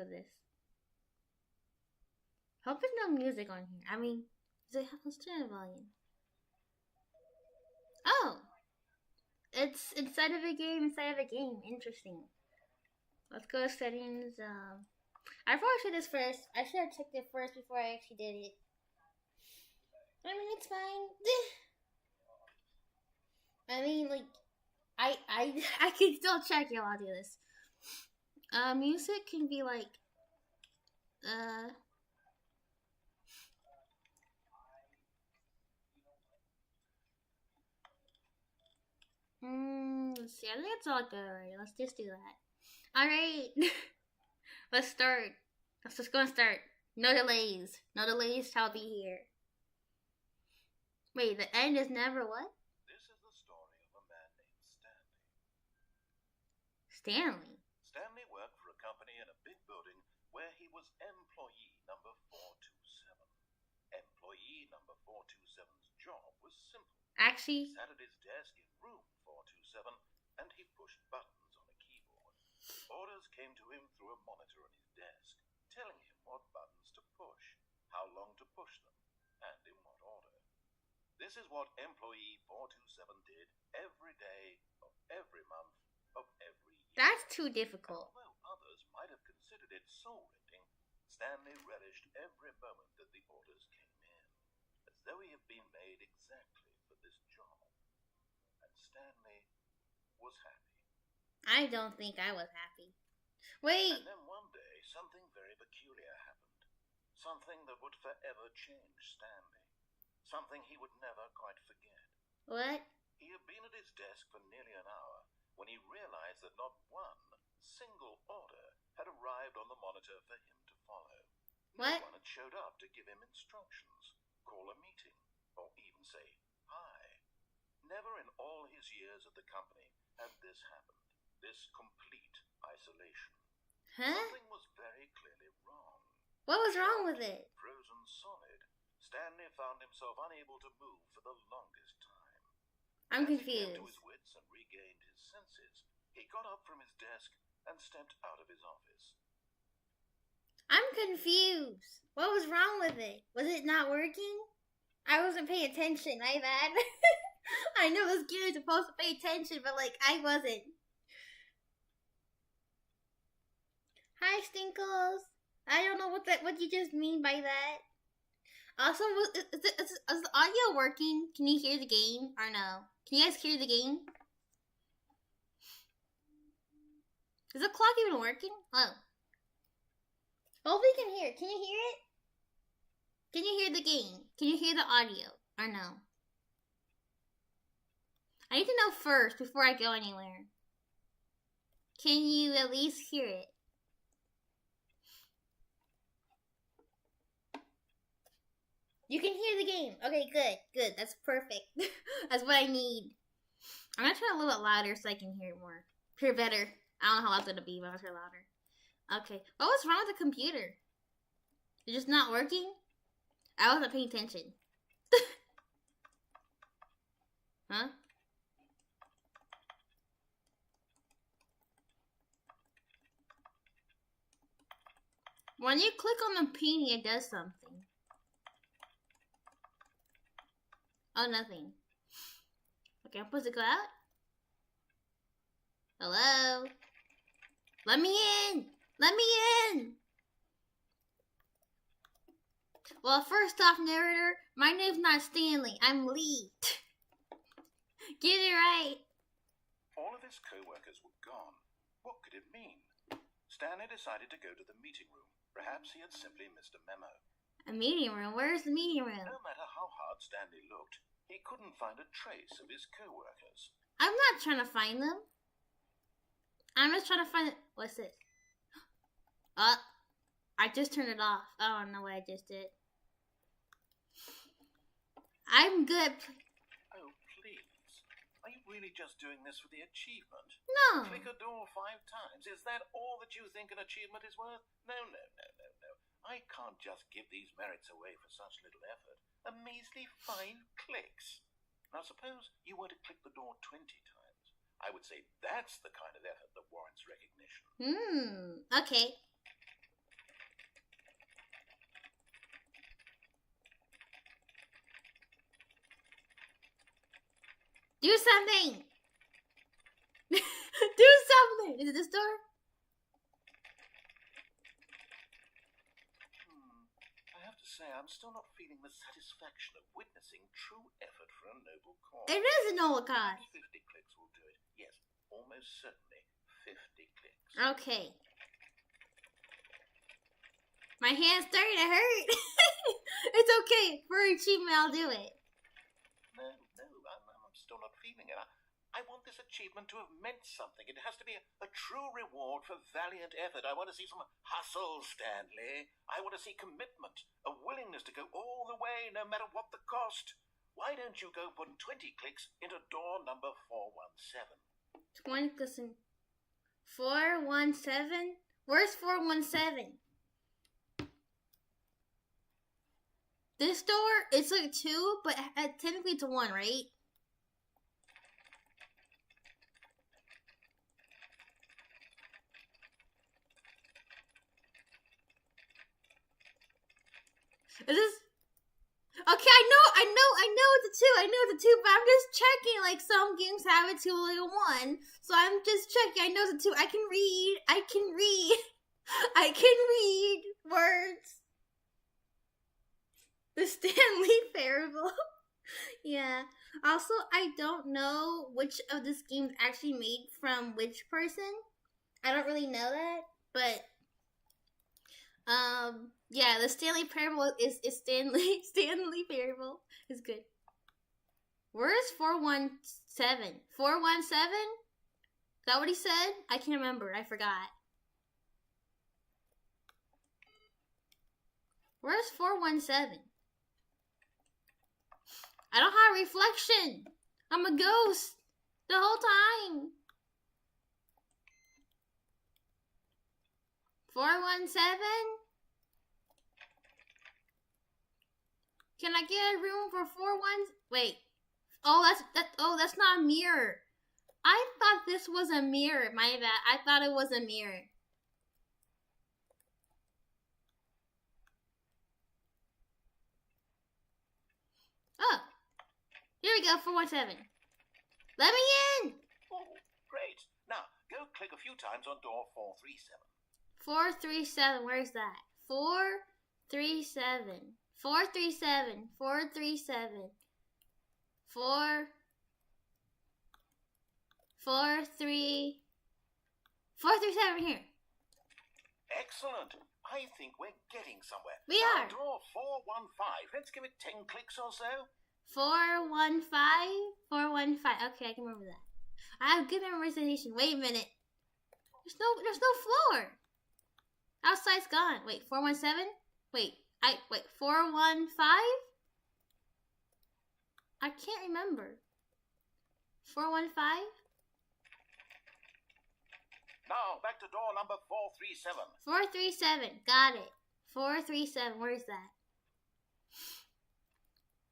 of this. Hope there's no music on here. I mean, let's turn the volume. Oh! It's inside of a game, Interesting. Let's go to settings. I probably should this first. I should have checked it first before I actually did it. I mean, it's fine. I mean, like, I can still check it while I do this. Music can be like, let's see. I think it's all good already. Let's just do that. Alright. Let's start. Let's just go and start. No delays. No delays shall be here. Wait, the end is never what? This is the story of a man named Stanley. Stanley? Stanley worked for a company in a big building where he was employee number 427. Employee number 427's job was simple. Actually, he sat at his desk in room 427 and he pushed buttons on a keyboard. Orders came to him through a monitor on his desk, telling him what buttons to push, how long to push them, and in what order. This is what employee 427 did every day of every month of every year. That's too difficult. And although others might have considered it soul-rending, Stanley relished every moment that the orders came in, as though he had been made exactly for this job. And Stanley was happy. I don't think I was happy. Wait! And then one day, something very peculiar happened. Something that would forever change Stanley. Something he would never quite forget. What? He had been at his desk for nearly an hour when he realized that not one single order had arrived on the monitor for him to follow. What? No one had showed up to give him instructions, call a meeting, or even say hi. Never in all his years at the company had this happened, this complete isolation. Huh? Something was very clearly wrong. What was wrong with it? Frozen solid, Stanley found himself unable to move for the longest time. I'm As he came confused. to his wits and regained his senses, he got up from his desk and stepped out of his office. I'm confused. What was wrong with it? Was it not working? I wasn't paying attention, my bad. I know this kid was supposed to pay attention, but like, I wasn't. Hi, Stinkles. I don't know what you just mean by that. Also, is the audio working? Can you hear the game or no? Can you guys hear the game? Is the clock even working? Oh. Hopefully you can hear it. Can you hear it? Can you hear the game? Can you hear the audio or no? I need to know first before I go anywhere. Can you at least hear it? You can hear the game. Okay, good. That's perfect. That's what I need. I'm gonna turn a little bit louder so I can hear more. Hear better. I don't know how loud it's gonna be, but I'll turn louder. Okay. What was wrong with the computer? It's just not working? I wasn't paying attention. Huh? When you click on the painting, it does something. Oh, nothing. Okay, I'm supposed to go out? Hello? Let me in! Let me in! Well, first off, narrator, my name's not Stanley. I'm Lee. Get it right. All of his co-workers were gone. What could it mean? Stanley decided to go to the meeting room. Perhaps he had simply missed a memo. A meeting room? Where's the meeting room? No matter how hard Stanley looked, he couldn't find a trace of his co-workers. I'm not trying to find them. I'm just trying to find... What's this? I just turned it off. I don't know what I just did. I'm good. Oh, please. Are you really just doing this for the achievement? No. Click a door 5 times. Is that all that you think an achievement is worth? No. I can't just give these merits away for such little effort. A measly 5 clicks. Now suppose you were to click the door 20 times. I would say that's the kind of effort that warrants recognition. Okay. Do something! Do something! Is it this door? I have to say, I'm still not feeling the satisfaction of witnessing true effort for a noble cause. It is a noble cause. 50 clicks will do it. Yes, almost certainly 50 clicks. Okay. My hand's starting to hurt. It's okay. For achievement, I'll do it. No, I'm still not feeling it. I want this achievement to have meant something. It has to be a true reward for valiant effort. I want to see some hustle, Stanley. I want to see commitment, a willingness to go all the way, no matter what the cost. Why don't you go put 20 clicks into door number 417? 20, listen. 417? Where's 417? This door, it's like 2, but technically it's a 1, right? Is this? Okay, I know it's a 2. I know it's a 2, but I'm just checking. Like, some games have a 2, like a 1. So I'm just checking. I know it's a 2. I can read. I can read words. The Stanley Parable. Yeah. Also, I don't know which of this game is actually made from which person. I don't really know that, but yeah, the Stanley Parable is Stanley Parable is good. Where is 417? 417? Is that what he said? I can't remember. I forgot. Where's 417? I don't have reflection. I'm a ghost the whole time. 417? Can I get a room for 41? Wait. Oh, that's not a mirror. I thought this was a mirror. My bad. I thought it was a mirror. Oh. Here we go, 417. Let me in! Oh, great. Now, go click a few times on door 437. 437, where's that? 437. 437. 437. 4 437 here. Excellent. I think we're getting somewhere. We now, are. Door 415. Let's give it 10 clicks or so. 415. 415. Okay, I can remember that. I have good memorization. Wait a minute. There's no floor. Outside's gone. Wait, 417? Wait, 415? I can't remember. 415? Now, back to door number 437. 437. Got it. 437. Where's that?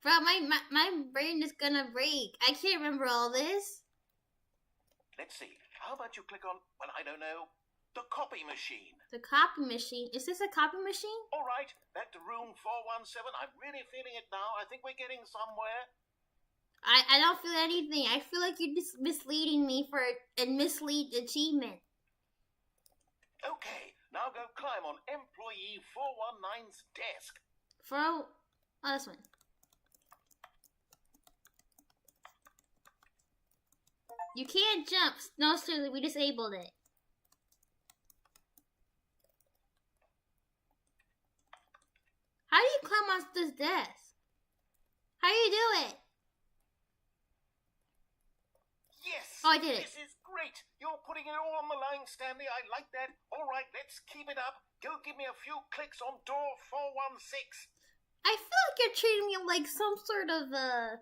Bro, my brain is gonna break. I can't remember all this. Let's see. How about you click on, well, I don't know, the copy machine. The copy machine. Is this a copy machine? All right, back to room 417. I'm really feeling it now. I think we're getting somewhere. I don't feel anything. I feel like you're just misleading me for a mislead achievement. Okay, now go climb on employee 419's desk. Oh, this one. You can't jump. No, seriously, we disabled it. How do you climb on this desk? How do you do it? Yes! Oh, I did it. This is great. You're putting it all on the line, Stanley. I like that. All right, let's keep it up. Go give me a few clicks on door 416. I feel like you're treating me like some sort of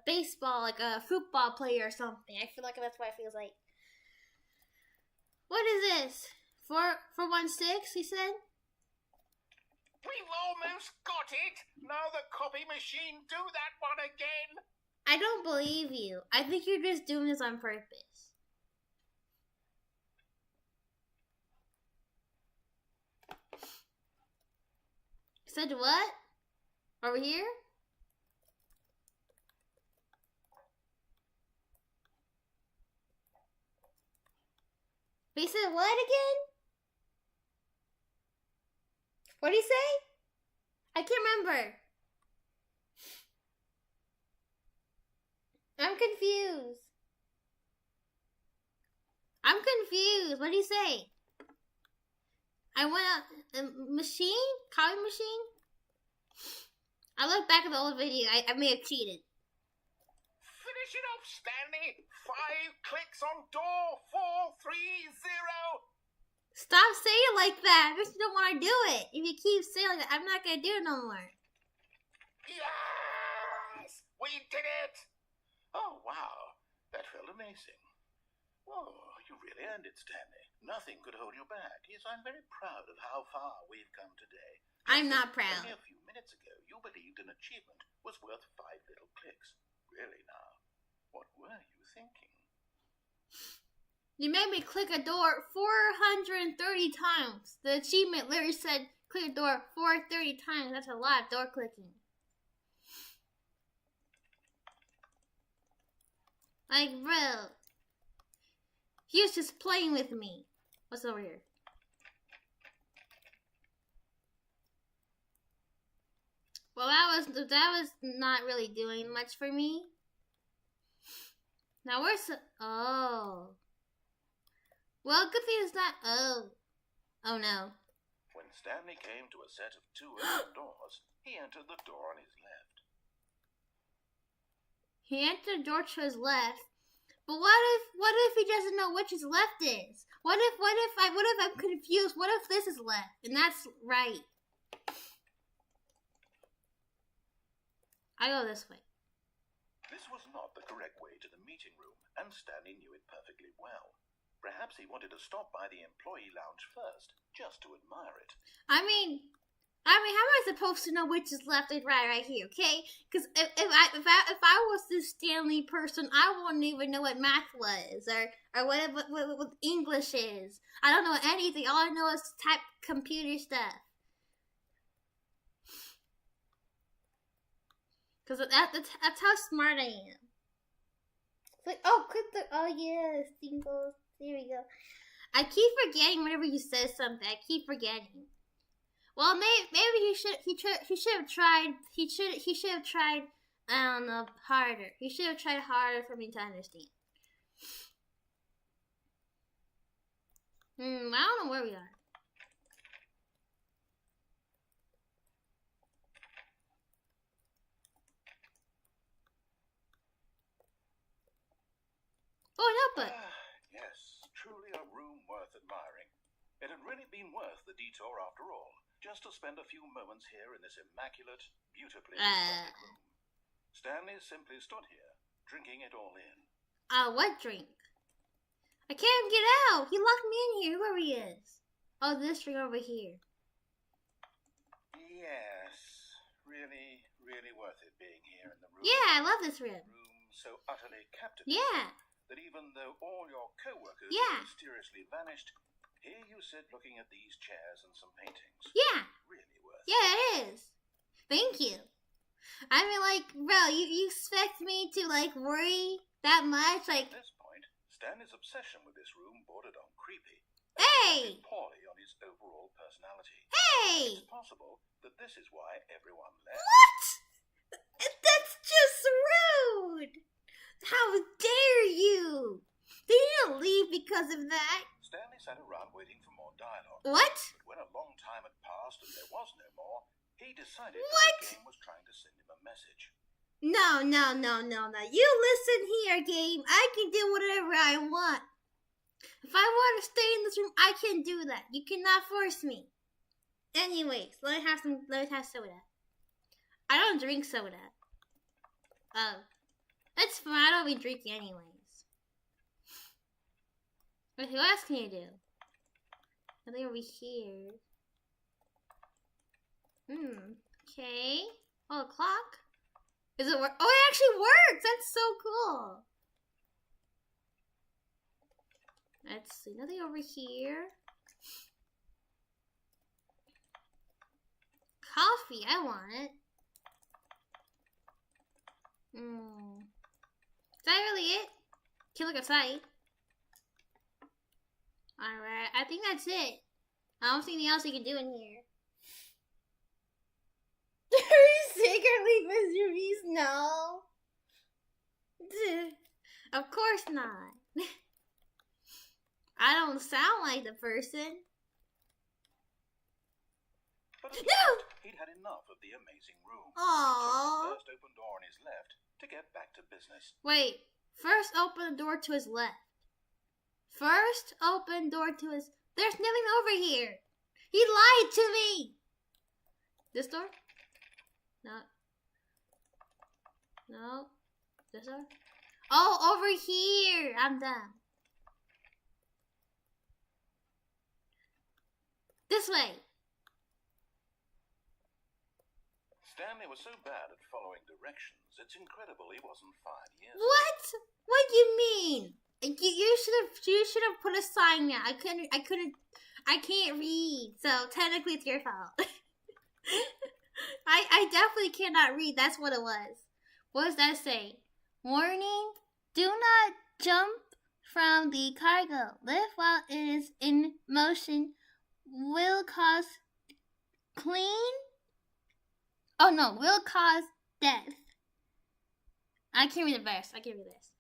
baseball, like a football player or something. I feel like that's what it feels like. What is this? 416, he said? We've almost got it. Now the copy machine, do that one again. I don't believe you. I think you're just doing this on purpose. Said what? Over here? He said what again? What did he say? I can't remember. I'm confused. What did he say? I went out machine? Copy machine? I look back at the old video. I may have cheated. Finish it off, Stanley. 5 clicks on door 430. Stop saying it like that. I just don't want to do it. If you keep saying like that, I'm not going to do it no more. Yes! We did it! Oh, wow. That felt amazing. Oh, you really earned it, Stanley. Nothing could hold you back. Yes, I'm very proud of how far we've come today. I'm not proud. Only a few minutes ago, you believed an achievement was worth 5 little clicks. Really now, what were you thinking? You made me click a door 430 times. The achievement literally said click a door 430 times. That's a lot of door clicking. Like, bro. He was just playing with me. What's over here? Well, that was not really doing much for me. Now where's the... Oh. Well, good thing it's not... Oh. Oh, no. When Stanley came to a set of 2 open doors, he entered the door on his left. He entered the door to his left. But what if he doesn't know which his left is? What if I'm confused? What if this is left? And that's right. I go this way. This was not the correct way to the meeting room, and Stanley knew it perfectly well. Perhaps he wanted to stop by the employee lounge first, just to admire it. I mean, how am I supposed to know which is left and right here? Okay, because if I was this Stanley person, I wouldn't even know what math was or what English is. I don't know anything. All I know is type computer stuff. Because that's how smart I am. It's like, yes, singles. There we go. I keep forgetting whenever you say something. I keep forgetting. Well, maybe he should have tried. He should have tried. I don't know, harder. He should have tried harder for me to understand. I don't know where we are. Oh, notebook. Yes, truly a room worth admiring. It had really been worth the detour after all, just to spend a few moments here in this immaculate, beautifully constructed room. Stanley simply stood here, drinking it all in. What drink? I can't get out. He locked me in here, whoever he is. Oh, this drink over here. Yes, really, really worth it being here in the room. Yeah, I love this room. Room so utterly captivating. Yeah. That even though all your co-workers mysteriously vanished, here you sit looking at these chairs and some paintings. Yeah. Really worth it. Yeah, it is. Thank you. I mean, like, bro, you expect me to, like, worry that much? Like... At this point, Stanley's obsession with this room bordered on creepy. Hey! Poorly on his overall personality. Hey! It's possible that this is why everyone left. What? That's just rude! How dare you! They didn't leave because of that. Stanley sat around waiting for more dialogue. What? But when a long time had passed and there was no more, he decided what? that the game was trying to send him a message. No. You listen here, game. I can do whatever I want. If I want to stay in this room, I can do that. You cannot force me. Anyways, let me have soda. I don't drink soda. Oh. That's fine. I don't be drinking anyways. Wait, what else can you do? Nothing over here. Okay. Oh, a clock? Is it work? Oh, it actually works! That's so cool. Let's see. Nothing over here. Coffee. I want it. Is that really it? Can you look outside? Alright, I think that's it. I don't see anything else you can do in here. Are you secretly Mr. Beast? No. Of course not. I don't sound like the person. But at No! last, he'd had enough of the amazing room. Aww. He took the first open door on his left to get back to business. Wait, first open the door to his left. First open door to his... There's nothing over here. He lied to me. This door? No. No. This door? Oh, over here. I'm done. This way. Stanley was so bad at following directions, it's incredible he wasn't fired years ago. What? What do you mean? You should have put a sign there. I can't read. So technically it's your fault. I definitely cannot read. That's what it was. What does that say? Warning, do not jump from the cargo. Lift while it is in motion will cause will cause death. I can't read the verse. I can't read this.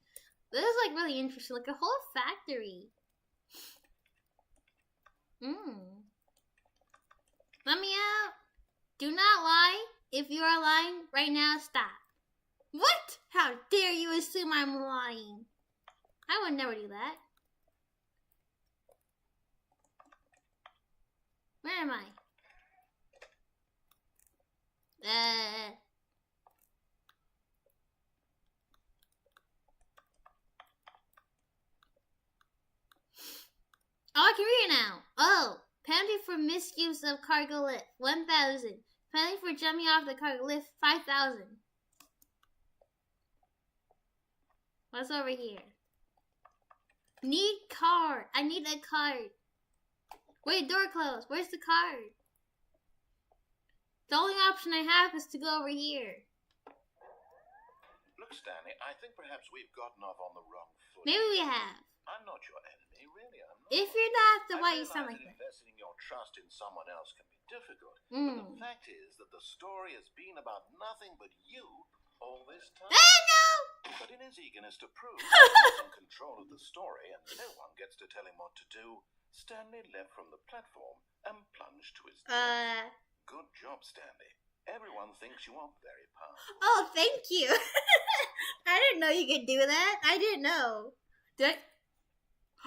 This is like really interesting. Like a whole factory. Let me out. Do not lie. If you are lying right now, stop. What? How dare you assume I'm lying? I would never do that. Where am I? Oh, I can read it now. Oh, penalty for misuse of cargo lift, 1,000. Penalty for jumping off the cargo lift, 5,000. What's over here? Need card. I need a card. Wait, door closed. Where's the card? The only option I have is to go over here. Look, Stanley, I think perhaps we've gotten off on the wrong foot. Maybe we have. I'm not your enemy, really. I'm not. If you're not, then why you sound like that? Investing your trust in someone else can be difficult. But the fact is that the story has been about nothing but you all this time. No! But in his eagerness to prove he's in control of the story and no one gets to tell him what to do, Stanley leapt from the platform and plunged to his death. Good job, Stanley. Everyone thinks you are very powerful. Oh, thank you. I didn't know you could do that. I didn't know.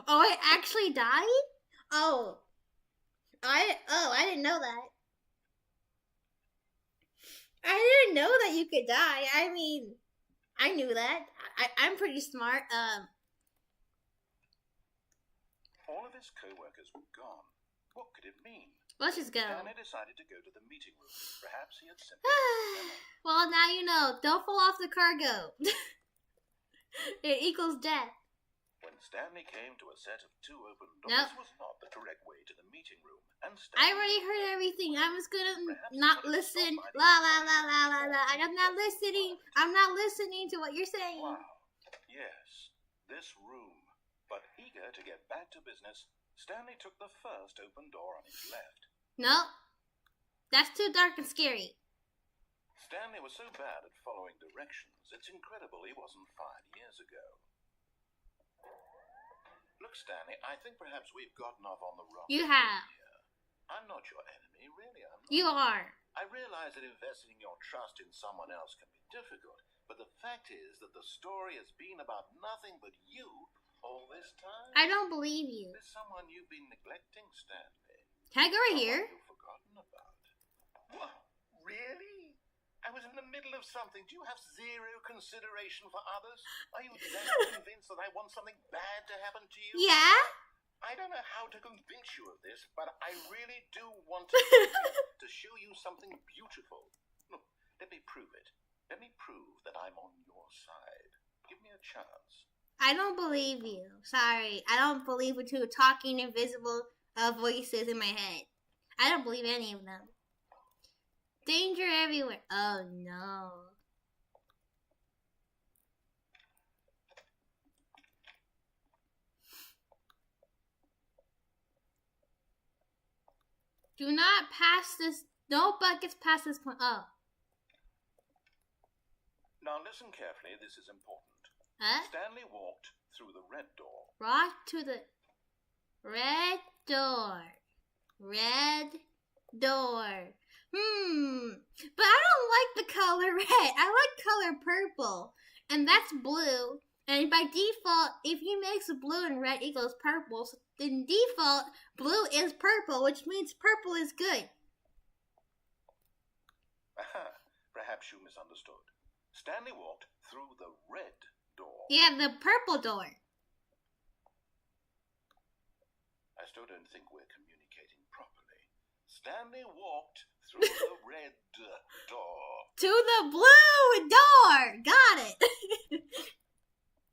Oh, it actually died? Oh. I didn't know that. I didn't know that you could die. I mean, I knew that. I'm pretty smart. All of his co-workers were gone. What could it mean? Let's just go. Stanley decided to go to the meeting room. Perhaps he had simply... Well, now you know. Don't fall off the cargo. It equals death. When Stanley came to a set of 2 open doors, Nope. this was not the correct way to the meeting room. And I Stanley already heard everything. I was gonna Perhaps not he could've listen. stopped by La the la la audience la la la. and I'm not listening. I'm not listening to what you're saying. Wow. Yes, this room. But eager to get back to business, Stanley took the first open door on his left. Nope. That's too dark and scary. Stanley was so bad at following directions, it's incredible he wasn't fired years ago. Look, Stanley, I think perhaps we've gotten off on the wrong You foot have. here. I'm not your enemy, really. I'm not. You are. I realize that investing your trust in someone else can be difficult, but the fact is that the story has been about nothing but you all this time. I don't believe you. There's someone you've been neglecting, Stanley. Can I go right Someone here? you've forgotten about. What? Really? I was in the middle of something. Do you have zero consideration for others? Are you that convinced that I want something bad to happen to you? Yeah? I don't know how to convince you of this, but I really do want to show you something beautiful. Look, let me prove it. Let me prove that I'm on your side. Give me a chance. I don't believe you. Sorry. I don't believe the two talking invisible voices in my head. I don't believe any of them. Danger everywhere. Oh no. Do not pass this. No buckets past this point. Oh. Now listen carefully, this is important. Huh? Stanley walked through the red door. Walk to the red door. Red door. But I don't like the color red. I like color purple. And that's blue. And by default, if you mix blue and red equals purple, so in default, blue is purple, which means purple is good. Perhaps you misunderstood. Stanley walked through the red door. Yeah, the purple door. I still don't think we're communicating properly. Stanley walked through the red door. To the blue door. Got it.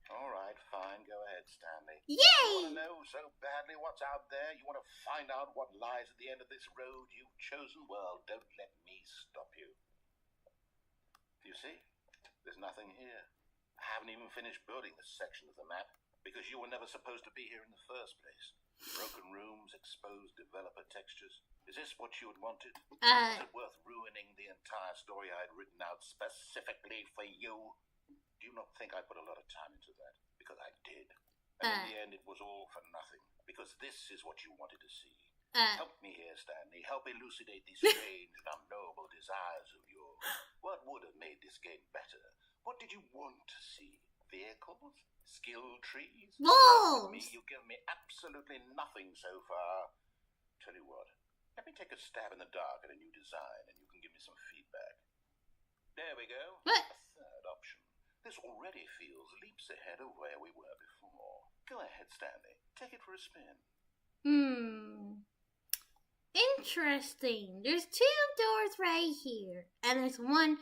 All right, fine. Go ahead, Stanley. Yay! You want to know so badly what's out there? You want to find out what lies at the end of this road you've chosen? Well, don't let me stop you. You see, there's nothing here. I haven't even finished building this section of the map because you were never supposed to be here in the first place. Broken rooms, exposed developer textures. Is this what you had wanted? Was it worth ruining the entire story I had written out specifically for you? Do you not think I put a lot of time into that? Because I did. And in the end, it was all for nothing. Because this is what you wanted to see. Help me here, Stanley. Help elucidate these strange and unknowable desires of yours. What would have made this game better? What did you want to see? Vehicles? Skill trees? Wolves! You've given me absolutely nothing so far. Tell you what, let me take a stab in the dark at a new design and you can give me some feedback. There we go. What? A third option. This already feels leaps ahead of where we were before. Go ahead, Stanley. Take it for a spin. Interesting. There's 2 doors right here. And there's one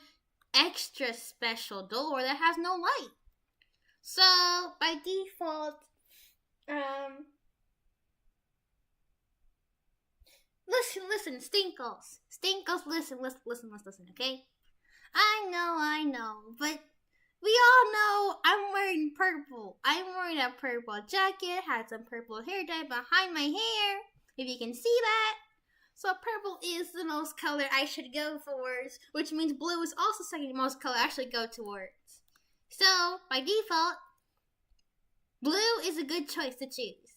extra special door that has no light. So, by default, listen, Stinkles. Stinkles, listen, okay? I know, but we all know I'm wearing purple. I'm wearing a purple jacket, had some purple hair dye behind my hair, if you can see that. So purple is the most color I should go for, which means blue is also second most color I should go towards. So, by default, blue is a good choice to choose.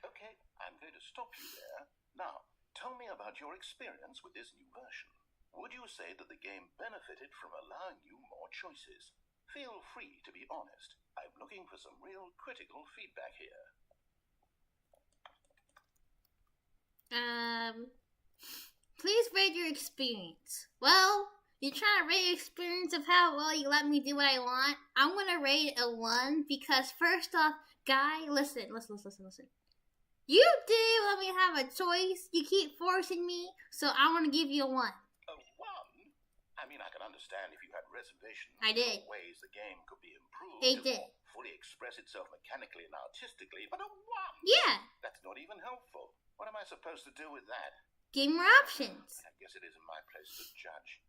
Okay, I'm going to stop you there. Now, tell me about your experience with this new version. Would you say that the game benefited from allowing you more choices? Feel free to be honest. I'm looking for some real critical feedback here. Please rate your experience. Well, you're trying to rate your experience of how well you let me do what I want. I'm gonna rate it a 1 because first off, guy, listen. You did let me have a choice. You keep forcing me, so I want to give you a 1. A 1? I mean, I can understand if you had reservations. I did. Ways the game could be improved. It did. Fully express itself mechanically and artistically, but a 1? Yeah. That's not even helpful. What am I supposed to do with that? Give more options. I guess it isn't my place to judge.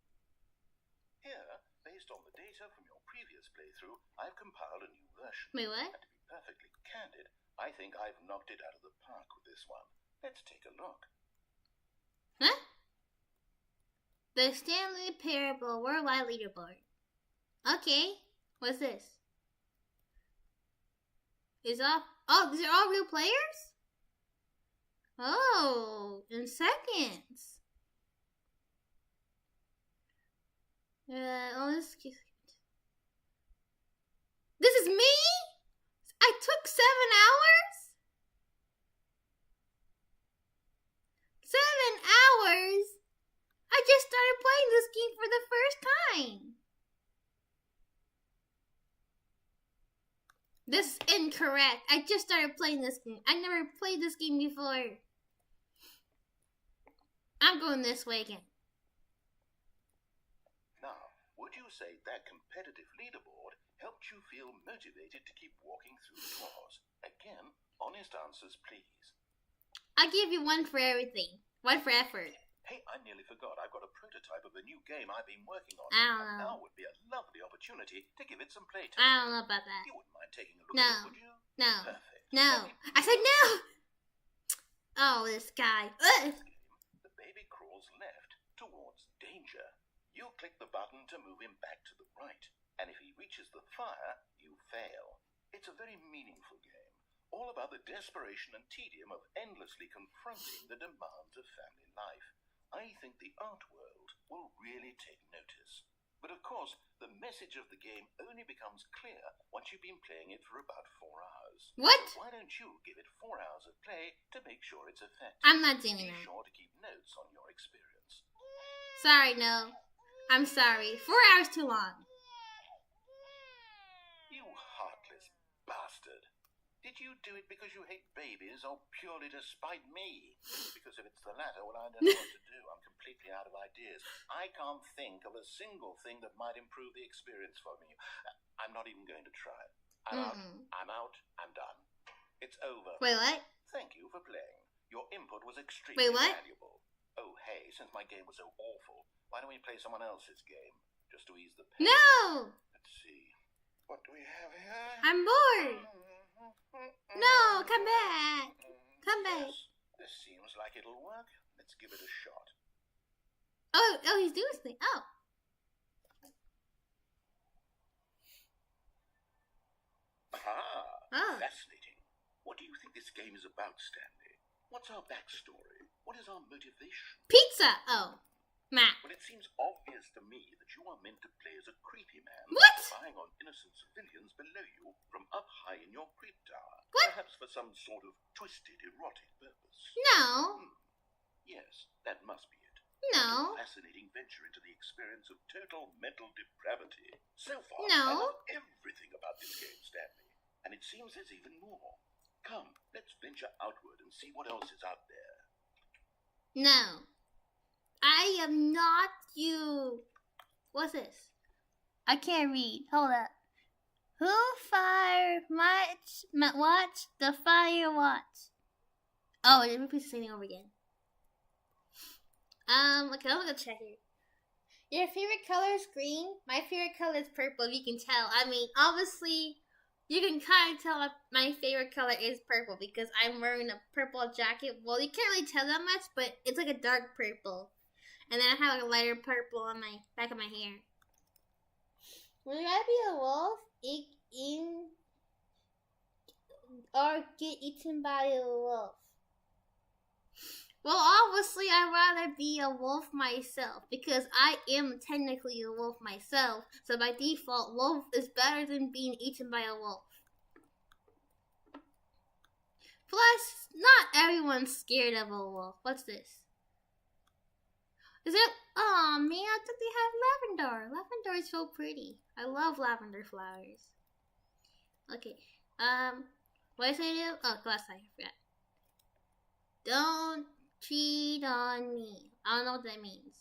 Here, based on the data from your previous playthrough, I've compiled a new version. Wait, what? And to be perfectly candid, I think I've knocked it out of the park with this one. Let's take a look. Huh? The Stanley Parable Worldwide Leaderboard. Okay. What's this? These are all real players? Oh, in seconds. This is me? I took 7 hours? 7 hours? I just started playing this game for the first time. This is incorrect. I just started playing this game. I never played this game before. I'm going this way again. Now, would you say that competitive leaderboard helped you feel motivated to keep walking through doors? Again, honest answers, please. I'll give you 1 for everything. 1 for effort. Hey, I nearly forgot. I've got a prototype of a new game I've been working on. I don't know. Now would be a lovely opportunity to give it some playtime. I don't know about that. You wouldn't mind taking a look at it, would you? No. Perfect. No. I said no! Oh, this guy. Ugh. The baby crawls left towards danger. You click the button to move him back to the right, and if he reaches the fire, you fail. It's a very meaningful game, all about the desperation and tedium of endlessly confronting the demands of family life. I think the art world will really take notice. But of course, the message of the game only becomes clear once you've been playing it for about 4 hours. What? So why don't you give it 4 hours of play to make sure it's effective? I'm not doing Be that. sure to keep notes on your experience. Sorry, no. I'm sorry. 4 hours too long. You heartless bastard. Did you do it because you hate babies or purely to spite me? Because if it's the latter, well, I don't know what to do. I'm completely out of ideas. I can't think of a single thing that might improve the experience for me. I'm not even going to try. I'm out. I'm done. It's over. Wait, what? Thank you for playing. Your input was extremely valuable. Oh, hey, since my game was so awful, why don't we play someone else's game? Just to ease the pain. No! Let's see. What do we have here? I'm bored. No, come back. Come back. Yes, this seems like it'll work. Let's give it a shot. Oh, he's doing something. Oh. Aha! Fascinating. What do you think this game is about, Stanley? What's our backstory? What is our motivation? Pizza. Oh. Matt. Well, it seems obvious to me that you are meant to play as a creepy man. What? Spying on innocent civilians below you from up high in your creep tower. What? Perhaps for some sort of twisted, erotic purpose. No. Yes, that must be it. No. What a fascinating venture into the experience of total mental depravity. So far, No. I love everything about this game, Stanley. And it seems there's even more. Come, let's venture outward and see what else is out there. No. I am not you. What's this? I can't read. Hold up. Who fired watch the fire watch? Oh, let me put this thing over again. Okay, I'm gonna check it. Your favorite color is green. My favorite color is purple. You can tell. I mean, obviously, you can kind of tell my favorite color is purple because I'm wearing a purple jacket. Well, you can't really tell that much, but it's like a dark purple. And then I have like a lighter purple on my back of my hair. Would you rather be a wolf, or get eaten by a wolf? Well, obviously, I'd rather be a wolf myself because I am technically a wolf myself. So by default, wolf is better than being eaten by a wolf. Plus, not everyone's scared of a wolf. What's this? Is it? Oh man, I thought they have lavender. Lavender is so pretty. I love lavender flowers. Okay. What did I say to do? Oh, last time I forgot. Don't cheat on me. I don't know what that means.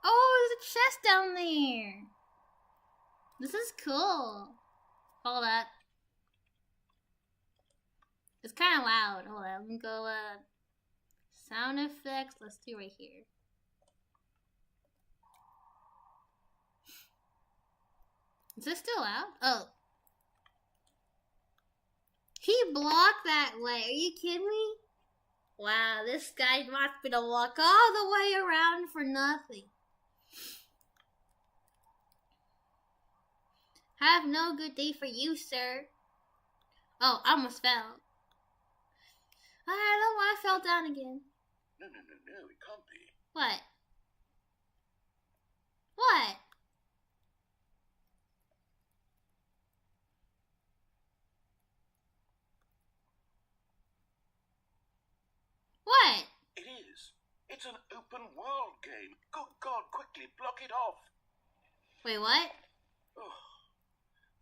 Oh, there's a chest down there. This is cool. Hold up. It's kind of loud. Hold on. Let me go, sound effects. Let's do right here. Is this still loud? Oh. He blocked that way. Are you kidding me? Wow, this guy wants me to walk all the way around for nothing. Have no good day for you, sir. Oh, I almost fell. I don't know why I fell down again. No, it can't be. What? What? What? It is. It's an open world game. Good God, quickly block it off. Wait, what? Oh,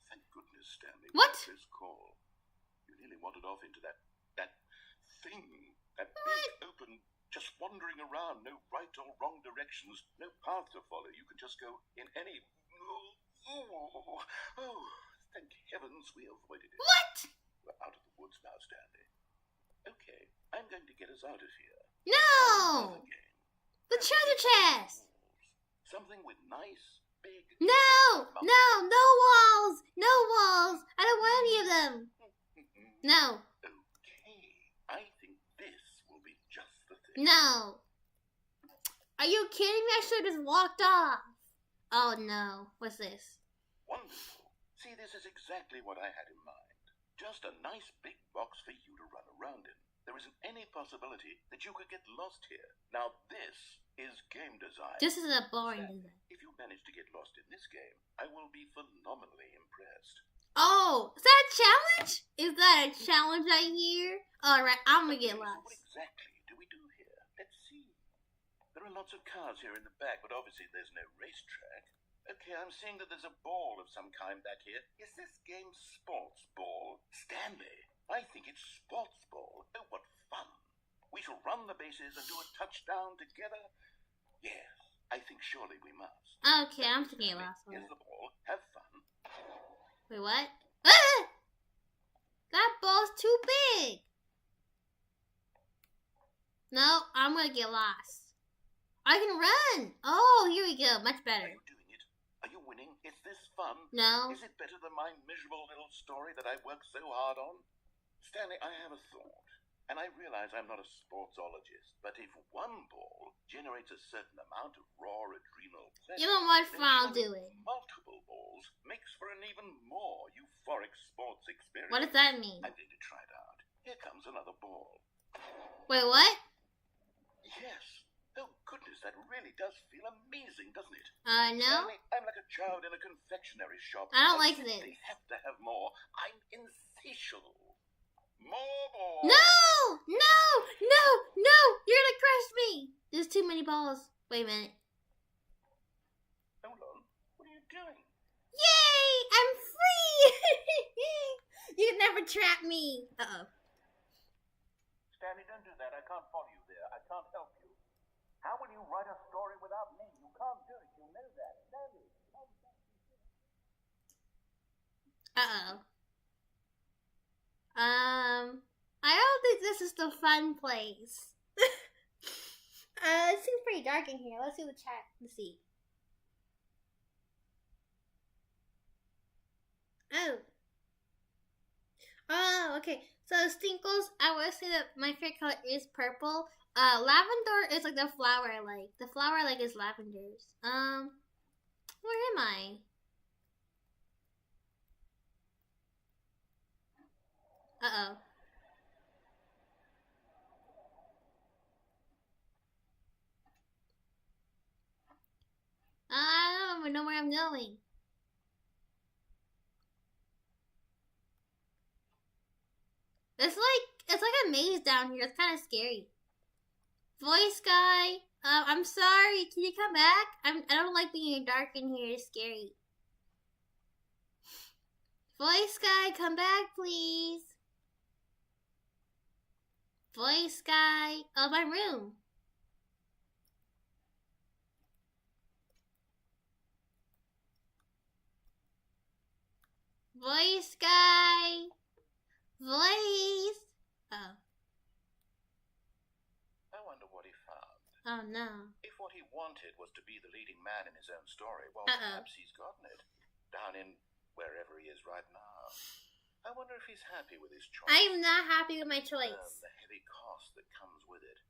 thank goodness, Stanley. What? This call. You nearly wandered off into that thing. That What? big open, just wandering around. No right or wrong directions. No path to follow. You can just go in any... Oh, thank heavens we avoided it. What? We're out of the woods now, Stanley. Okay, I'm going to get us out of here. No! The treasure chest! Something with nice, big... No! No! No walls! No walls! I don't want any of them! No. Okay, I think this will be just the thing. No! Are you kidding me? I should have just walked off. Oh no. What's this? Wonderful. See, this is exactly what I had in mind. Just a nice big box for you to run around in. There isn't any possibility that you could get lost here. Now this is game design. This is a boring Stanley, design. if you manage to get lost in this game, I will be phenomenally impressed. Oh! Is that a challenge? Is that a challenge I hear? Alright, I'm gonna get What lost. exactly do we do here? Let's see. There are lots of cars here in the back, but obviously there's no racetrack. Okay, I'm seeing that there's a ball of some kind back here. Is this game sports ball? Stanley, I think it's sports ball. Oh, what fun. We shall run the bases and do a touchdown together. Yes, I think surely we must. Okay, I'm gonna get lost. Here's the ball. Have fun. Wait, what? Ah! That ball's too big. No, I'm gonna get lost. I can run. Oh, here we go. Much Are better. you doing it? Are you winning? Is this fun? No. Is it better than my miserable little story that I worked so hard on? Stanley, I have a thought. And I realize I'm not a sportsologist, but if one ball generates a certain amount of raw adrenal pleasure, You know what? then I'll surely do it. multiple balls makes for an even more euphoric sports experience. What does that mean? I'm going to try it out. Here comes another ball. Wait, what? Yes. Oh, goodness, that really does feel amazing, doesn't it? No. Stanley, I'm like a child in a confectionery shop. I don't like They this. have to have more. I'm insatiable. More balls. No! No! No! No! You're gonna crush me! There's too many balls. Wait a minute. Hold on. What are you doing? Yay! I'm free! You can never trap me. Uh-oh. Stanley, don't do that. I can't follow you there. I can't help you. How will you write a story without me? You can't do it. You know that. Stanley. Uh-oh. I don't think this is the fun place. It seems pretty dark in here. Let's see the chat. Let's see. Oh. Oh, okay. So Stinkles, I would say that my favorite color is purple. Lavender is like the flower I like. The flower I like is lavenders. Where am I? Uh-oh. I don't even know where I'm going. It's like a maze down here. It's kind of scary. Voice guy, I'm sorry. Can you come back? I don't like being dark in here. It's scary. Voice guy, come back, please. Voice guy, oh, my room. Voice guy. Voice. Oh. I wonder what he found. Oh no. If what he wanted was to be the leading man in his own story, well, Uh-oh. perhaps he's gotten it. Down in wherever he is right now. I wonder if he's happy with his choice. I am not happy with my choice. The heavy cost that comes with it.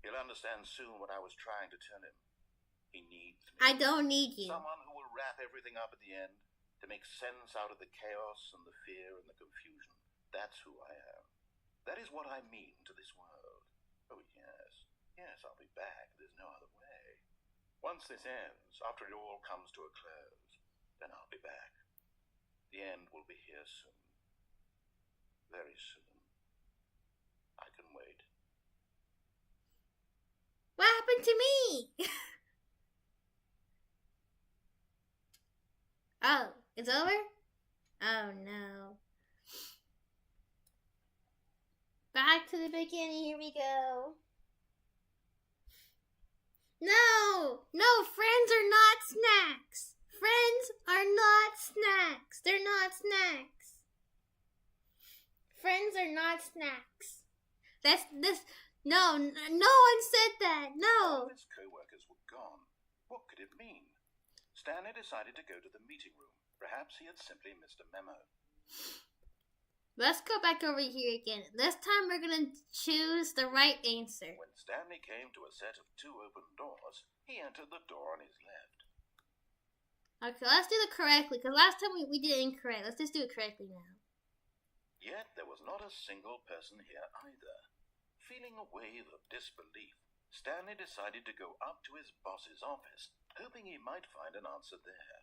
He'll understand soon what I was trying to tell him. He needs me. I don't need you. Someone who will wrap everything up at the end to make sense out of the chaos and the fear and the confusion. That's who I am. That is what I mean to this world. Oh, yes. Yes, I'll be back. There's no other way. Once this ends, after it all comes to a close, then I'll be back. The end will be here soon. Very soon. I can wait. What happened to me? Oh, it's over? Oh no. Back to the beginning, here we go. No! No, friends are not snacks! Friends are not snacks! They're not snacks! Friends are not snacks. That's this. No, no one said that. All No. his co-workers were gone. What could it mean? Stanley decided to go to the meeting room. Perhaps he had simply missed a memo. Let's go back over here again. This time we're gonna choose the right answer. When Stanley came to a set of 2 open doors, he entered the door on his left. Okay, let's do it correctly, because last time we did it incorrect. Let's just do it correctly now. Yet there was not a single person here either. Feeling a wave of disbelief, Stanley decided to go up to his boss's office, hoping he might find an answer there.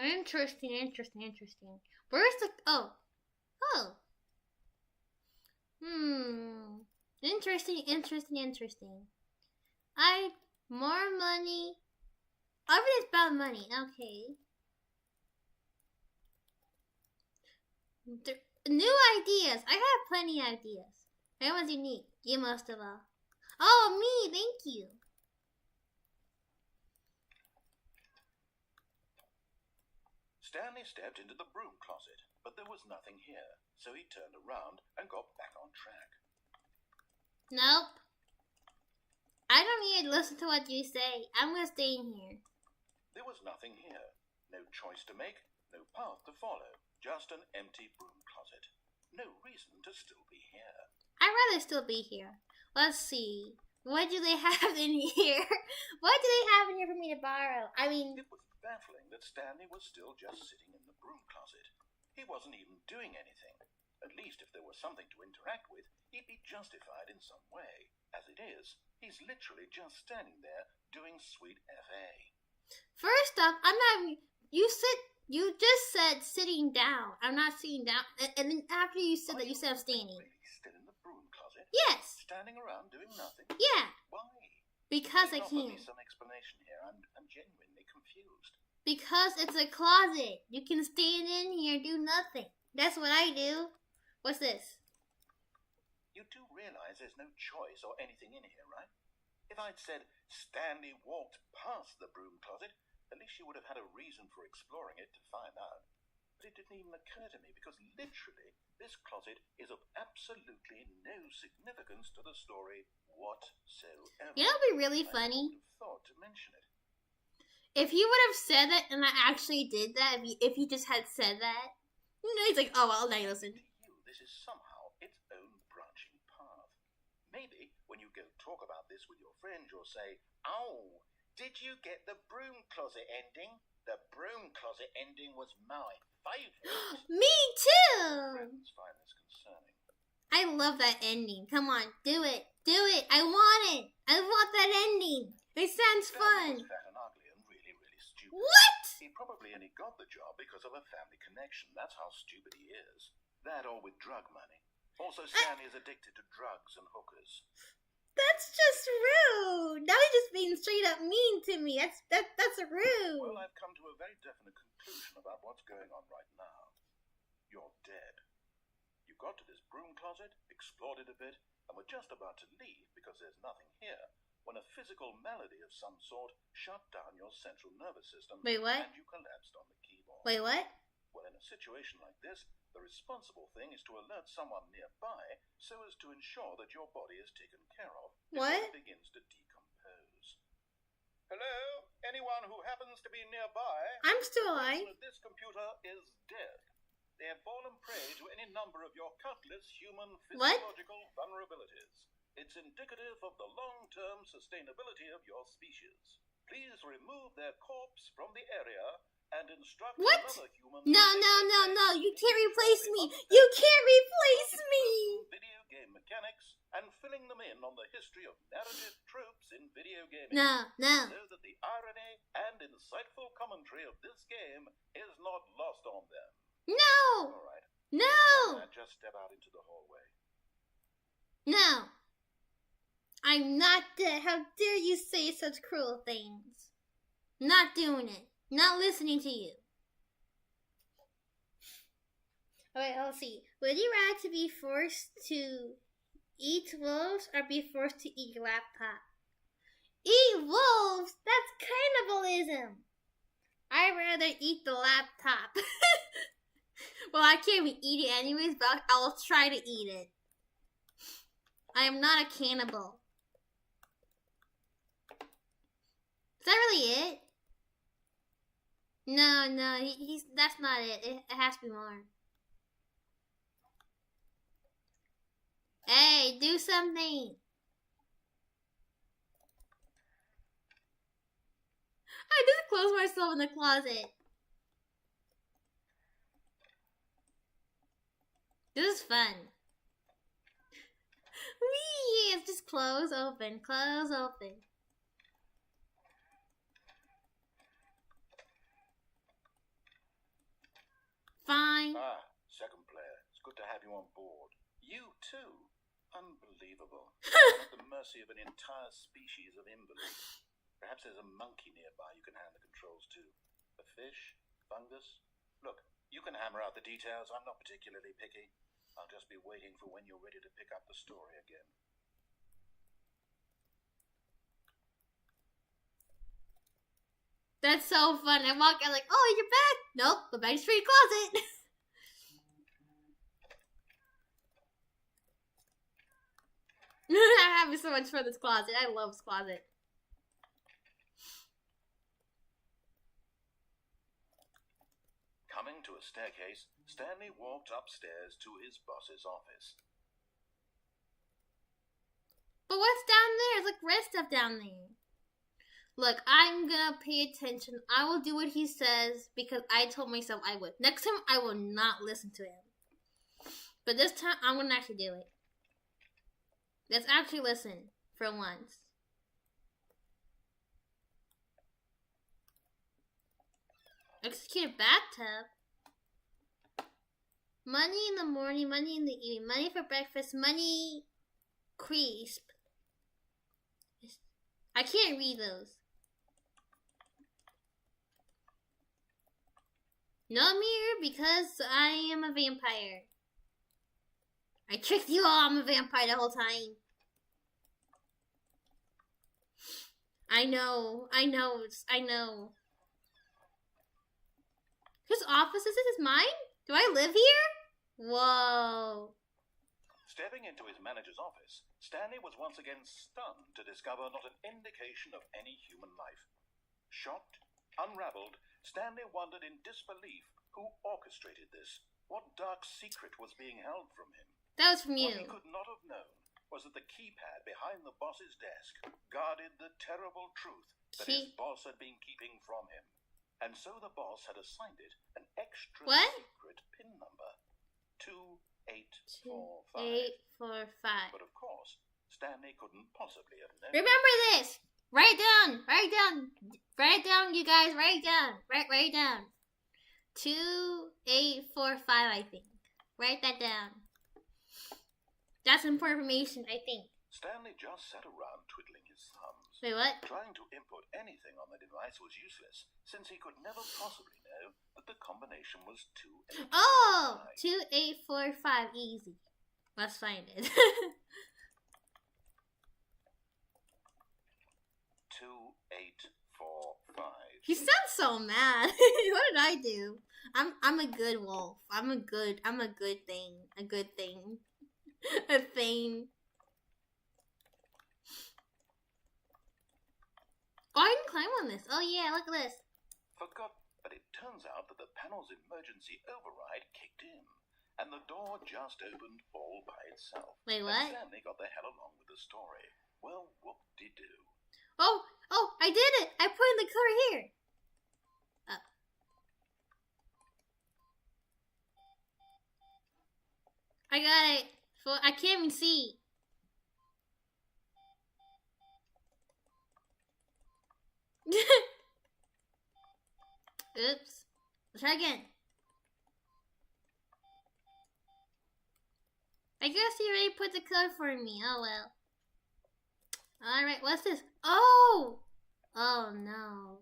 Interesting. Where's the... Oh. Interesting. More money. Everything's about money. Okay. New ideas. I have plenty of ideas. Everyone's unique. You most of all. Oh, me. Thank you. Stanley stepped into the broom closet, but there was nothing here, so he turned around and got back on track. Nope. I don't need to listen to what you say. I'm gonna stay in here. There was nothing here. No choice to make, no path to follow. Just an empty broom closet. No reason to still be here. I'd rather still be here. Let's see. What do they have in here? What do they have in here for me to borrow? I mean... It was baffling that Stanley was still just sitting in the broom closet. He wasn't even doing anything. At least if there was something to interact with, he'd be justified in some way. As it is, he's literally just standing there doing sweet FA. First off, I'm not... You just said sitting down. I'm not sitting down. And then after you said that, you said I'm standing. Really still in the broom closet? Yes. Standing around doing nothing? Yeah. Why? Because I Please offer can. me some explanation here. I'm genuinely confused. Because it's a closet. You can stand in here and do nothing. That's what I do. What's this? You do realize there's no choice or anything in here, right? If I'd said Stanley walked past the broom closet, at least you would have had a reason for exploring it to find out. But it didn't even occur to me because literally this closet is of absolutely no significance to the story whatsoever. You know what'd be really funny? I would have thought to mention it. If you would have said that and I actually did that, if you just had said that, you know, he's like, oh, well, now you listen. To you, this is somehow its own branching path. Maybe when you go talk about this with your friends, you'll say, oh, did you get the broom closet ending? The broom closet ending was my favorite. Me too! Friends find this concerning. I love that ending. Come on, do it. Do it. I want it. I want that ending. It sounds fun. Stanley was fat and ugly and really, really stupid. What? He probably only got the job because of a family connection. That's how stupid he is. That or with drug money. Also, Stanley is addicted to drugs and hookers. That's just rude. Now he's just being straight up mean to me. That's rude. Well, I've come to a very definite conclusion about what's going on right now. You're dead. You got to this broom closet, explored it a bit, and were just about to leave because there's nothing here, when a physical malady of some sort shut down your central nervous system. Wait, what? And you collapsed on the keyboard. Wait, what? Well, in a situation like this, the responsible thing is to alert someone nearby so as to ensure that your body is taken care of before What? it begins to decompose. Hello? Anyone who happens to be nearby? I'm still alive. This computer is dead. They have fallen prey to any number of your countless human physiological vulnerabilities. It's indicative of the long-term sustainability of your species. Please remove their corpse from the area and instruct What? another human... No. You can't replace me. You can't replace me. Video game mechanics and filling them in on the history of narrative tropes in video gaming. No. So that the irony and insightful commentary of this game is not lost on them. No. All right. No. Just step out into the hallway. No. I'm not dead. How dare you say such cruel things? Not doing it. Not listening to you. Alright, let's see. Would you rather be forced to eat wolves or be forced to eat your laptop? Eat wolves? That's cannibalism. I'd rather eat the laptop. Well, I can't even eat it anyways, but I'll try to eat it. I am not a cannibal. Is that really it? No, no, he's that's not it. It has to be more. Hey, do something. I just closed myself in the closet. This is fun. Whee! It's just close, open, close, open. Fine. Ah, second player. It's good to have you on board. You too. Unbelievable. At the mercy of an entire species of invalids. Perhaps there's a monkey nearby you can hand the controls to. A fish? Fungus? Look, you can hammer out the details. I'm not particularly picky. I'll just be waiting for when you're ready to pick up the story again. That's so fun. I walk out like, oh, you're back. Nope, go back straight closet. I'm having so much fun in this closet. I love this closet. Coming to a staircase, Stanley walked upstairs to his boss's office. But what's down there? There's like red stuff down there. Look, I'm gonna pay attention. I will do what he says because I told myself I would. Next time, I will not listen to him. But this time, I'm gonna actually do it. Let's actually listen for once. Execute a bathtub. Money in the morning, money in the evening, money for breakfast, money crisp. I can't read those. No mirror because I am a vampire. I tricked you all, I'm a vampire the whole time. I know. Whose office is this? Is mine? Do I live here? Whoa. Stepping into his manager's office, Stanley was once again stunned to discover not an indication of any human life. Shocked, unraveled, Stanley wondered in disbelief who orchestrated this. What dark secret was being held from him? That was from you. What he could not have known was that the keypad behind the boss's desk guarded the terrible truth that his boss had been keeping from him. And so the boss had assigned it an extra secret PIN number. 2845. 2845. But of course, Stanley couldn't possibly have known. Remember this! Write it down! Write it down! Write it down, you guys! Write it down! Write it down. 2845, I think. Write that down. That's important information, I think. Stanley just sat around twiddling his thumbs. Wait, what? Trying to input anything on the device was useless, since he could never possibly know that the combination was 2845. Oh! 2845, easy. Let's find it. 2845. You sound so mad. What did I do? I'm a good wolf. I'm a good thing. A good thing. A thing. Oh, I can climb on this. Oh yeah, look at this. Forgot, but it turns out that the panel's emergency override kicked in, and the door just opened all by itself. Wait, what? And Stanley got the hell along with the story. Well, whoop-de-doo. Oh, I did it! I put in the color here. I got it. I can't even see. Oops. Let's try again. I guess you already put the code for me. Oh well. Alright, what's this? Oh! Oh no.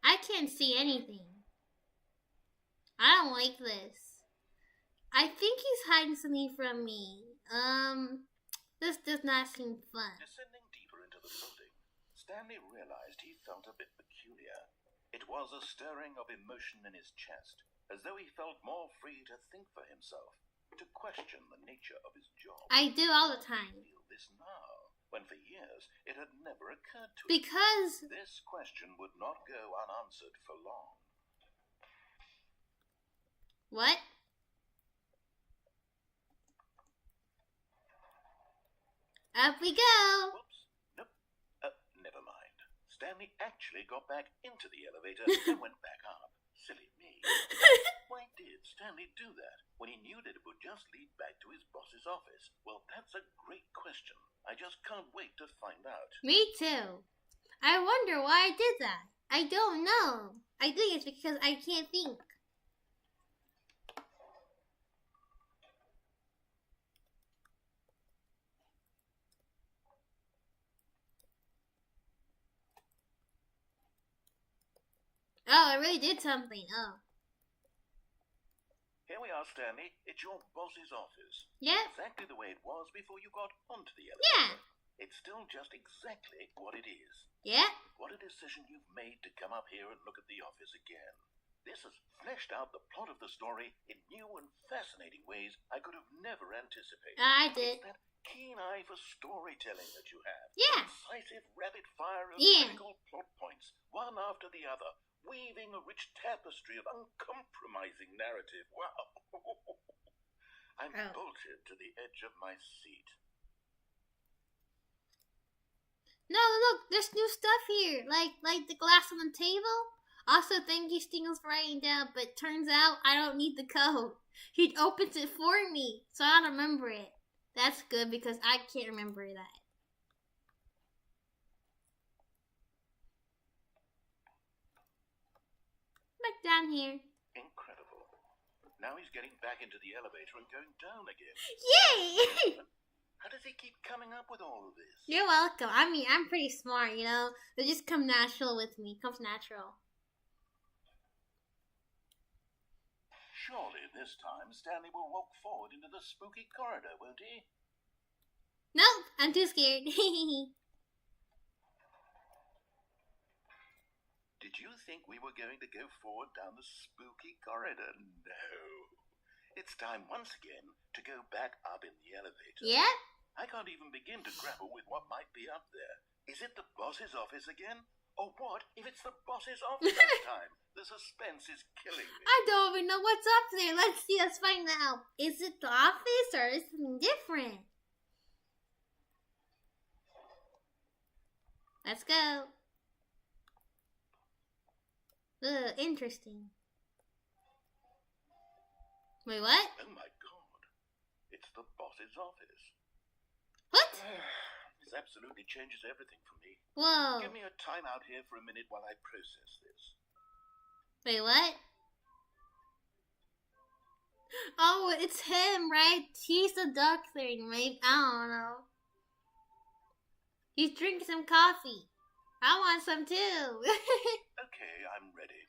I can't see anything. I don't like this. I think he's hiding something from me. This does not seem fun. Descending deeper into the building, Stanley realized he felt a bit peculiar. It was a stirring of emotion in his chest. as though he felt more free to think for himself, to question the nature of his job. I do all the time. I feel this now, when for years it had never occurred to him. Because This question would not go unanswered for long. what? Up we go. Whoops. Nope. Never mind. Stanley actually got back into the elevator and went back up. Silly me. Why did Stanley do that when he knew that it would just lead back to his boss's office? Well, that's a great question. I just can't wait to find out. Me too. I wonder why I did that. I don't know. I think it's because I can't think. Oh, I really did something. Oh. Here we are, Stanley. It's your boss's office. Yep. Exactly the way it was before you got onto the Yeah. elevator. It's still just exactly what it is. Yep. What a decision you've made to come up here and look at the office again. This has fleshed out the plot of the story in new and fascinating ways I could have never anticipated. I did. It's that keen eye for storytelling that you have. Yeah. Incisive rapid fire of Yeah. critical plot points, one after the other, weaving a rich tapestry of uncompromising narrative. Wow. I'm Oh. bolted to the edge of my seat. No, look, there's new stuff here. Like the glass on the table. Also, thank you, Stingles, for writing down. But turns out I don't need the code. He opens it for me, so I don't remember it. That's good because I can't remember that. Back down here. Incredible. Now he's getting back into the elevator and going down again. Yay! How does he keep coming up with all of this? You're welcome. I mean, I'm pretty smart, you know. It just comes natural with me. Comes natural. Surely this time Stanley will walk forward into the spooky corridor, won't he? Nope, I'm too scared. Did you think we were going to go forward down the spooky corridor? No. It's time once again to go back up in the elevator. Yep. I can't even begin to grapple with what might be up there. Is it the boss's office again? Or what if it's the boss's office this time? The suspense is killing me. I don't even know what's up there. Let's see. Let's find out. Is it the office or is it something different? Let's go. Ugh, interesting. Wait, what? Oh my god. It's the boss's office. What? This absolutely changes everything for me. Whoa. Give me a time out here for a minute while I process this. Wait, what? Oh, it's him, right? He's the duck thing, right? I don't know. He's drinking some coffee. I want some too. Okay, I'm ready.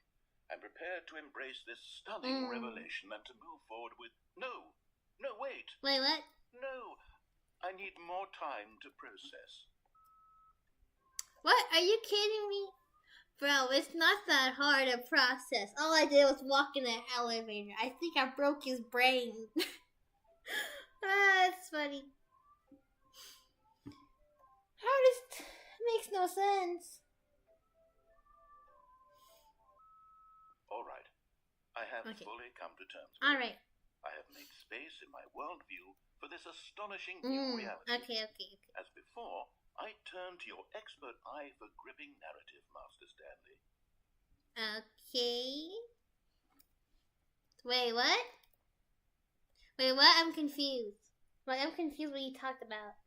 I'm prepared to embrace this stunning revelation and to move forward with... No, wait. Wait, what? No, I need more time to process. What? Are you kidding me? Bro, it's not that hard to process. All I did was walk in the elevator. I think I broke his brain. That's funny. How does... Makes no sense. All right. I have Okay. fully come to terms with All it. right. I have made space in my worldview for this astonishing new reality. Okay. As before, I turn to your expert eye for gripping narrative, Master Stanley. Okay. Wait, what? Wait, what? I'm confused. Wait, I'm confused what you talked about.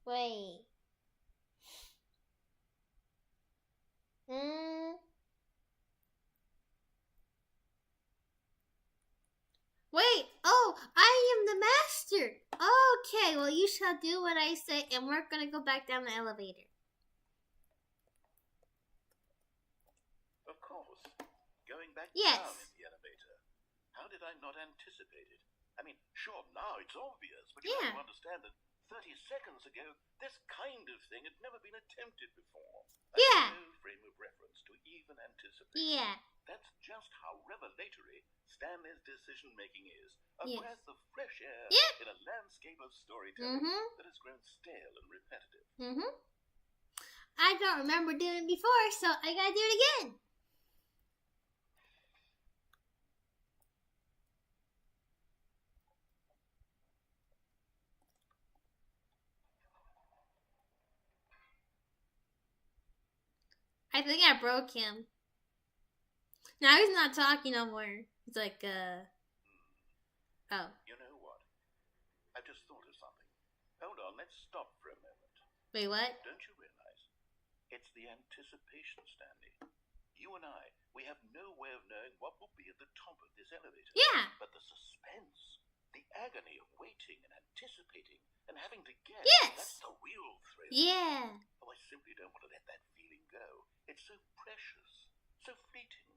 Wait. Wait, oh, I am the master. Okay, well, you shall do what I say, and we're gonna go back down the elevator. Of course. Going back Yes. down in the elevator. How did I not anticipate it? I mean, sure, now it's obvious, but you Yeah. have to understand that 30 seconds ago, this kind of thing had never been attempted before. Yeah. No frame of reference to even anticipate. Yeah. That's just how revelatory Stanley's decision-making is. A Yes. breath of fresh air Yep. in a landscape of storytelling that has grown stale and repetitive. I don't remember doing it before, so I gotta do it again. I think I broke him. Now he's not talking no more. It's like, oh. You know what? I've just thought of something. Hold on, let's stop for a moment. Wait, what? Don't you realize? It's the anticipation, Stanley. You and I, we have no way of knowing what will be at the top of this elevator. Yeah. But the suspense, the agony of waiting and anticipating and having to guess, Yes. that's the real thrill. Yeah. Oh, I simply don't want to let that feeling go. It's so precious, so fleeting.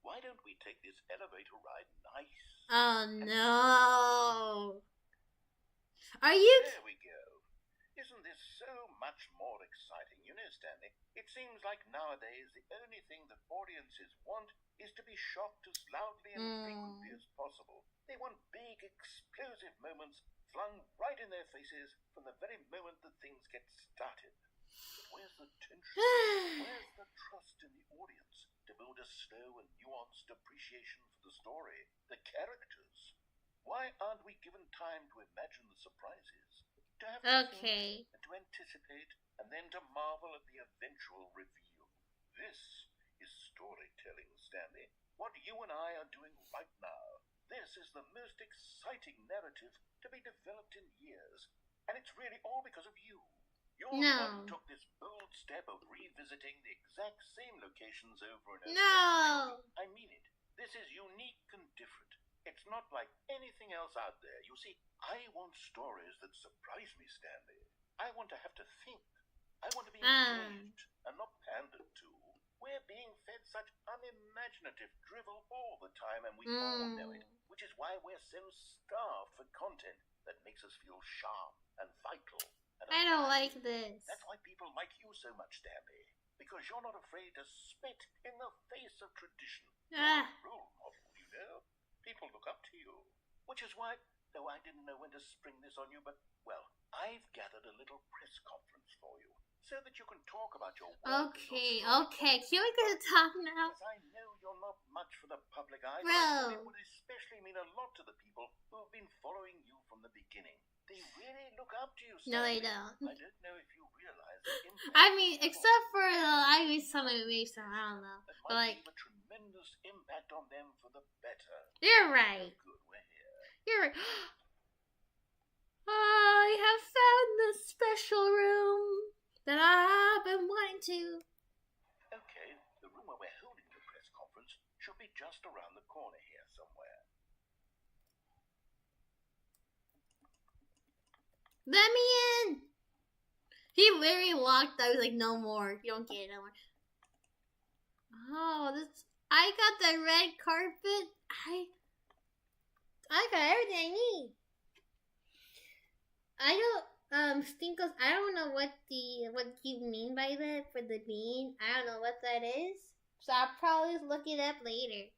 Why don't we take this elevator ride nice? Oh, no. Are you... There we go. Isn't this so much more exciting? You know, Stanley, it seems like nowadays the only thing that audiences want is to be shocked as loudly and frequently as possible. They want big, explosive moments flung right in their faces from the very moment that things get started. But where's the tension? Where's the trust in the audience to build a slow and nuanced appreciation for the story, the characters? Why aren't we given time to imagine the surprises? To have to think and to anticipate, and then to marvel at the eventual reveal. This is storytelling, Stanley. What you and I are doing right now. This is the most exciting narrative to be developed in years. And it's really all because of you. You're the one who took this bold step of revisiting the exact same locations over and over. No. I mean it. This is unique and different. It's not like anything else out there. You see, I want stories that surprise me, Stanley. I want to have to think. I want to be engaged and not pandered to. We're being fed such unimaginative drivel all the time, and we all know it, which is why we're so starved for content that makes us feel sharp and vital. And I don't like this. That's why people like you so much, Stanley. Because you're not afraid to spit in the face of tradition. You're a role model, you know. People look up to you. Which is why, though I didn't know when to spring this on you, but, well, I've gathered a little press conference for you, so that you can talk about your work. Okay. Can we get to talk now? Because I know you're not much for the public eye, Bro. but it would especially mean a lot to the people who have been following you from the beginning. They really look up to you, Stanley. No, they don't. I don't know if you realize the impact. I mean, except for I mean, some of the so I don't know. That But might like, leave a tremendous impact on them for the better. you're right. Good, we're here. You're right. I have found the special room that I've been wanting to. Okay, the room where we're holding the press conference should be just around the corner here somewhere. Let me in. He literally walked out. He was like, no more. You don't get it no more. Oh, this. I got the red carpet. I got everything I need. I don't, Stinkles, I don't know what you mean by that for the bean. I don't know what that is. So I'll probably look it up later.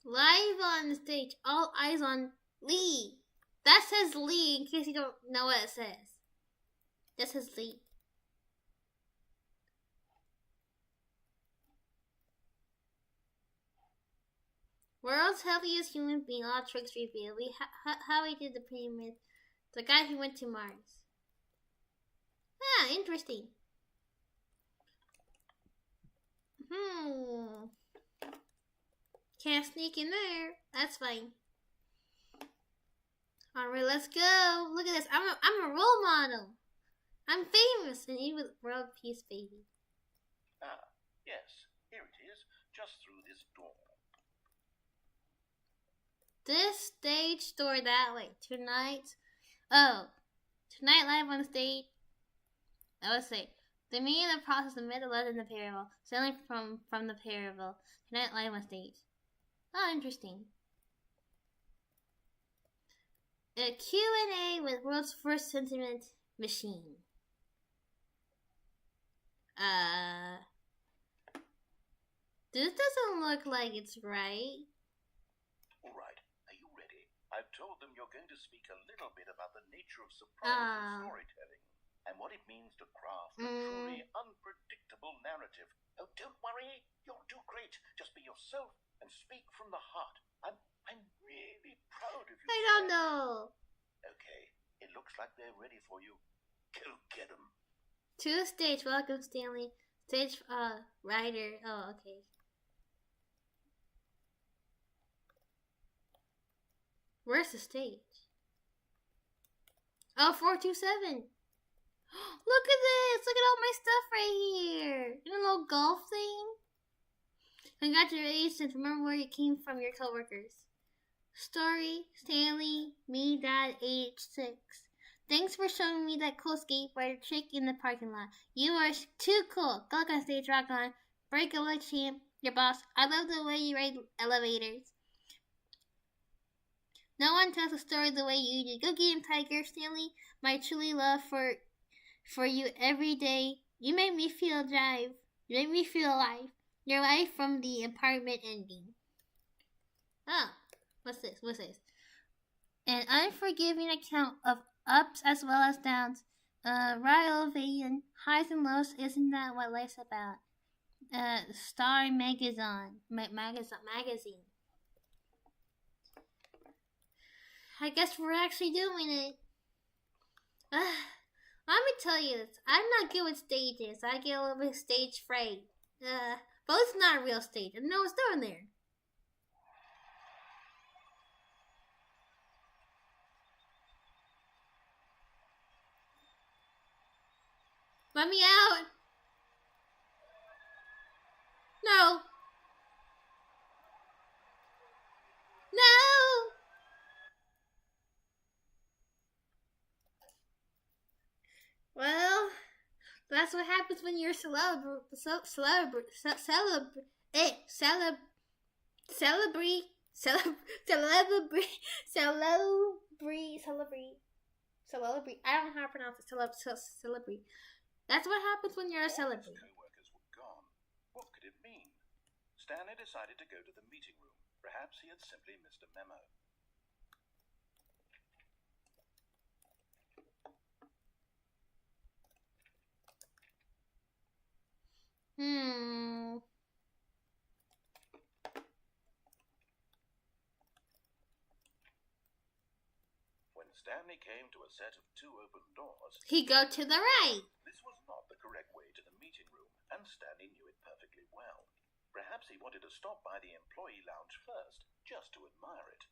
Live on the stage, all eyes on Lee. That says Lee in case you don't know what it says. That says Lee. World's healthiest human being, all tricks revealed. How he did the pyramid. The guy who went to Mars. Ah, interesting. Can't sneak in there. That's fine. Alright, let's go. Look at this. I'm a role model. I'm famous and even world peace, baby. Ah, yes. Here it is. Just through this door. This stage door that way. Tonight live on the stage. I would say the meaning of the process of the legend of the parable, sailing from the parable. Tonight live on stage. Oh, interesting. A Q&A with world's first sentiment machine. This doesn't look like it's right. All right, are you ready? I've told them you're going to speak a little bit about the nature of surprise in storytelling and what it means to craft a truly unpredictable narrative. Oh, don't worry, you'll do great. Just be yourself and speak from the heart. I'm really proud of you. I don't know. Okay, it looks like they're ready for you. Go get them. To the stage, welcome Stanley. Stage, writer. Oh, okay. Where's the stage? Oh, 427. Look at this! Look at all my stuff right here! And a little golf thing. Congratulations! Remember where you came from, your coworkers. Story, Stanley, me, Dad, age 6. Thanks for showing me that cool skateboard trick in the parking lot. You are too cool. Go on stage, rock on. Break a leg champ, your boss. I love the way you ride elevators. No one tells a story the way you do. Go get him, Tiger. Stanley, my truly love for you every day. You make me feel drive. You make me feel alive. Your life from the apartment ending. Oh, what's this? What's this? An unforgiving account of ups as well as downs. Right elevation, highs and lows. Isn't that what life's about? Star Magazine. Magazine. I guess we're actually doing it. Let me tell you this. I'm not good with stages. I get a little bit stage fright. But it's not a real stage. I know what's doing there. Let me out. No. No. Well, that's what happens when you're a celebrity. I don't know how to pronounce it. Celebrity. That's what happens when you're a celebrity. His co-workers were gone. What could it mean? Stanley decided to go to the meeting room. Perhaps he had simply missed a memo. When Stanley came to a set of 2 open doors, he go to the right. This was not the correct way to the meeting room, and Stanley knew it perfectly well. Perhaps he wanted to stop by the employee lounge first, just to admire it.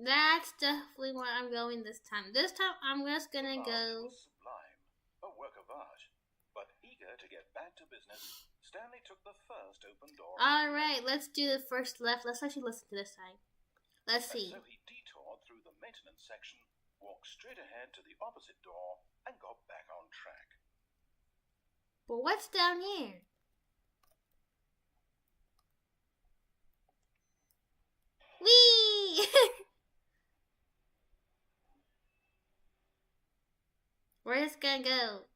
That's definitely where I'm going this time. This time I'm just gonna go. It was sublime, a work of art. But eager to get back to business, Stanley took the first open door. Alright, let's do the first left. Let's actually listen to this side. Let's see. So he detoured through the maintenance section, walked straight ahead to the opposite door, and got back on track. But what's down here? Whee! Where's it gonna go?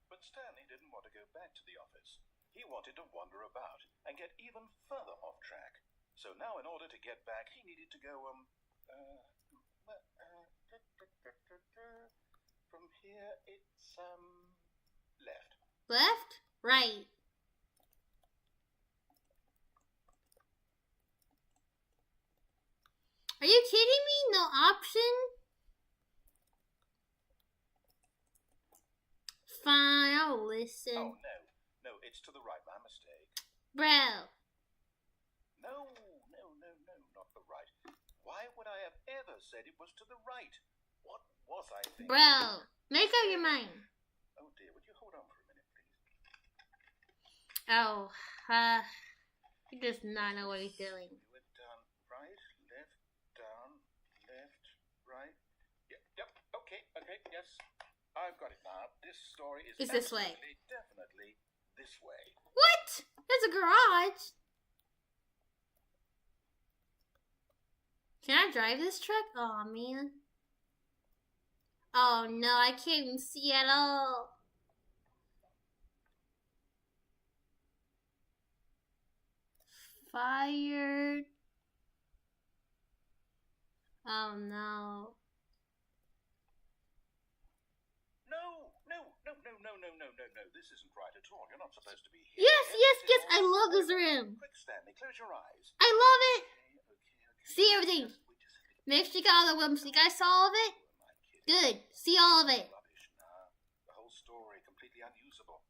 But Stanley didn't want to go back to the office. He wanted to wander about and get even further off track. So now in order to get back, he needed to go, from here it's, left. Left? Right. Are you kidding me? No option? Fine, I'll listen. Oh, no, it's to the right, my mistake. Bro. No, not the right. Why would I have ever said it was to the right? What was I thinking? Bro, make up your mind. Oh dear, would you hold on for a minute, please? Oh, he does not know what he's doing. You went down, right, down, left, right. Yep, okay, yes. I've got it now. This story is this way. Definitely this way. What? There's a garage. Can I drive this truck? Oh man. Oh no, I can't even see at all. Fired. Oh no. No. This isn't right at all. You're not supposed to be here. Yes. I love this room. Quick, Stanley, close your eyes. I love it. Okay. See everything. Make sure you got all the rooms. You guys saw all of it? Good. See all of it. Rubbish. Nah. The whole story completely unusable.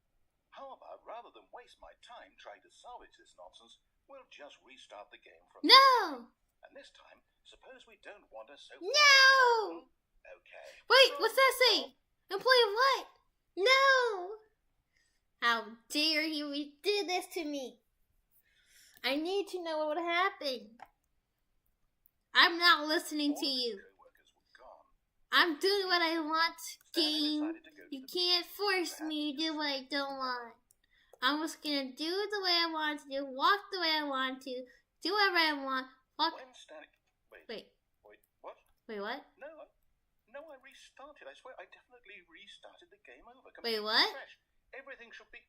How about, rather than waste my time trying to salvage this nonsense, we'll just restart the game from No. And this time, suppose we don't want us so. No. Okay. Wait, what's that say? Employee of what? No. How dare you do this to me? I need to know what would happen. I'm not listening to you. I'm doing what I want, game. You can't force me to do what I don't want. I'm just gonna do it the way I want to do, walk the way I want to, do whatever I want. Walk. Wait. What? Wait, what? No, I restarted. I swear, I definitely restarted the game over. Wait, what? Fresh. Everything should be.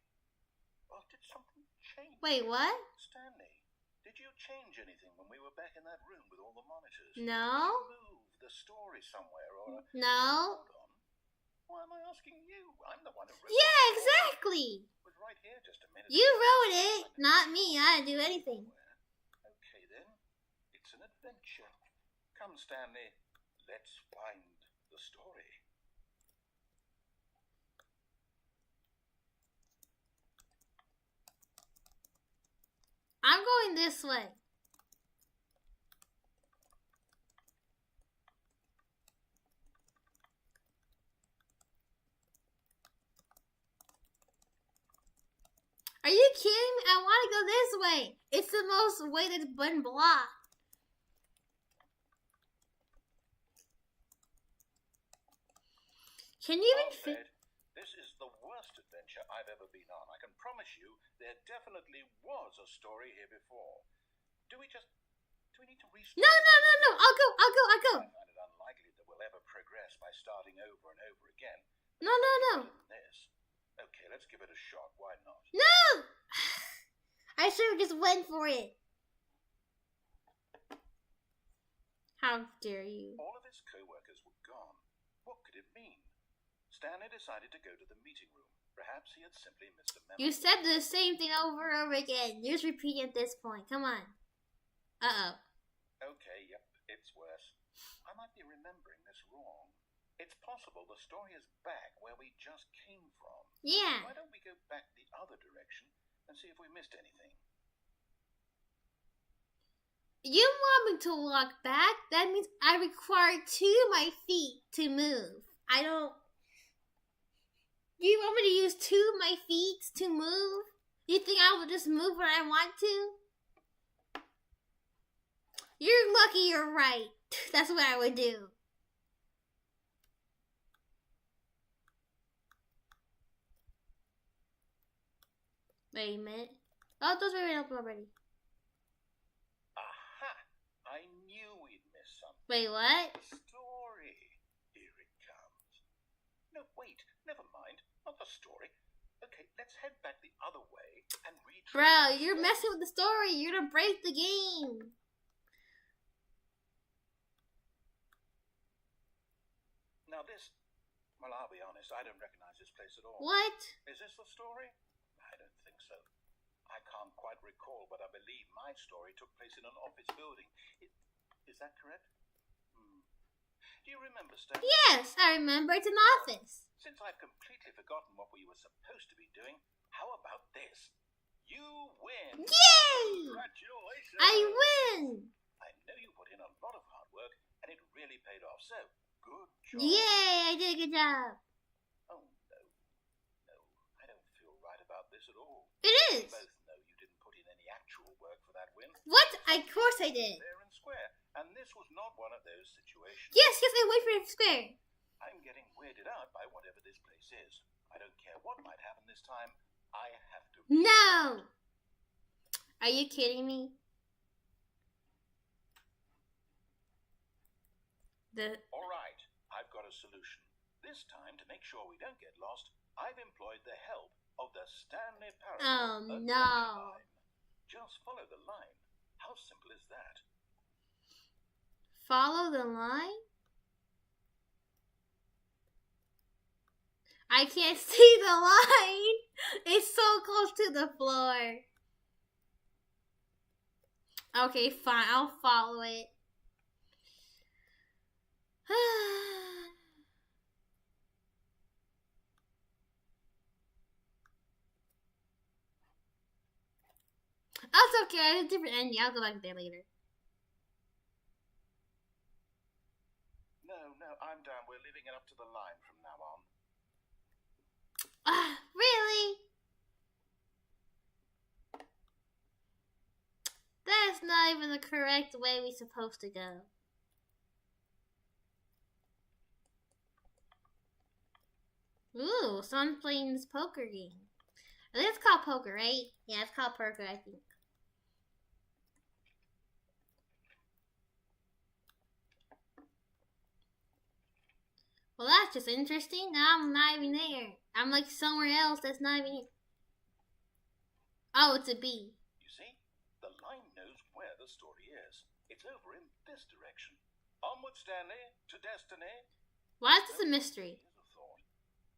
Oh, did something change? Wait, what? Stanley, did you change anything when we were back in that room with all the monitors? No. Did you move the story somewhere or? No. Hold on. Why am I asking you? I'm the one who wrote. Yeah, exactly. It was right here just a minute. You wrote it, not me. I didn't do anything. Okay then, it's an adventure. Come, Stanley, let's find the story. I'm going this way. Are you kidding me? I want to go this way. It's the most way that's been blocked. Can you even fit? This is the worst adventure I've ever been on. I can promise you there definitely was a story here before. Do we need to restart? No. I'll go. I find it unlikely that we'll ever progress by starting over and over again. No. This. Okay, let's give it a shot. Why not? No! I should have just went for it. How dare you? All of his co-workers were gone. What could it mean? Stanley decided to go to the meeting room. Perhaps he had simply missed a memo. You said the same thing over and over again. You're just repeating at this point. Come on. Uh-oh. Okay, yep, it's worse. I might be remembering this wrong. It's possible the story is back where we just came from. Yeah. Why don't we go back the other direction and see if we missed anything? You want me to walk back? That means I require my feet to move. I don't... You want me to use my feet to move? You think I will just move when I want to? You're lucky you're right. That's what I would do. Wait a minute. Oh, those were open already. Aha! I knew we'd miss something. Wait, what? Story. Here it comes. No, wait. Never mind. Not the story. Okay, let's head back the other way and read. Bro, you're messing with the story. You're gonna break the game. Now this... Well, I'll be honest. I don't recognize this place at all. What? Is this the story? I don't think so. I can't quite recall, but I believe my story took place in an office building. Is that correct? Do you remember, Stanley? Yes, I remember. It's an office. Since I've completely forgotten what we were supposed to be doing, how about this? You win! Yay! Congratulations! I win! I know you put in a lot of hard work, and it really paid off, so good job. Yay! I did a good job. Oh, no, I don't feel right about this at all. It is. We both know you didn't put in any actual work for that win. What? Of course I did. Fair and square, and this was not one of those situations. Yes, I wait for it square. I'm getting weirded out by whatever this place is. I don't care what might happen this time. I have to. No! Are you kidding me? All right, I've got a solution. This time, to make sure we don't get lost, I've employed the help of the Stanley Parable Oh adventure no. line. Just follow the line. How simple is that? Follow the line? I can't see the line. It's so close to the floor. Okay, fine. I'll follow it. That's okay. I have a different ending. I'll go back there later. No, I'm down. We're leaving it up to the line from now on. Really? That's not even the correct way we're supposed to go. Ooh, someone's playing this poker game. I think it's called poker, right? Yeah, it's called poker, I think. Well, that's just interesting. Now I'm not even there. I'm like somewhere else that's not even here. Oh, it's a B. You see? The line knows where the story is. It's over in this direction. Onward, Stanley, to destiny. Why is this a mystery? Here's a thought.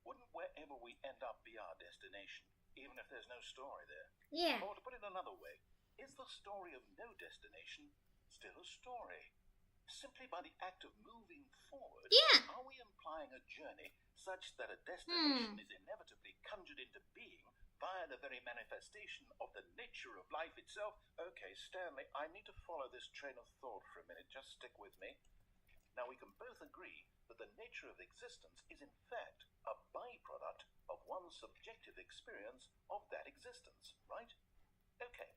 Wouldn't wherever we end up be our destination, even if there's no story there? Yeah. Or to put it another way, is the story of no destination still a story? Simply by the act of moving forward, Yeah. are we implying a journey such that a destination is inevitably conjured into being via the very manifestation of the nature of life itself? Okay, Stanley, I need to follow this train of thought for a minute. Just stick with me. Now, we can both agree that the nature of existence is in fact a byproduct of one's subjective experience of that existence, right? Okay.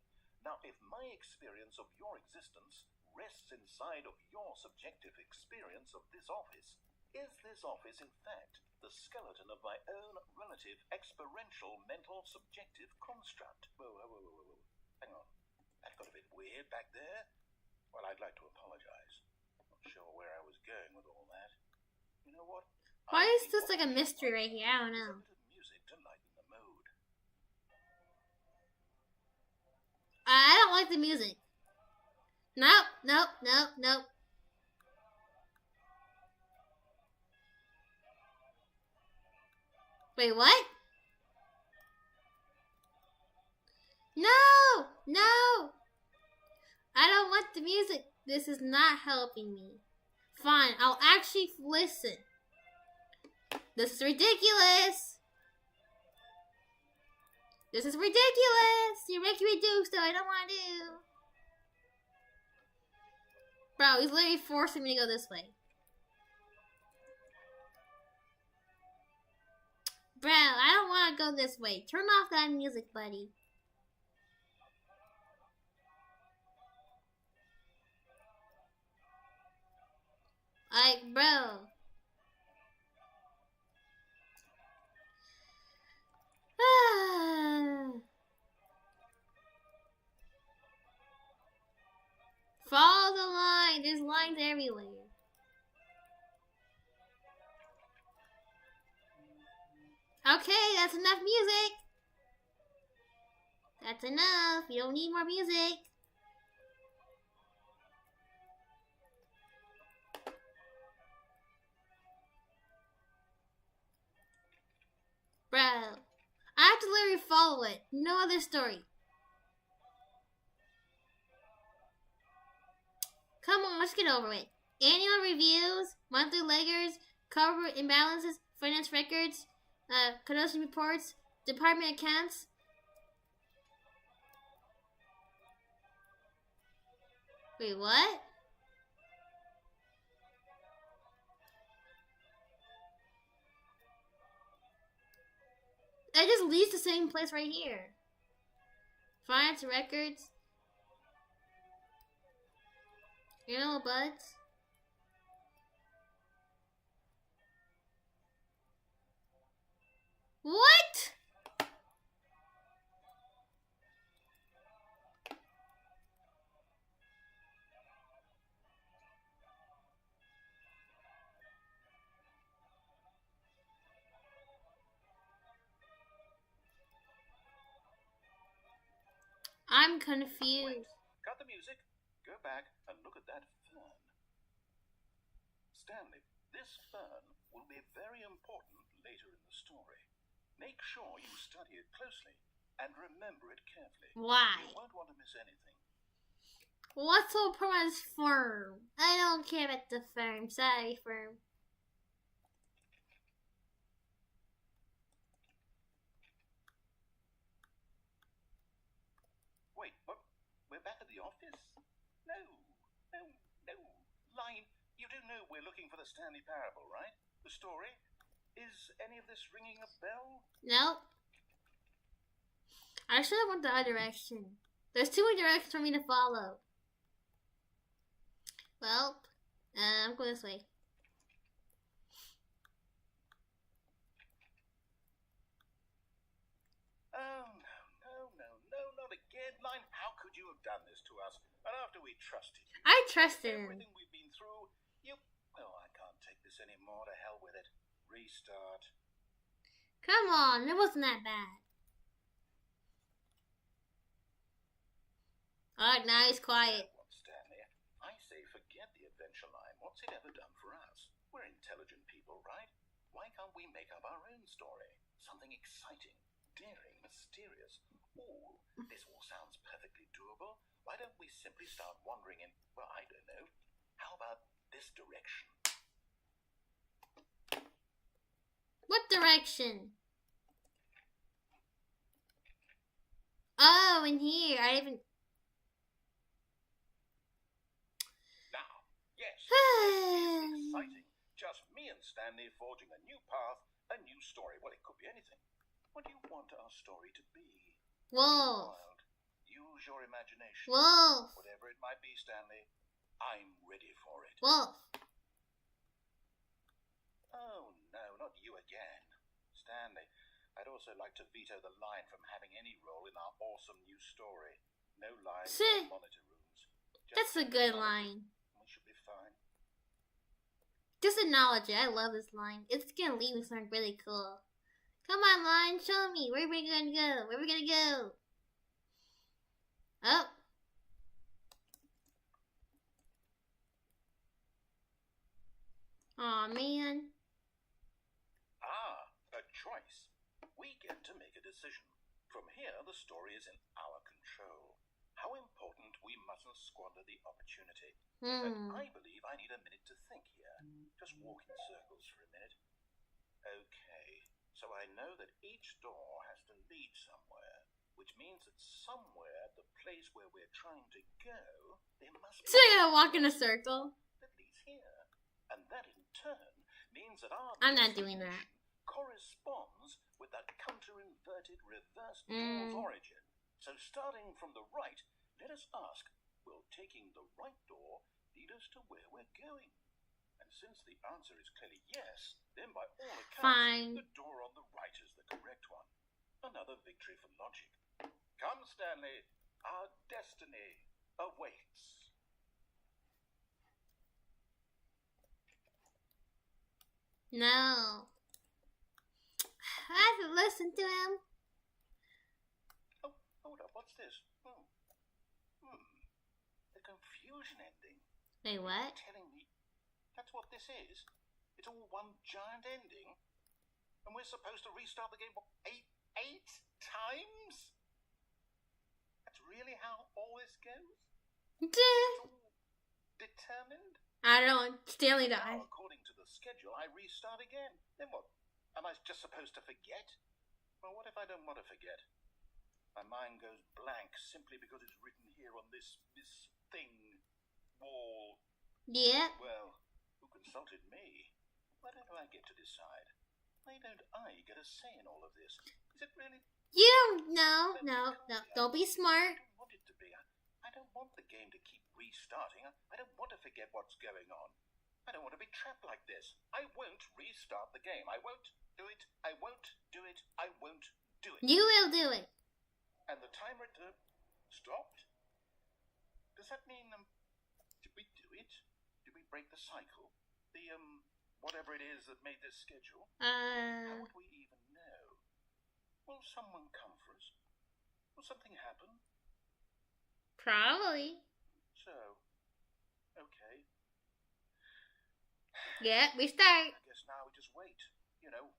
Now, if my experience of your existence rests inside of your subjective experience of this office, is this office in fact the skeleton of my own relative experiential mental subjective construct? Whoa. Hang on. That got a bit weird back there. Well, I'd like to apologize. Not sure where I was going with all that. You know what? Why is this like a mystery right here? I don't know. A bit of music to lighten the mood. I don't like the music. Nope. Wait, what? No! I don't want the music. This is not helping me. Fine, I'll actually listen. This is ridiculous. You're making me do stuff I don't want to do. Bro, he's literally forcing me to go this way. Bro, I don't want to go this way. Turn off that music, buddy. Like, bro. Follow the line. There's lines everywhere. Okay, that's enough music. That's enough. You don't need more music. Bro, I have to literally follow it. No other story. Come on, let's get over it. Annual reviews, monthly ledgers, cover imbalances, finance records, condition reports, department accounts. Wait, what? It just leads to the same place right here. Finance records. Annual buds. What? I'm Wait, confused. cut the music. Go back and look at that fern. Stanley, this fern will be very important later in the story. Make sure you study it closely and remember it carefully. Why? You won't want to miss anything. What's so important is firm? I don't care about the firm. Sorry, firm. Wait, what? We're back at the office? No, no, no. Line, you do know we're looking for the Stanley Parable, right? The story? Is any of this ringing a bell? Nope. I should have went the other direction. There's too many directions for me to follow. Well, I'm going this way. Oh, no, not again. Line, how could you have done this to us? And after we trusted you. I trusted him. Everything we've been through, you... Well, I can't take this anymore. To hell with it. Restart. Come on, it wasn't that bad. Alright, now he's quiet. What, Stanley? I say forget the adventure line. What's it ever done for us? We're intelligent people, right? Why can't we make up our own story? Something exciting, daring, mysterious. Ooh, this all sounds perfectly doable. Why don't we simply start wandering in, well, I don't know. How about this direction? What direction? Oh, in here. I even... Now, yes, this is exciting. Just me and Stanley forging a new path, a new story. Well, it could be anything. What do you want our story to be? Wolf. Wild. Use your imagination. Wolf. Whatever it might be, Stanley, I'm ready for it. Wolf. Oh, no, not you again. Stanley, I'd also like to veto the line from having any role in our awesome new story. No lines or monitor rooms. That's a good line. We should be fine. Just acknowledge it. I love this line. It's gonna leave me something really cool. Come on, line. Show me. Where are we gonna go? Where are we gonna go? Oh. Aw, man. Ah, a choice. We get to make a decision. From here, the story is in our control. How important we mustn't squander the opportunity. And I believe I need a minute to think here. Just walk in circles for a minute. Okay, so I know that each door has to lead somewhere, which means that somewhere, the place where we're trying to go, there must be... So you're gonna walk in a circle? ...that leads here. And that in turn means that our... I'm not doing that. ...corresponds with that counter-inverted reverse door's origin. So starting from the right, let us ask, will taking the right door lead us to where we're going? And since the answer is clearly yes, then by all accounts, the door on the right is the correct one. Another victory for logic. Come, Stanley, our destiny awaits. No. I have to listen to him. Oh, hold up, what's this? The confusion ending. Wait, what? You're telling me that's what this is? It's all one giant ending? And we're supposed to restart the game eight times? That's really how all this goes? It's all determined? I don't know. Stanley died. Now, according to the schedule, I restart again. Then what? Am I just supposed to forget? Well, what if I don't want to forget? My mind goes blank simply because it's written here on this thing, wall. Yeah. Well, who consulted me? Why don't I get to decide? Why don't I get a say in all of this? Is it really... You don't know. No. Don't be smart. I don't want it to be. I don't want the game to keep restarting. I don't want to forget what's going on. I don't want to be trapped like this. I won't restart the game. I won't do it. I won't do it. I won't do it. You will do it. And the timer stopped? Does that mean, did we do it? Did we break the cycle? The, whatever it is that made this schedule? How would we even know? Will someone come for us? Will something happen? Probably. So, okay. Yeah, we start. I guess now we just wait. You know,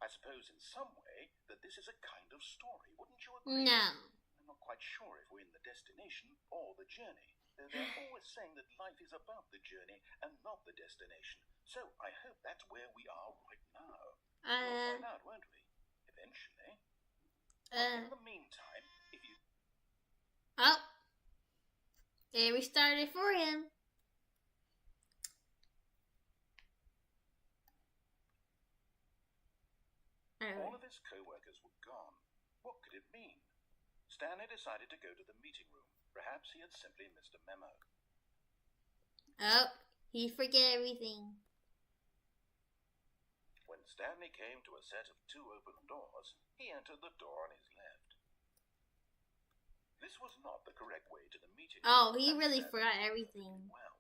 I suppose in some way that this is a kind of story, wouldn't you agree? No. I'm not quite sure if we're in the destination or the journey. They're always saying that life is about the journey and not the destination. So I hope that's where we are right now. We'll find out, won't we? Eventually. In the meantime, if you... Oh. And we started for him. All of his co-workers were gone. What could it mean? Stanley decided to go to the meeting room. Perhaps he had simply missed a memo. Oh, he forget everything. When Stanley came to a set of 2 open doors, he entered the door on his left. This was not the correct way to the meeting room. Oh, he really forgot everything. Well,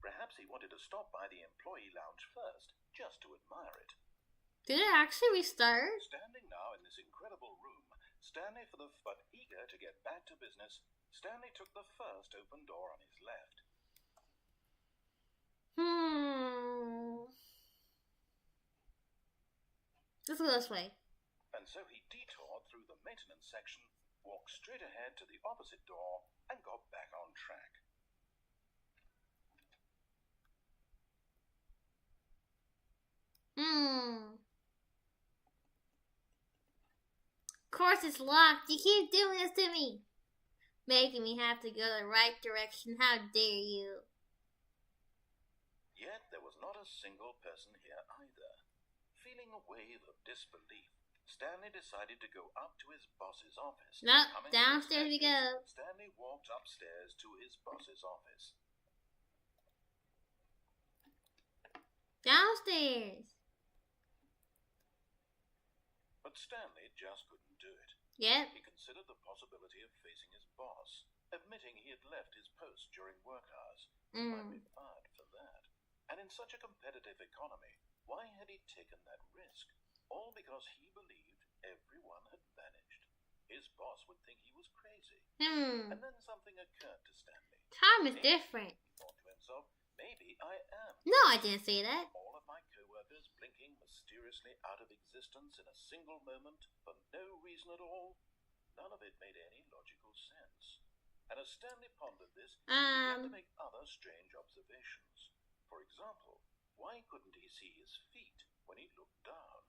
perhaps he wanted to stop by the employee lounge first, just to admire it. Did it actually restart? Standing now in this incredible room, Stanley but eager to get back to business, Stanley took the first open door on his left. Let's go this way. And so he detoured through the maintenance section, walked straight ahead to the opposite door, and got back on track. Of course it's locked. You keep doing this to me. Making me have to go the right direction. How dare you? Yet there was not a single person here either. Feeling a wave of disbelief, Stanley decided to go up to his boss's office. Nope, downstairs we go. Stanley walked upstairs to his boss's office. Downstairs. But Stanley just couldn't do it. Yep. He considered the possibility of facing his boss, admitting he had left his post during work hours. It might be bad for that. And in such a competitive economy, why had he taken that risk? All because he believed everyone had vanished. His boss would think he was crazy. And then something occurred to Stanley. Time is different. He thought to himself, maybe I am. No, I didn't say that. All of my co-workers blinking mysteriously out of existence in a single moment for no reason at all. None of it made any logical sense. And as Stanley pondered this, he began to make other strange observations. For example, why couldn't he see his feet when he looked down?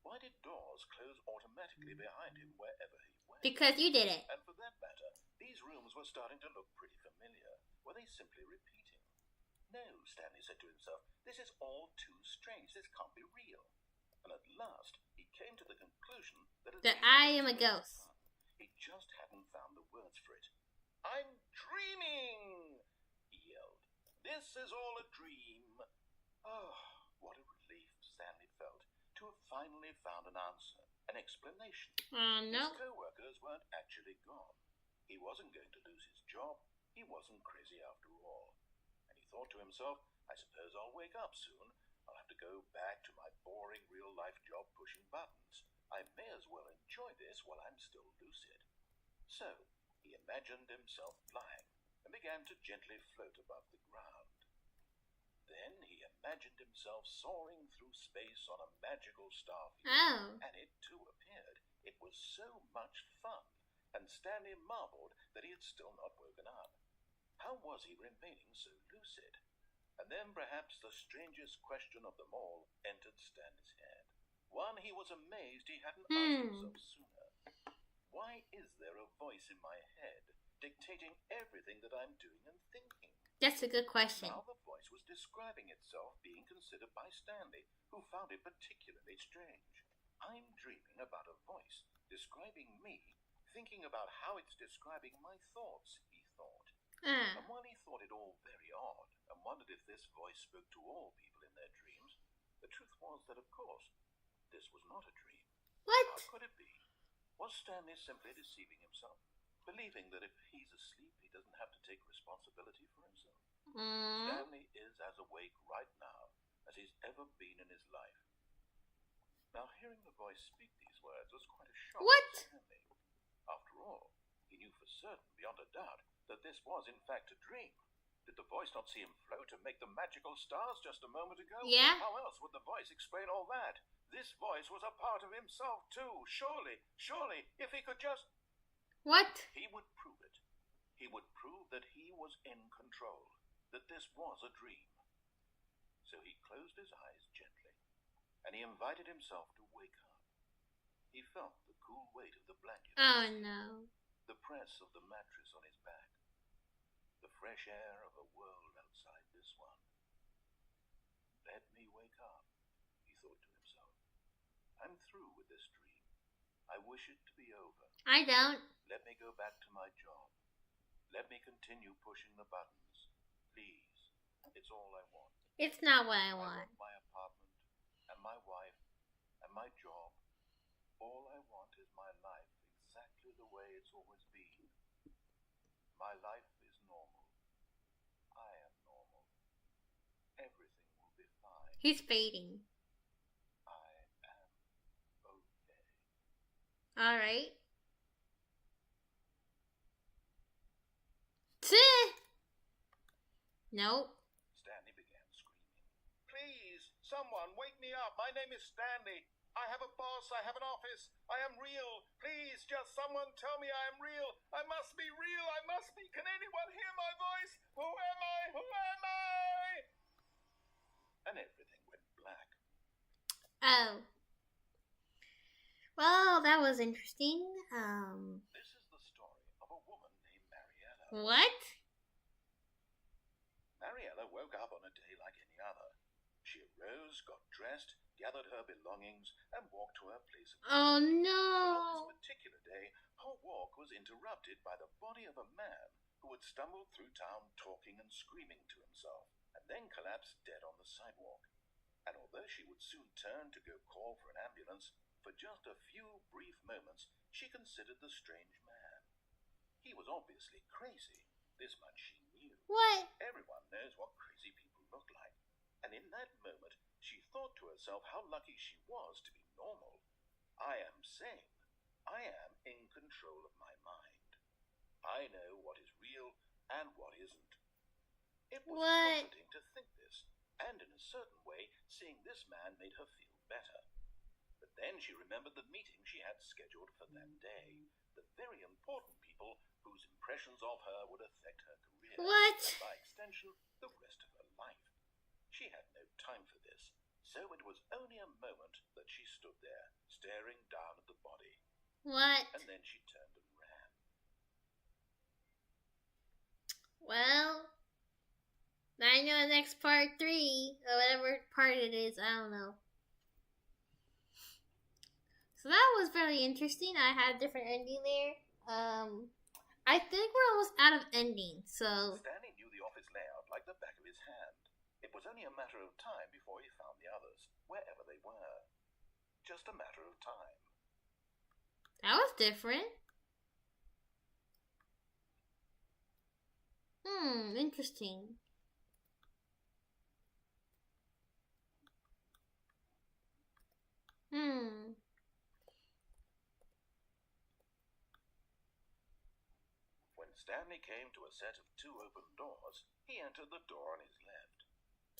Why did doors close automatically behind him wherever he went? Because you did it. And for that matter, these rooms were starting to look pretty familiar. Were they simply repeating? No, Stanley said to himself, this is all too strange. This can't be real. And at last, he came to the conclusion that I am a ghost. He just hadn't found the words for it. I'm dreaming, he yelled. This is all a dream. Oh, what a relief Stanley felt to have finally found an answer, an explanation. No. His co-workers weren't actually gone. He wasn't going to lose his job. He wasn't crazy after all. And he thought to himself, I suppose I'll wake up soon. I'll have to go back to my boring real-life job pushing buttons. I may as well enjoy this while I'm still lucid. So, he imagined himself flying and began to gently float above the ground. Then he imagined himself soaring through space on a magical star field, and it too appeared. It was so much fun, and Stanley marveled that he had still not woken up. How was he remaining so lucid? And then perhaps the strangest question of them all entered Stanley's head. One he was amazed he hadn't asked himself sooner. Why is there a voice in my head dictating everything that I'm doing and thinking? That's a good question. Now the voice was describing itself being considered by Stanley, who found it particularly strange. I'm dreaming about a voice describing me, thinking about how it's describing my thoughts, he thought. And while he thought it all very odd, and wondered if this voice spoke to all people in their dreams, the truth was that, of course, this was not a dream. What? How could it be? Was Stanley simply deceiving himself, believing that if he's asleep, he doesn't have to take responsibility for himself? Stanley is as awake right now as he's ever been in his life. Now, hearing the voice speak these words was quite a shock to Stanley. After all, He knew for certain, beyond a doubt, that this was in fact a dream. Did the voice not see him float and make the magical stars just a moment ago? Yeah. How else would the voice explain all that? This voice was a part of himself too. Surely, if he could just... What? He would prove it. He would prove that he was in control, that this was a dream. So he closed his eyes gently, and he invited himself to wake up. He felt the cool weight of the blanket, Oh no. the press of the mattress on his back, the fresh air of a world outside this one. Let me wake up, he thought to himself. I'm through with this dream. I wish it to be over. I don't. Let me go back to my job. Let me continue pushing the buttons. Please. It's all I want. It's not what I I want. want my apartment, and my wife, and my job. All I want is my life exactly the way it's always been. My life is normal. I am normal. Everything will be fine. He's fading. I am okay. Alright. Nope. Stanley began screaming. Please, someone, wake me up. My name is Stanley. I have a boss. I have an office. I am real. Please, just someone tell me I am real. I must be real. I must be. Can anyone hear my voice? Who am I? Who am I? And everything went black. Oh. Well, that was interesting. This is the story of a woman named Mariella. What? Mariella woke up on a day like any other. She arose, got dressed, gathered her belongings, and walked to her place of Oh work. But on no. this particular day, her walk was interrupted by the body of a man who had stumbled through town talking and screaming to himself, and then collapsed dead on the sidewalk. And although she would soon turn to go call for an ambulance, for just a few brief moments she considered the strange man. He was obviously crazy. This much she knew. What? Everyone knows what crazy people look like. And in that moment, she thought to herself how lucky she was to be normal. I am sane. I am in control of my mind. I know what is real and what isn't. It was comforting to think this, and in a certain way, seeing this man made her feel better. But then she remembered the meeting she had scheduled for that day. The very important people whose impressions of her would affect her career. What? And by extension, the rest of her life. She had no time for this, so it was only a moment that she stood there, staring down at the body. What? And then she turned and ran. Well, I know the next part 3, or whatever part it is, I don't know. So that was very interesting. I had a different ending there. I think we're almost out of endings, so... Stanley knew the office layout like the back of his hand. It was only a matter of time before he found the others, wherever they were. Just a matter of time. That was different. Interesting. When Stanley came to a set of 2 open doors, he entered the door on his left.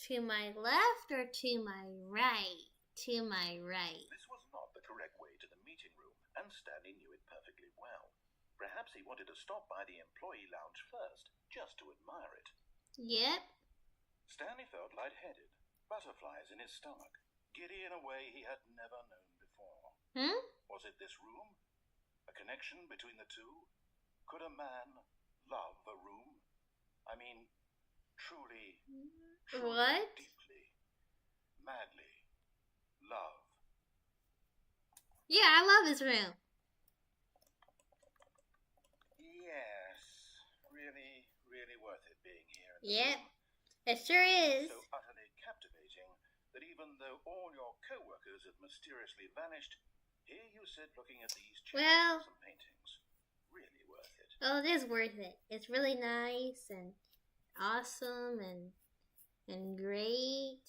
To my left or to my right? To my right. This was not the correct way to the meeting room, and Stanley knew it perfectly well. Perhaps he wanted to stop by the employee lounge first, just to admire it. Yep. Stanley felt lightheaded, butterflies in his stomach, giddy in a way he had never known before. Was it this room? A connection between the two? Could a man love a room? I mean, truly, What? deeply, madly love. Yeah, I love this room. Yes, really, really worth it being here in the Yep. room. It sure is. So utterly captivating that even though all your co-workers had mysteriously vanished, here you sit looking at these chairs and some paintings. Really worth it. Oh, it is worth it. It's really nice and awesome and great.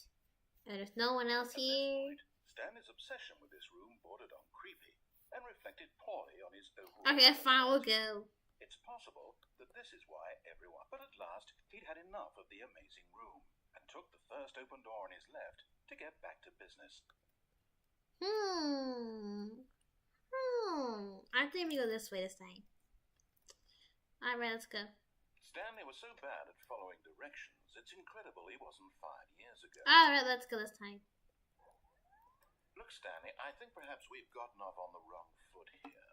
And there's no one else At this here. point, Stanley's obsession with this room bordered on creepy and reflected poorly on his overall... Okay, fine, we'll go. It's possible that this is why everyone... But at last, he'd had enough of the amazing room and took the first open door on his left to get back to business. I think we go this way this time. Alright, let's go. Stanley was so bad at following directions, it's incredible he wasn't 5 years ago. Alright, let's go this time. Look, Stanley, I think perhaps we've gotten off on the wrong foot here.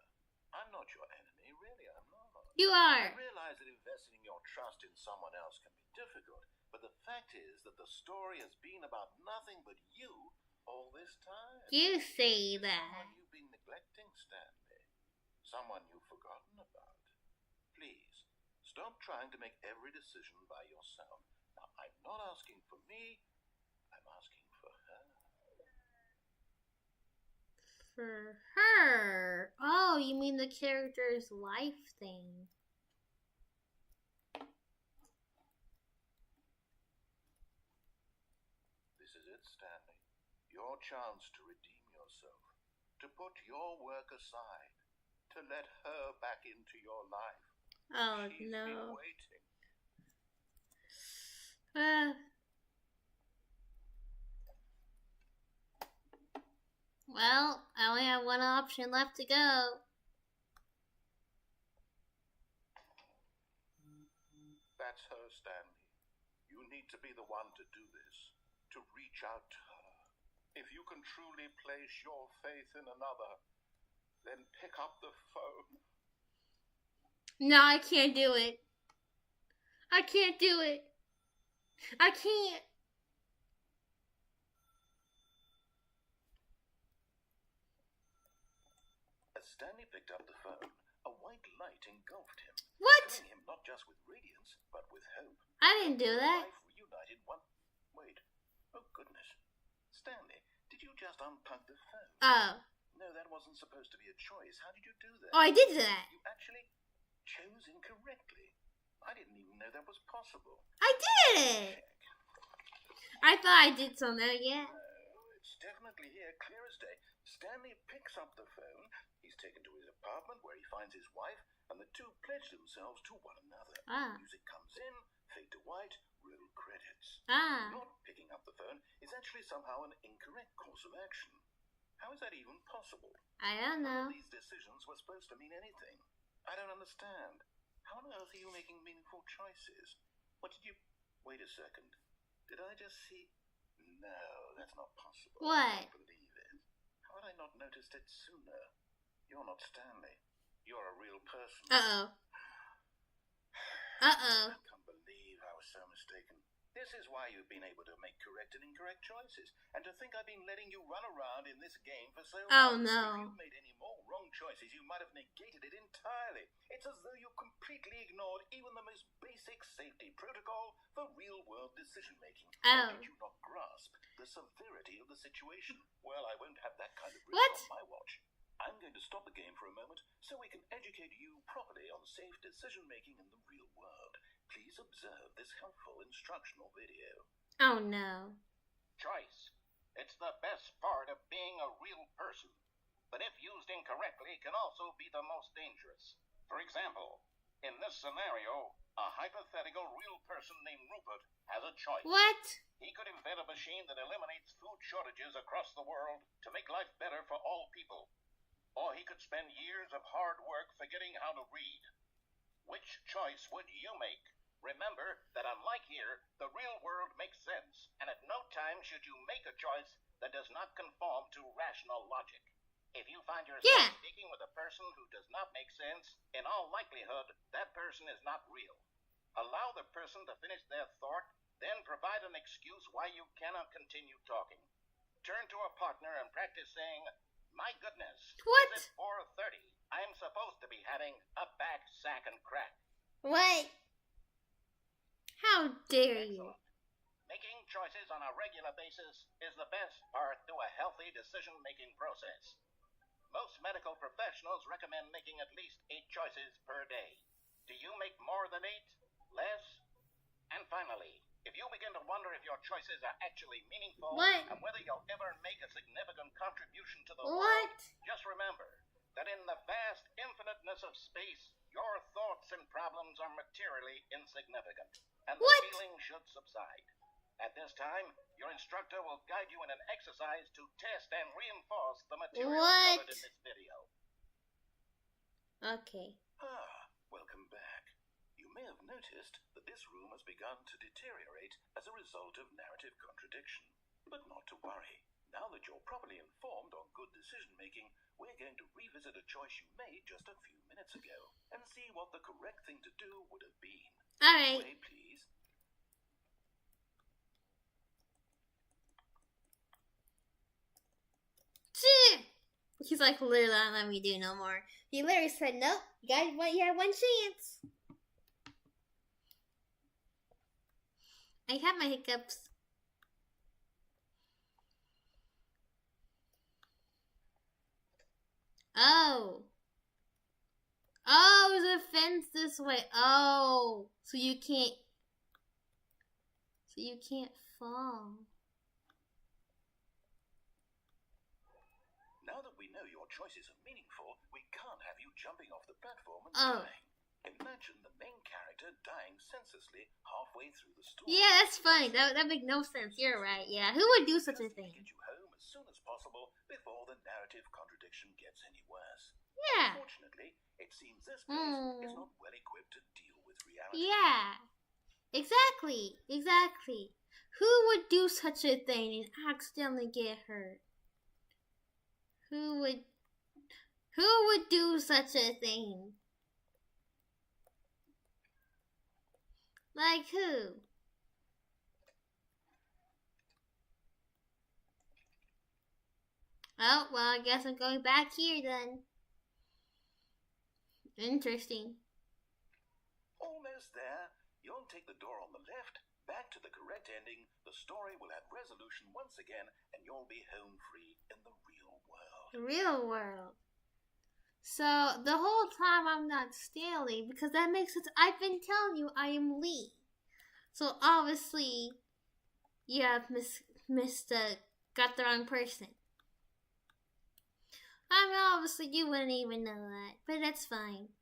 I'm not your enemy, really, I'm not. You are. I realize that investing your trust in someone else can be difficult, but the fact is that the story has been about nothing but you all this time. You say that. Someone you've been neglecting, Stanley. Someone you've forgotten about. Please, stop trying to make every decision by yourself. Now, I'm not asking for me, I'm asking for her. For her. Oh, you mean the character's life thing. This is it, Stanley. Your chance to redeem yourself. To put your work aside. To let her back into your life. Oh, She's no. been waiting. Well, I only have one option left to go. That's her, Stanley. You need to be the one to do this. To reach out to her. If you can truly place your faith in another, then pick up the phone. No, I can't do it. I can't do it. I can't. As Stanley picked up the phone, a white light engulfed him. What? Filling him not just with radiance, but with hope. I didn't do that. Life reunited one... Wait. Oh, goodness. Stanley, did you just unplug the phone? Oh. No, that wasn't supposed to be a choice. How did you do that? Oh, I did that. You actually chose incorrectly. I didn't even know that was possible. I did it. I thought I did something, yeah. No, it's definitely here, clear as day. Stanley picks up the phone. He's taken to his apartment where he finds his wife, and the two pledge themselves to one another. Ah. Music comes in, fade to white, roll credits. Ah. Not picking up the phone is actually somehow an incorrect course of action. How is that even possible? I don't know. None of these decisions were supposed to mean anything. I don't understand. How on earth are you making meaningful choices? What did you... Wait a second. Did I just see... No, that's not possible. What? I don't believe it. How had I not noticed it sooner? You're not Stanley. You're a real person. Uh-oh. Uh-oh. I can't believe I was so mistaken. This is why you've been able to make correct and incorrect choices. And to think I've been letting you run around in this game for so long. Oh, no. If you've made any more wrong choices, you might have negated it entirely. It's as though you completely ignored even the most basic safety protocol for real-world decision-making. Oh. Did you not grasp the severity of the situation? Well, I won't have that kind of risk What? on my watch. I'm going to stop the game for a moment so we can educate you properly on safe decision-making in the real world. Please observe this helpful instructional video. Oh, no. Choice. It's the best part of being a real person. But if used incorrectly, can also be the most dangerous. For example, in this scenario, a hypothetical real person named Rupert has a choice. What? He could invent a machine that eliminates food shortages across the world to make life better for all people. Or he could spend years of hard work forgetting how to read. Which choice would you make? Remember that unlike here, the real world makes sense, and at no time should you make a choice that does not conform to rational logic. If you find yourself speaking with a person who does not make sense, in all likelihood, that person is not real. Allow the person to finish their thought, then provide an excuse why you cannot continue talking. Turn to a partner and practice saying, "My goodness, What? is it 4:30? I'm supposed to be having a back, sack, and crack." What? How dare you? Excellent. Making choices on a regular basis is the best part to a healthy decision-making process. Most medical professionals recommend making at least 8 choices per day. Do you make more than 8? Less? And finally, if you begin to wonder if your choices are actually meaningful What? and whether you'll ever make a significant contribution to the What? world, just remember, that in the vast infiniteness of space, your thoughts and problems are materially insignificant, and the What? feeling should subside. At this time, your instructor will guide you in an exercise to test and reinforce the material What? covered in this video. Okay. Welcome back. You may have noticed that this room has begun to deteriorate as a result of narrative contradiction. But not to worry. Now that you're properly informed on good decision-making, we're going to revisit a choice you made just a few minutes ago and see what the correct thing to do would have been. Alright. Wait, please. He's like, literally not letting me do no more. He literally said, nope, you have one chance. I have my hiccups. Oh. Oh, there's a fence this way. Oh. So you can't fall. Now that we know your choices are meaningful, we can't have you jumping off the platform and dying. Imagine the main character dying senselessly halfway through the story. Yeah, that's funny. That makes no sense. You're right. Yeah, who would do such a thing? Get you home as soon as possible before the narrative contradiction gets any worse. Yeah. Unfortunately, it seems this place is not well equipped to deal with reality. Yeah. Exactly. Who would do such a thing and accidentally get hurt? Who would do such a thing? Like who? Oh, well, I guess I'm going back here then. Interesting. Almost there. You'll take the door on the left, back to the correct ending, the story will have resolution once again, and you'll be home free in the real world. The real world. So, the whole time I'm not Stanley, because that makes sense. I've been telling you I am Lee. So, obviously, you have got the wrong person. I mean, obviously, you wouldn't even know that, but that's fine.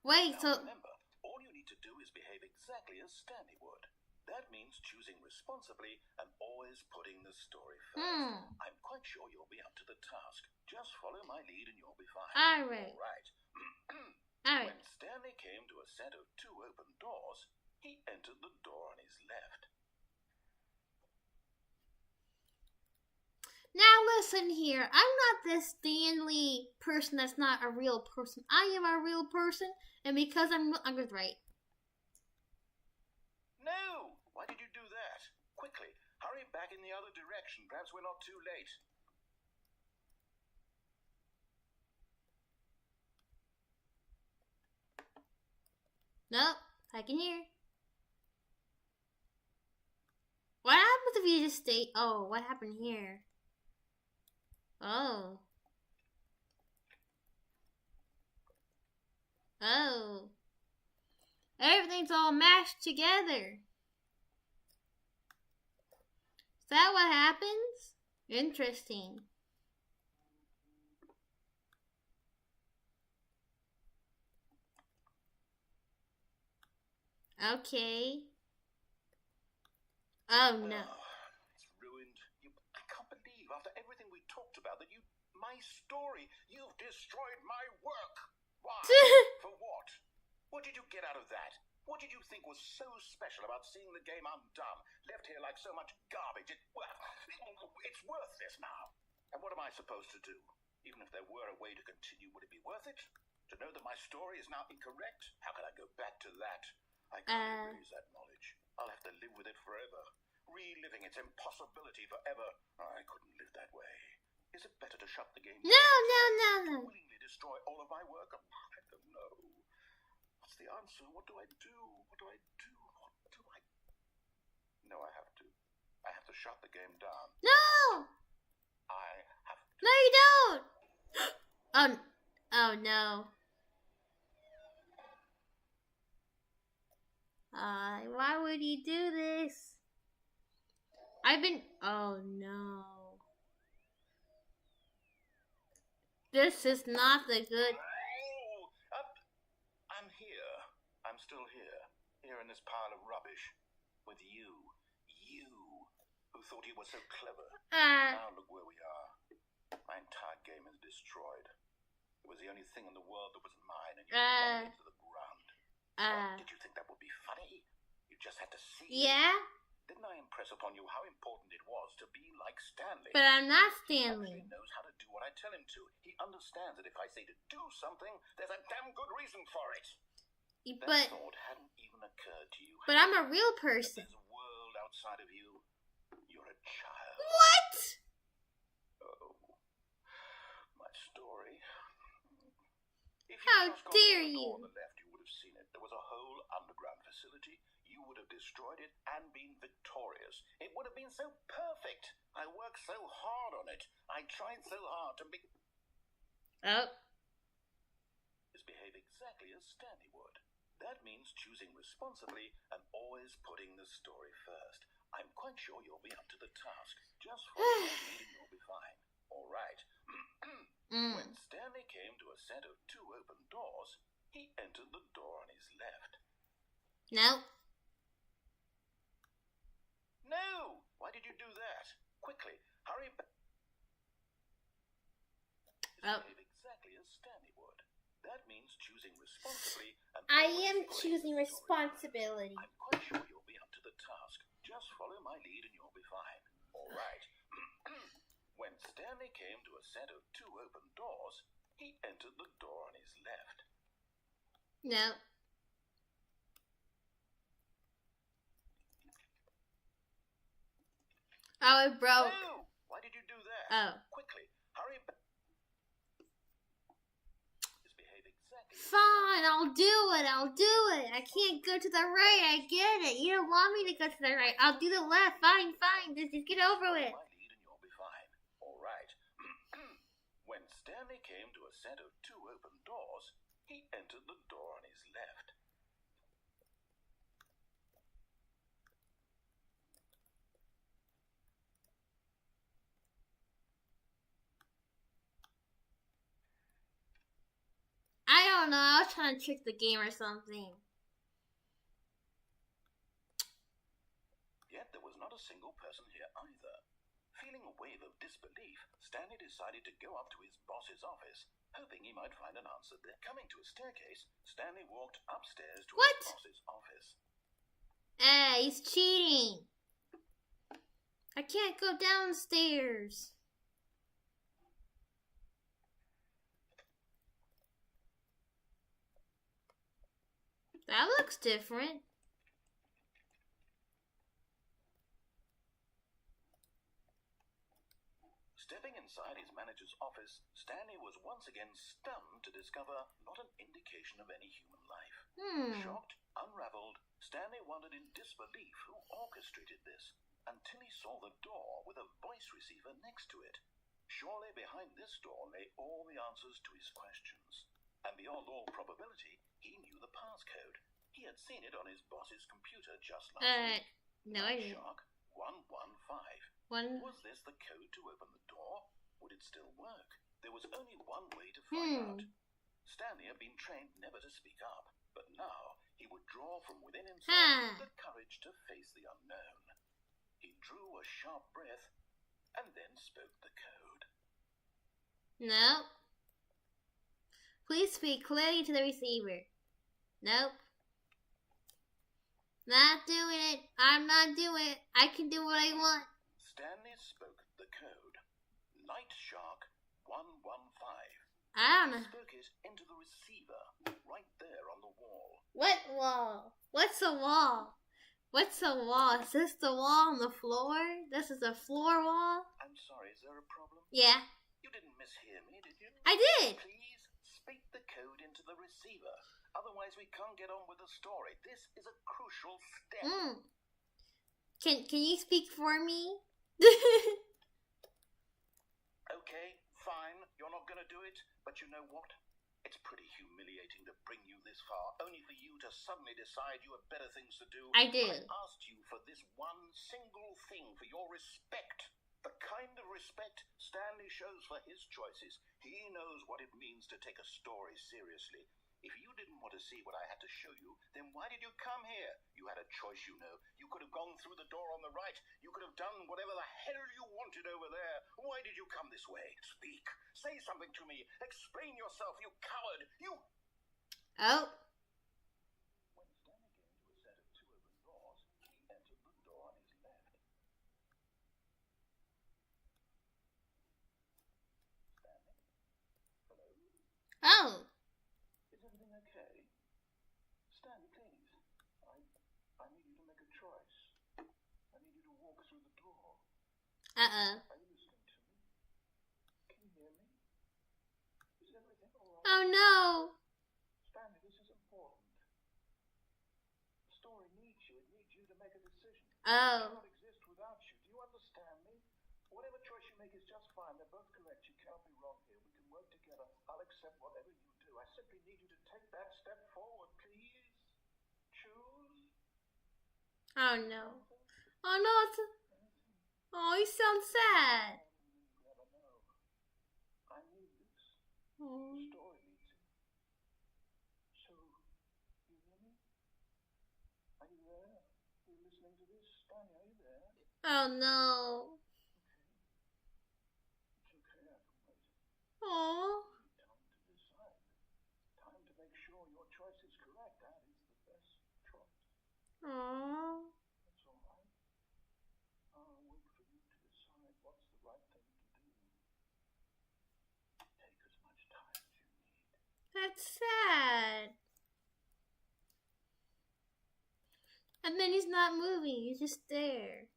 Wait, now, so... remember, all you need to do is behave exactly as Stanley would. That means choosing responsibly and always putting the story first. I'm quite sure you'll be up to the task. Just follow my lead and you'll be fine. Alright. When Stanley came to a set of two open doors, he entered the door on his left. Now listen here, I'm not this Stanley person that's not a real person. I am a real person, and because I was right. No! Why did you do that? Quickly, hurry back in the other direction. Perhaps we're not too late. Nope, I can hear. What happens if you just stay? Oh, what happened here? Oh. Oh. Everything's all mashed together. Is that what happens? Interesting. Okay. Oh no. It's ruined. I can't believe after everything we talked about that my story, you've destroyed my work. Why? For what? What did you get out of that? What did you think was so special about seeing the game undone, left here like so much garbage? It's worthless now. And what am I supposed to do? Even if there were a way to continue, would it be worth it? To know that my story is now incorrect? How can I go back to that? I can't erase that knowledge. I'll have to live with it forever. Reliving its impossibility forever. I couldn't live that way. Is it better to shut the game down? No. Willingly destroy all of my work? I don't know. What's the answer? What do I do? No, I have to. I have to shut the game down. No! I have to. No, you don't! Oh no. Why would he do this? Oh no. This is not the good. I'm here. I'm still here. Here in this pile of rubbish. With you. You. Who thought you were so clever. Now look where we are. My entire game is destroyed. It was the only thing in the world that was mine, and you ran it into the ground. What, did you think that would be funny? You just had to see. Yeah? Didn't I impress upon you how important it was to be like Stanley? But I'm not Stanley. He knows how to do what I tell him to. He understands that if I say to do something, there's a damn good reason for it. That thought hadn't even occurred to you. But I'm a real person. There's a world outside of you. You're a child. What? Oh, my story. If How just dare gone to the you? door on the left, you would have seen it. There was a whole underground facility. You would have destroyed it and been victorious. It would have been so perfect. I worked so hard on it. I tried so hard to behave exactly as Stanley would. That means choosing responsibly and always putting the story first. I'm quite sure you'll be up to the task. Just follow my lead and you'll be fine. All right. When Stanley came to a set of 2 open doors, he entered the door on his left. No. No! Why did you do that? Quickly, hurry back. Behave exactly as Stanley would. That means choosing responsibly and I always am putting choosing the story first. responsibility. I'm quite sure you'll be up to the task. Just follow my lead and you'll be fine. All right. When Stanley came to a set of 2 open doors, he entered the door on his left. No. Oh, it broke. No! Why did you do that? Oh. Quickly, hurry back. Behave exactly. Fine, I'll do it. I can't go to the right. I get it. You don't want me to go to the right. I'll do the left. Fine. Just get over it. My lead and you'll be fine. All right. When Stanley came to a set of 2 open doors, he entered the door on his left. I don't know. I was trying to trick the game or something. Yet there was not a single person here either. Feeling a wave of disbelief, Stanley decided to go up to his boss's office, hoping he might find an answer there. Coming to a staircase, Stanley walked upstairs to his boss's office. He's cheating. I can't go downstairs. That looks different. Stepping inside his manager's office, Stanley was once again stunned to discover not an indication of any human life. Shocked, unraveled, Stanley wondered in disbelief who orchestrated this, until he saw the door with a voice receiver next to it. Surely behind this door lay all the answers to his questions. And beyond all probability, he knew the passcode. He had seen it on his boss's computer just last week. No, I didn't. Shark 115. Was this the code to open the door? Would it still work? There was only one way to find out. Stanley had been trained never to speak up, but now he would draw from within himself the courage to face the unknown. He drew a sharp breath and then spoke the code. No. Please speak clearly to the receiver. Nope. Not doing it. I'm not doing it. I can do what I want. Stanley spoke the code. Night Shark 115. I don't know. He spoke it into the receiver, right there on the wall. What wall? What's a wall? What's a wall? Is this the wall on the floor? This is a floor wall? I'm sorry, is there a problem? Yeah. You didn't mishear me, did you? I did. Please speak the code into the receiver. Otherwise we can't get on with the story. This is a crucial step. Can you speak for me? Okay, fine. You're not going to do it. But you know what? It's pretty humiliating to bring you this far, only for you to suddenly decide you have better things to do. I did. I asked you for this one single thing, for your respect. The kind of respect Stanley shows for his choices. He knows what it means to take a story seriously. If you didn't want to see what I had to show you, then why did you come here? You had a choice, you know. You could have gone through the door on the right. You could have done whatever the hell you wanted over there. Why did you come this way? Speak. Say something to me. Explain yourself, you coward. You... Oh. When Stanley came to a set of two open doors, he entered the door on his left. Stanley? Hello? Oh. Is everything okay? Stanley, please. I need you to make a choice. I need you to walk through the door. Uh-oh. Are you listening to me? Can you hear me? Is everything all right? Oh, no. Stanley, this is important. The story needs you. It needs you to make a decision. Oh. It cannot exist without you. Do you understand me? Whatever choice you make is just fine. They're both correct. You cannot be wrong here. We can work together. I'll accept whatever you do. I simply need you to take that step forward, please. Choose. Oh, no. Oh, no. Oh, you sound sad. You never know. I need this. Oh. The story needs it. So, you hear me? Are you there? Are you listening to this? Stanley, are you there? Oh, no. It's okay, I can wait. Oh. Time to decide. Time to make sure your choice is correct. That is the best choice. Oh. That's all right. I'll wait for you to decide what's the right thing to do. Take as much time as you need. That's sad. And then he's not moving. He's just there.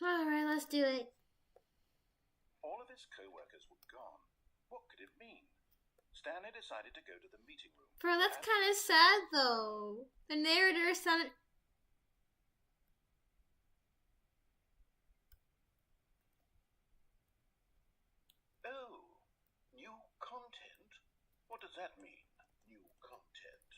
Alright, let's do it. All of his co-workers were gone. What could it mean? Stanley decided to go to the meeting room. Bro, that's kind of sad, though. The narrator sounded... Oh, new content? What does that mean, new content?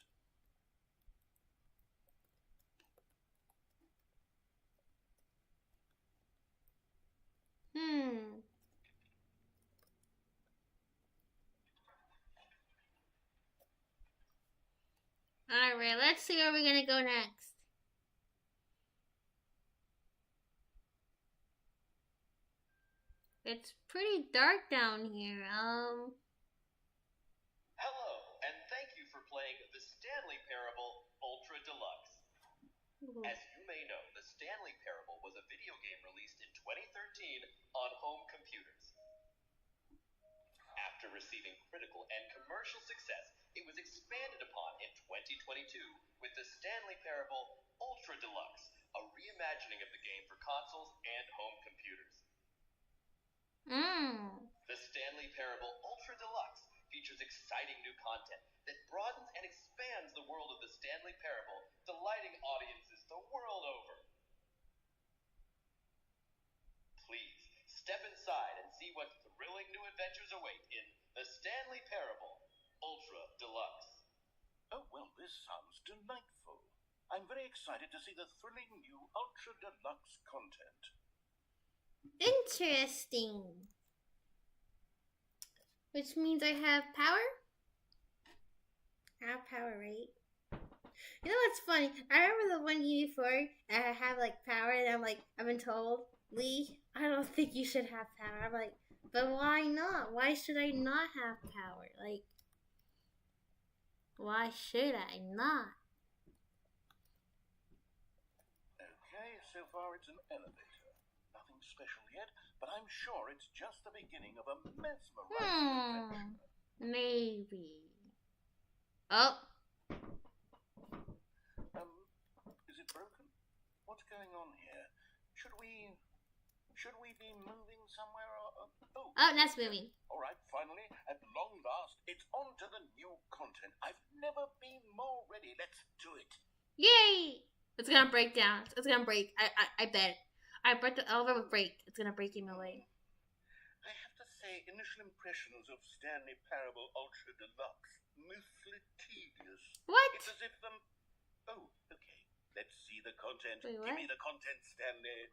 Alright, let's see where we're gonna go next. It's pretty dark down here. Hello, and thank you for playing the Stanley Parable Ultra Deluxe. As you may know, the Stanley Parable was a video game released in 2013 on home computers. After receiving critical and commercial success, it was expanded upon in 2022 with the Stanley Parable Ultra Deluxe, a reimagining of the game for consoles and home computers. The Stanley Parable Ultra Deluxe features exciting new content that broadens and expands the world of the Stanley Parable, delighting audiences the world over. Please, step inside and see what thrilling new adventures await in the Stanley Parable Ultra Deluxe. Oh, well, this sounds delightful. I'm very excited to see the thrilling new Ultra Deluxe content. Interesting. Which means I have power? I have power, right? You know what's funny? I remember the one year before I have like power and I've been told, Lee, I don't think you should have power. I'm like, but why not? Why should I not have power? Like, why should I not? Okay, so far it's an elevator. Nothing special yet, but I'm sure it's just the beginning of a mesmerizing adventure. Maybe. Oh. Is it broken? What's going on here? Should we be moving somewhere? Oh, that's moving. All right, finally, at long last, it's on to the new content. I've never been more ready. Let's do it. Yay! It's gonna break down. It's gonna break. I bet. I bet the elevator will break. It's gonna break him away. I have to say, initial impressions of Stanley Parable Ultra Deluxe, mostly tedious. What? It's as if oh, okay. Let's see the content. Wait, what? Give me the content, Stanley.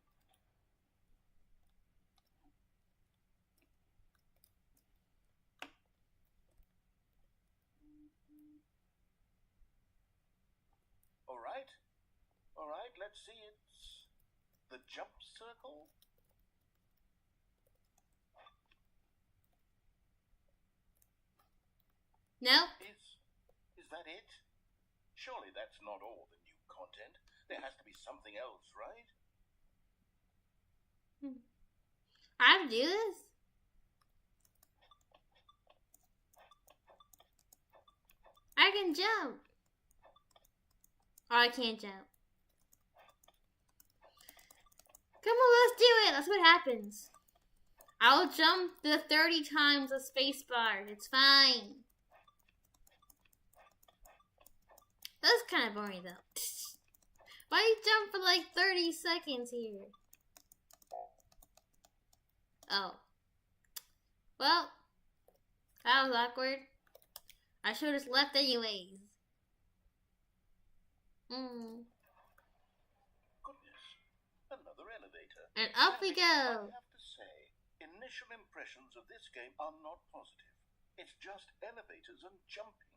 All right, let's see. It's the jump circle. No. Is that it? Surely that's not all the new content. There has to be something else, right? I have to do this? I can jump. Or I can't jump. Come on, let's do it. That's what happens. I'll jump the 30 times the space bar. It's fine. That's kind of boring though. Why you jump for like 30 seconds here? Oh. Well, that was awkward. I should have just left anyways. Goodness, another elevator. And up we go. I have to say, initial impressions of this game are not positive. It's just elevators and jumping.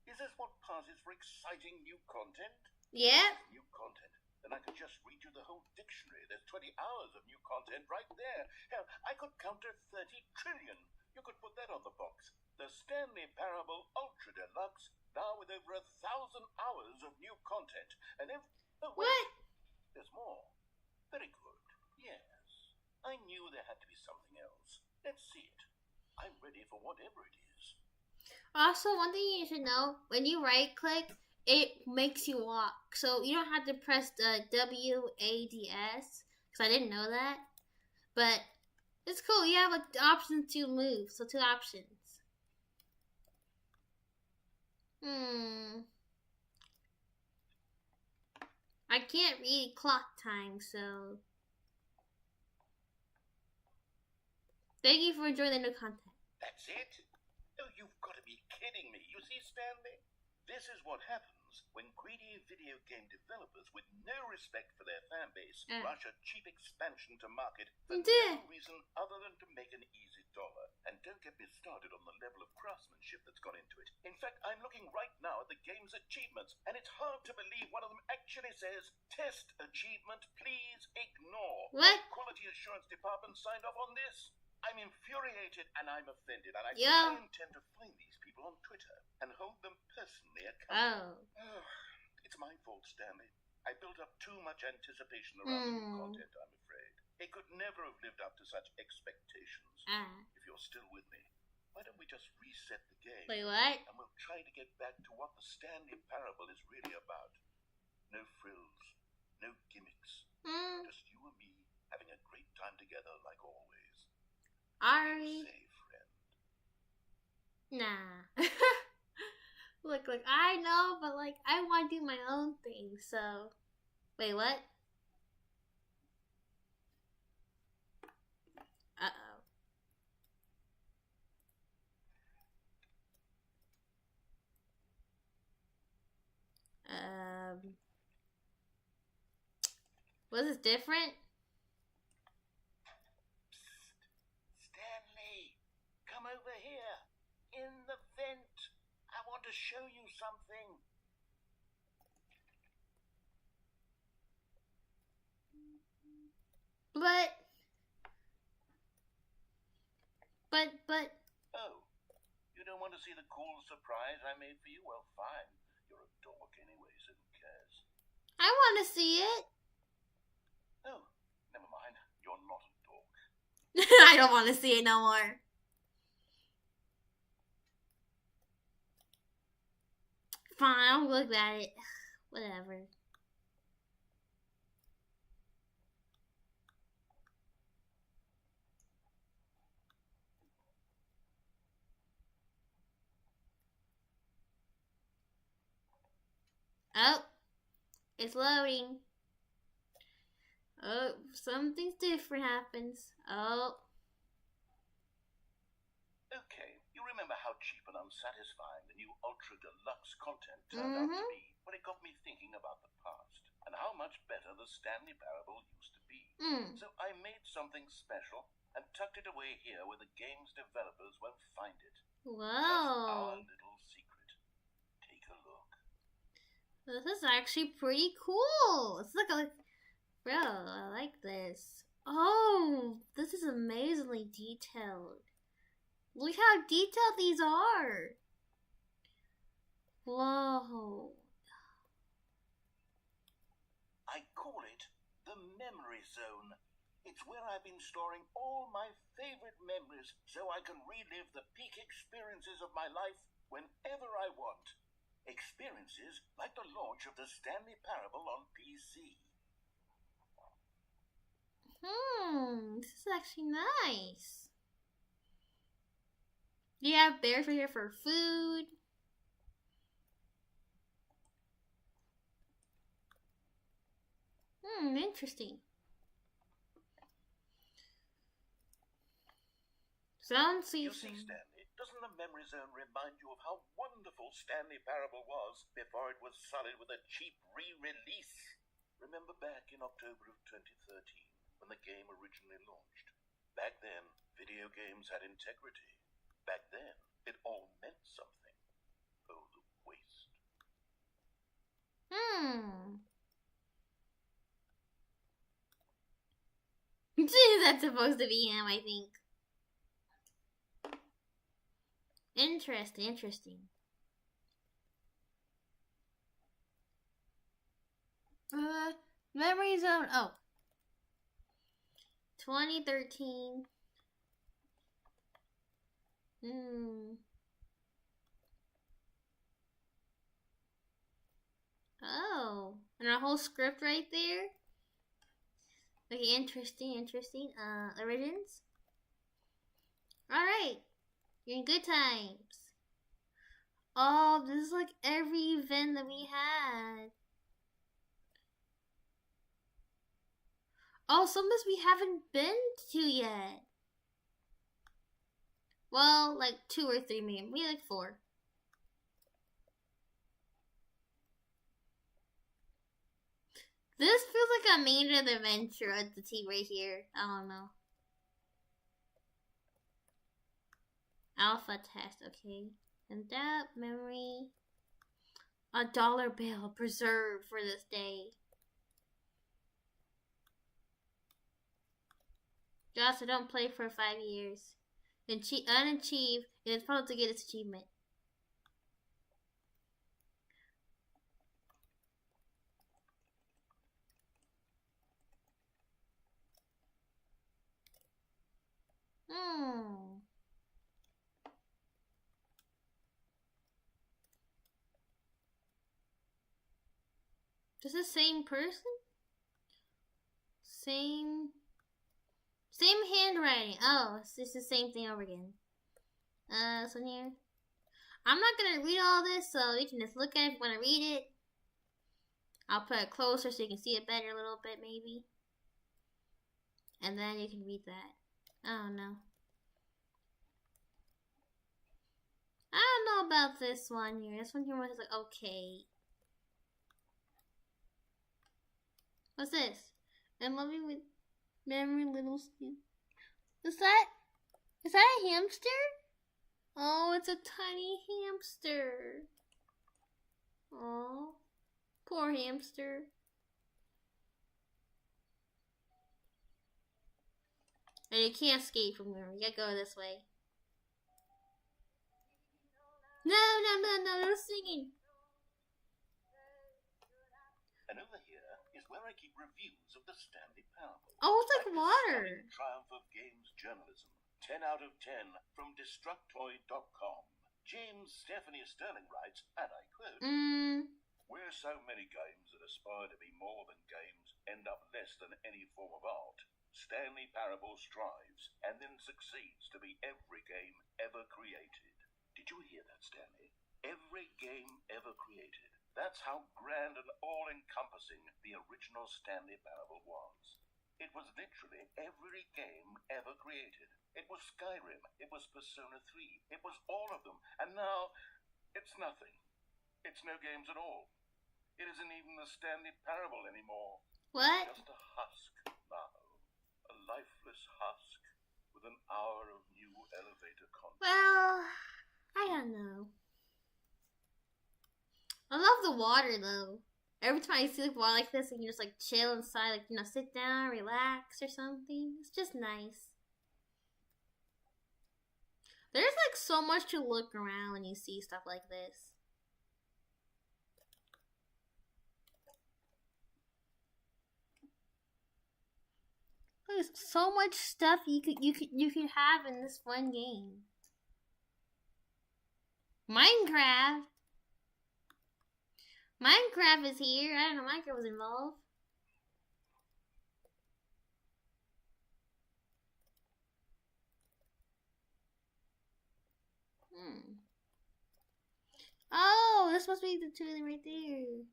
Is this what passes for exciting new content? Yeah. New content. Then I could just read you the whole dictionary. There's 20 hours of new content right there. Hell, I could count to 30 trillion. You could put that on the box. The Stanley Parable Ultra Deluxe, now with over 1,000 hours of new content. And if... Oh, wait. What? There's more. Very good. Yes. I knew there had to be something else. Let's see it. I'm ready for whatever it is. Also, one thing you should know, when you right click, it makes you walk. So you don't have to press the WADS, because I didn't know that. But it's cool. You have an option to move. So 2 options. I can't read clock time, so thank you for enjoying the new content. That's it? Oh, you've got to be kidding me. You see, Stanley? This is what happens when greedy video game developers with no respect for their fan base rush a cheap expansion to market for no reason other than to make an easy dollar. And don't get me started on the level of craftsmanship that's gone into it. In fact, I'm looking right now at the game's achievements, and it's hard to believe one of them actually says, "Test achievement, please ignore." What? The quality assurance department signed off on this. I'm infuriated and I'm offended, and I intend to find these people on Twitter and hold them personally accountable. Oh. It's my fault, Stanley. I built up too much anticipation around the new content, I'm afraid. It could never have lived up to such expectations. If you're still with me, why don't we just reset the game? Wait, what? And we'll try to get back to what the Stanley Parable is really about. No frills, no gimmicks. Just you and me having a great time together like always. Ari. Say, friend. Nah. Look, I know, but like, I want to do my own thing, so. Wait, what? Uh-oh. Was this different? Come over here. In the vent. I want to show you something. But. Oh, you don't want to see the cool surprise I made for you? Well, fine. You're a dork anyway, so who cares? I want to see it. Oh, never mind. You're not a dork. I don't want to see it no more. Fine, I'll look at it. Whatever. Oh, it's loading. Oh, something different happens. Oh. Okay, you remember how cheap and unsatisfying the new Ultra Deluxe content turned out to be? Well, it got me thinking about the past. and how much better the Stanley Parable used to be. So I made something special and tucked it away here where the game's developers won't find it. Whoa. That's our little secret. Take a look. This is actually pretty cool. It's like, bro, I like this. Oh, this is amazingly detailed. Look how detailed these are. Whoa. I call it the memory zone. It's where I've been storing all my favorite memories so I can relive the peak experiences of my life whenever I want. Experiences like the launch of the Stanley Parable on PC. This is actually nice. You have bears right here for food. Interesting. Sounds You see, Stanley, doesn't the memory zone remind you of how wonderful Stanley Parable was before it was sullied with a cheap re-release? Remember back in October of 2013 when the game originally launched? Back then, video games had integrity. Back then, it all meant something. Oh, the waste. That's supposed to be him, I think. Interesting. Memory zone. Oh. 2013. Oh. And a whole script right there. Okay, interesting. Origins. Alright. You're in good times. Oh, this is like every event that we had. Oh, some of this we haven't been to yet. Well, like 2 or 3 maybe. Maybe like 4. This feels like a major adventure at the T right here. I don't know. Alpha test, okay. And that memory. A dollar bill preserved for this day. Josh, I don't play for 5 years. Unachieved, and it's probably to get its achievement. Is this the same person? Same handwriting. Oh, it's just the same thing over again. So here. I'm not gonna read all this, so you can just look at it if you wanna read it. I'll put it closer so you can see it better a little bit, maybe. And then you can read that. I don't know. I don't know about this one here. This one here was like, okay. What's this? I'm loving with memory little skin. Is that a hamster? Oh, it's a tiny hamster. Oh, poor hamster. And you can't escape from here. You gotta go this way. No, they're singing. And over here is where I keep reviews of the Stanley Parable. Oh, it's like water. Triumph of Games Journalism. 10 out of 10 from Destructoid.com. James Stephanie Sterling writes, and I quote, Where so many games that aspire to be more than games end up less than any form of art, Stanley Parable strives and then succeeds to be every game ever created. Did you hear that, Stanley? Every game ever created. That's how grand and all-encompassing the original Stanley Parable was. It was literally every game ever created. It was Skyrim. It was Persona 3. It was all of them. And now, it's nothing. It's no games at all. It isn't even the Stanley Parable anymore. What? Just a husk now. A lifeless husk with an hour of new elevator content. Well, I don't know. I love the water though. Every time I see the water like this, and you just like chill inside, like sit down, relax or something. It's just nice. There's like so much to look around when you see stuff like this. There's so much stuff you could have in this one game. Minecraft is here. I don't know. Minecraft was involved. Oh, this must be the two of them right there.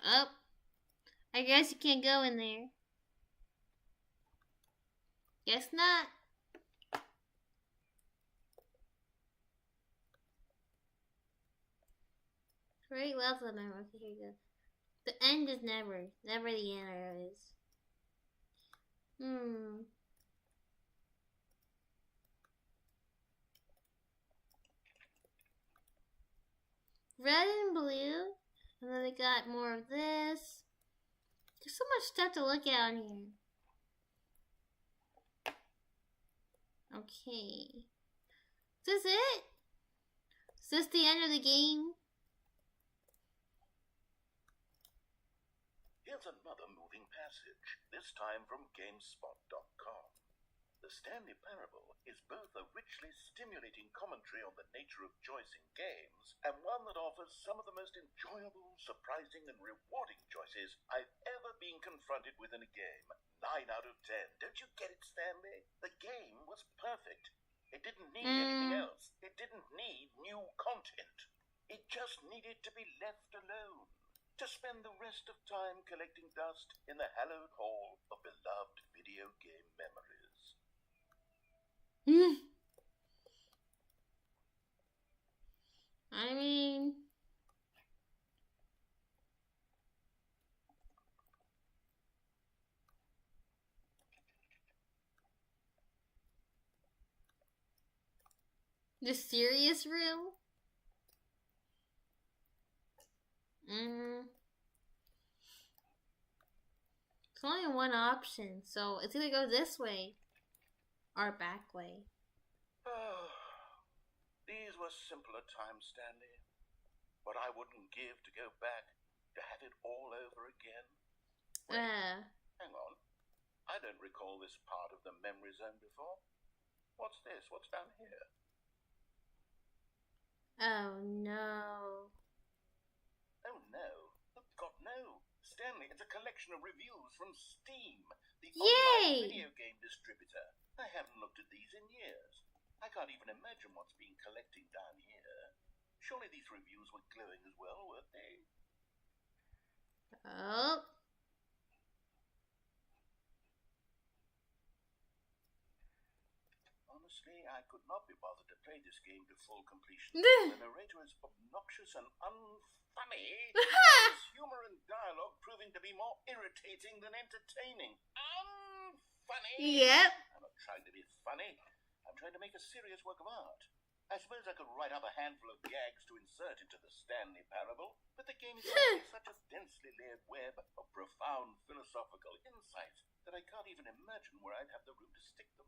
Oh, I guess you can't go in there. Guess not. Great wealth of memory. Okay, here you go. The end is never the end is. Red and blue. And then they got more of this. There's so much stuff to look at on here. Okay. Is this it? Is this the end of the game? Here's another moving passage, this time from GameSpot.com. The Stanley Parable is both a richly stimulating commentary on the nature of choice in games, and one that offers some of the most enjoyable, surprising, and rewarding choices I've ever been confronted with in a game. 9 out of 10. Don't you get it, Stanley? The game was perfect. It didn't need anything else. It didn't need new content. It just needed to be left alone, to spend the rest of time collecting dust in the hallowed hall of beloved video game memories. I mean, the serious room? It's only one option, so it's either go this way or back way. These were simpler times, Stanley. What I wouldn't give to go back, to have it all over again. Wait, hang on. I don't recall this part of the memory zone before. What's this? What's down here? Oh no. Oh no. Oh God, no. Stanley, it's a collection of reviews from Steam, the Yay! online video game distributor. I haven't looked at these in years. I can't even imagine what's been collecting down here. Surely these reviews were glowing as well, weren't they? Oh. Honestly, I could not be bothered to play this game to full completion. The narrator is obnoxious and unfunny. His humor and dialogue proving to be more irritating than entertaining. Unfunny? Yep. I'm not trying to be funny. I'm trying to make a serious work of art. I suppose I could write up a handful of gags to insert into the Stanley Parable, but the game is such a densely layered web of profound philosophical insights that I can't even imagine where I'd have the room to stick them.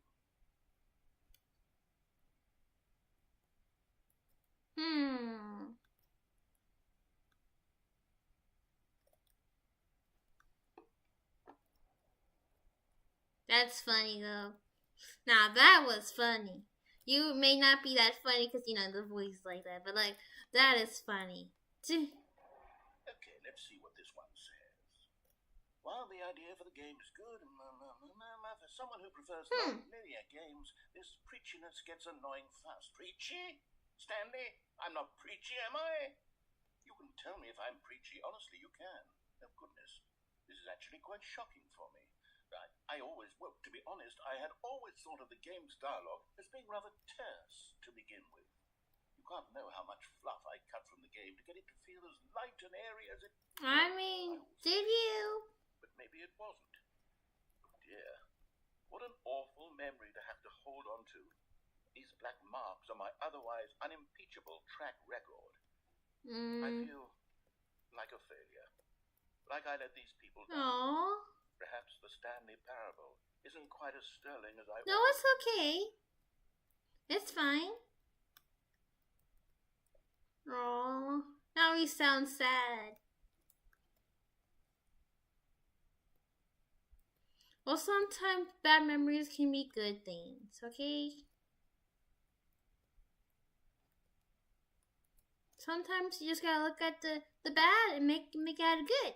That's funny though. Now that was funny. You may not be that funny because the voice like that, but like that is funny. Okay, let's see what this one says. While the idea for the game is good, for someone who prefers non-linear games, this preachiness gets annoying fast. Preachy? Stanley, I'm not preachy, am I? You can tell me if I'm preachy. Honestly, you can. Oh, goodness. This is actually quite shocking for me. Well, to be honest, I had always thought of the game's dialogue as being rather terse to begin with. You can't know how much fluff I cut from the game to get it to feel as light and airy as it... I mean, did you? But maybe it wasn't. Oh dear. What an awful memory to have to hold on to. These black marks on my otherwise unimpeachable track record. I feel like a failure. Like I let these people down. Aww. Perhaps the Stanley parable isn't quite as sterling as I No, it's okay. It's fine. Aww. Now he sounds sad. Well, sometimes bad memories can be good things, okay? Sometimes you just gotta look at the bad and make it out of good.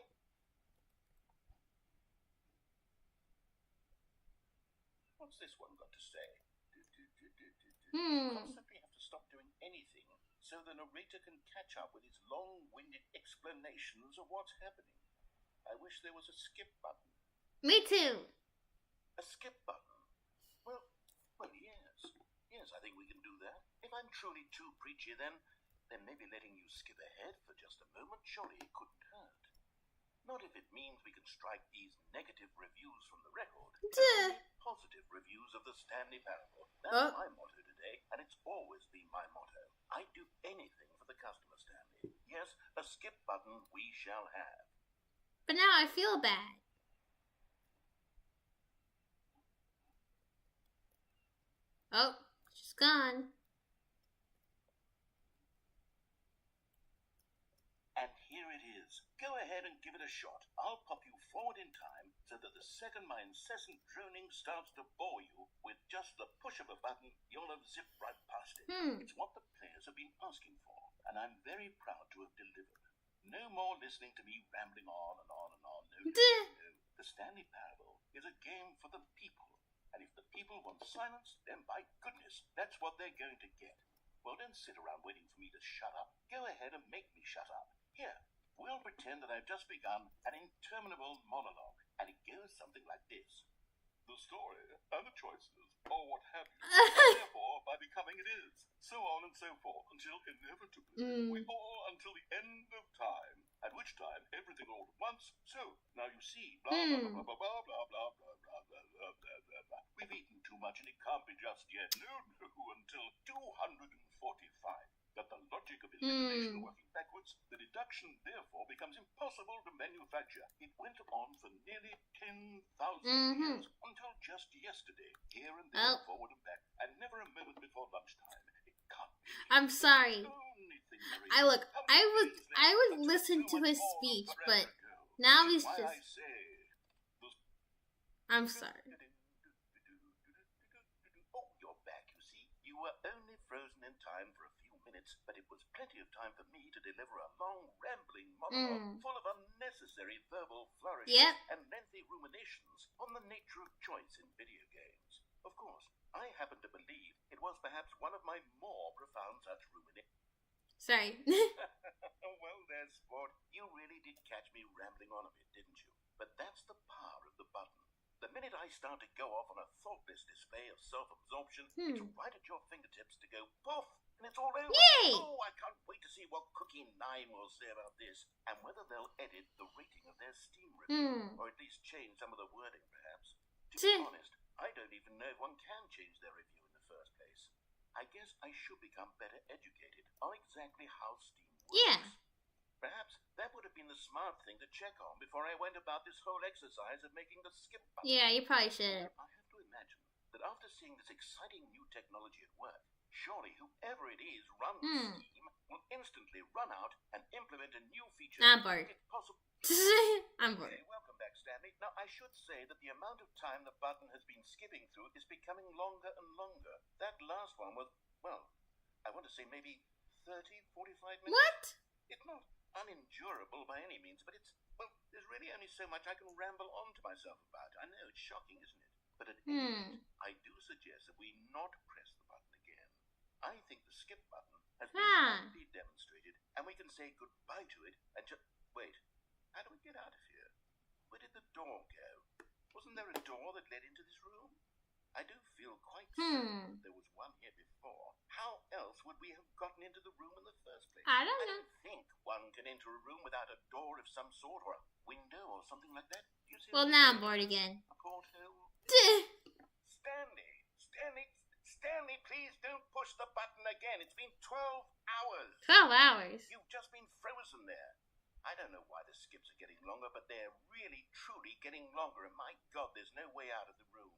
What's this one got to say? Hmm. Constantly have to stop doing anything so the narrator can catch up with his long-winded explanations of what's happening. I wish there was a skip button. Me too. A skip button? Well, yes. Yes, I think we can do that. If I'm truly too preachy, then maybe letting you skip ahead for just a moment, surely it couldn't hurt. Not if it means we can strike these negative reviews from the record. Duh. Positive reviews of the Stanley parable. That's my motto today, and it's always been my motto. I'd do anything for the customer, Stanley. Yes, a skip button we shall have. But now I feel bad. Oh, she's gone. And here it is. Go ahead and give it a shot. I'll pop you forward in time so that the second my incessant droning starts to bore you with just the push of a button, you'll have zipped right past it. It's what the players have been asking for, and I'm very proud to have delivered. No more listening to me rambling on and on and on. No. The Stanley Parable is a game for the people, and if the people want silence, then by goodness, that's what they're going to get. Well, don't sit around waiting for me to shut up. Go ahead and make me shut up. Here, we'll pretend that I've just begun an interminable monologue, and it goes something like this. The story and the choices, or what have you, and therefore, by becoming it is, so on and so forth, until inevitably, we all until the end of time, at which time everything all at once, so, now you see, blah, blah, blah, blah, blah, blah, blah, blah, blah, blah, blah, blah, blah, blah. We've eaten too much and it can't be just yet, no, until 245. But the logic of elimination working backwards, the deduction therefore becomes impossible to manufacture. It went on for nearly 10,000 years until just yesterday, here and there, forward and back, and never a moment before lunchtime. It can't be. I'm sorry. I would listen to his speech, but now he's just. I'm sorry. Oh, you're back, you see. You were only frozen in time for a few minutes, but it was plenty of time for me to deliver a long, rambling monologue full of unnecessary verbal flourishes and lengthy ruminations on the nature of choice in video games. Of course, I happen to believe it was perhaps one of my more profound such ruminations. Sorry. Well, there, sport. You really did catch me rambling on a bit, didn't you? But that's the power of the button. The minute I start to go off on a thoughtless display of self-absorption, it's right at your fingertips to go poof, and it's all over. Yay! Oh, I can't wait to see what Cookie 9 will say about this, and whether they'll edit the rating of their Steam review, or at least change some of the wording, perhaps. To be honest, I don't even know if one can change their review in the first place. I guess I should become better educated on exactly how Steam works. Yeah. Perhaps that would have been the smart thing to check on before I went about this whole exercise of making the skip button. Yeah, you probably should. I have to imagine that after seeing this exciting new technology at work, surely whoever it is runs Steam will instantly run out and implement a new feature. I'm bored. If possible. I'm bored. Okay, welcome back, Stanley. Now, I should say that the amount of time the button has been skipping through is becoming longer and longer. That last one was, well, I want to say maybe 30, 45 minutes. What? It's not unendurable by any means, but it's, well, there's really only so much I can ramble on to myself about. I know, it's shocking, isn't it? But at any rate, I do suggest that we not press the button again. I think the skip button has been amply demonstrated, and we can say goodbye to it and just... Wait, how do we get out of here? Where did the door go? Wasn't there a door that led into this room? I do feel quite certain that there was one here before. How else would we have gotten into the room in the first place? I don't I know. don't think one can enter a room without a door of some sort or a window or something like that. You see Well, what now I'm I'm bored again. A porthole? Duh. Stanley, please don't push the button again. It's been 12 hours. 12 hours. You've just been frozen there. I don't know why the skips are getting longer, but they're really, truly getting longer. And my God, there's no way out of the room.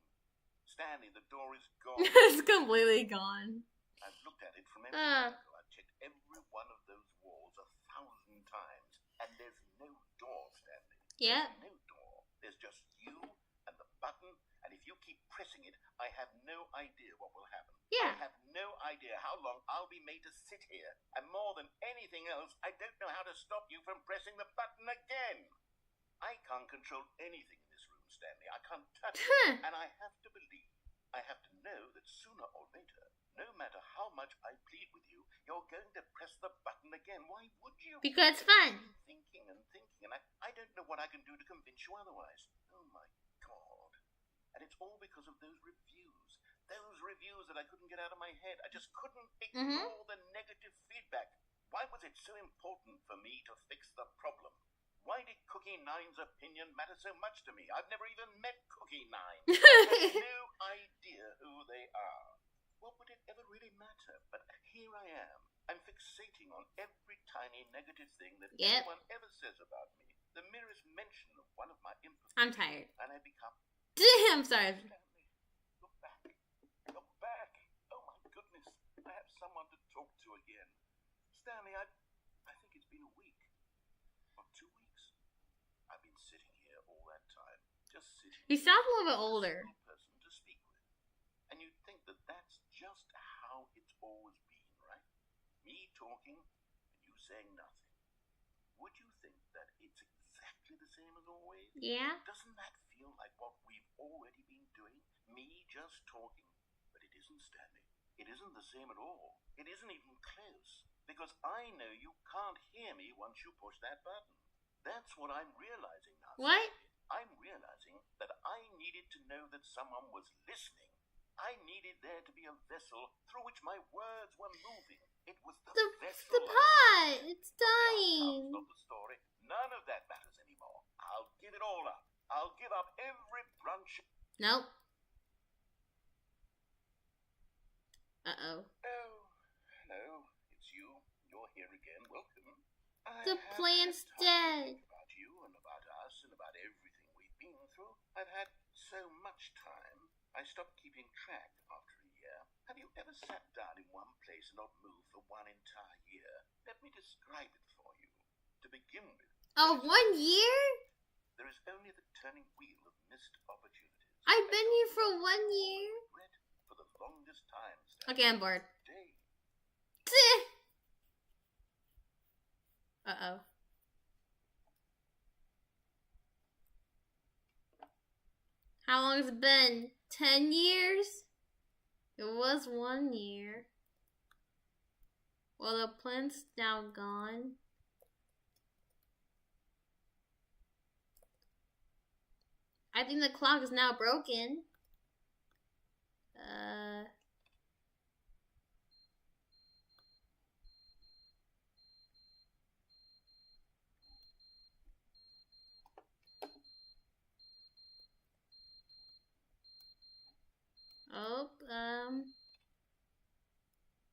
Stanley, the door is gone. It's completely gone. I've looked at it from every angle. I've checked every one of those walls 1,000 times. And there's no door, Stanley. Yep. There's no door. There's just you and the button. And if you keep pressing it, I have no idea what will happen. Yeah. I have no idea how long I'll be made to sit here. And more than anything else, I don't know how to stop you from pressing the button again. I can't control anything in this room, Stanley. I can't touch it. And I have to believe, I have to know that sooner or later, no matter how much I plead with you, you're going to press the button again. Why would you? Because it's fun. I'm thinking, and I don't know what I can do to convince you otherwise. Oh, my God. And it's all because of those reviews. Those reviews that I couldn't get out of my head. I just couldn't ignore the negative feedback. Why was it so important for me to fix the problem? Why did Cookie Nine's opinion matter so much to me? I've never even met Cookie Nine. I have no idea who they are. What would it ever really matter? But here I am. I'm fixating on every tiny negative thing that anyone ever says about me. The merest mention of one of my imperfections. I'm tired. And I become... I'm sorry. Stanley, look back. Look back. Oh, my goodness. I have someone to talk to again. Stanley, I think it's been a week. Or 2 weeks. I've been sitting here all that time. Just sitting He sounds a little bit older. Person to speak with. And you'd think that that's just how it's always been, right? Me talking and you saying nothing. Would you think that it's exactly the same as always? Yeah. Doesn't that feel like what we've already been doing? Me just talking. But it isn't, Stanley. It isn't the same at all. It isn't even close. Because I know you can't hear me once you push that button. That's what I'm realizing now. What? Stanley. I'm realizing that I needed to know that someone was listening. I needed there to be a vessel through which my words were moving. It was the vessel. The pot! It's dying. Stop the story. None of that matters anymore. I'll give it all up. I'll give up every branch. Nope. Uh-oh. Oh, hello. It's you. You're here again. Welcome. The plant's dead. About you and about us and about everything we've been through. I've had so much time. I stopped keeping track after a year. Have you ever sat down in one place and not moved for one entire year? Let me describe it for you. To begin with. Oh, 1 year? There is only the turning wheel of missed opportunities. I've been here for 1 year. For the longest time. Okay, I'm bored. Uh-oh. How long has it been? 10 years? It was 1 year. Well, the plant's now gone. I think the clock is now broken.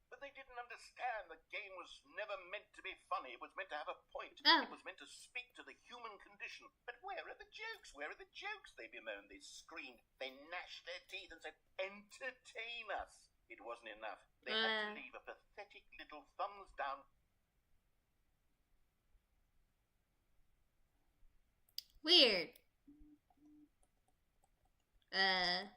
But they didn't understand the game was never meant to be funny. It was meant to have a point. Oh. It was meant to speak to the human condition. But where are the jokes? Where are the jokes? They bemoaned, they screamed, they gnashed their teeth and said, entertain us. It wasn't enough. They had to leave a pathetic little thumbs down. Weird. The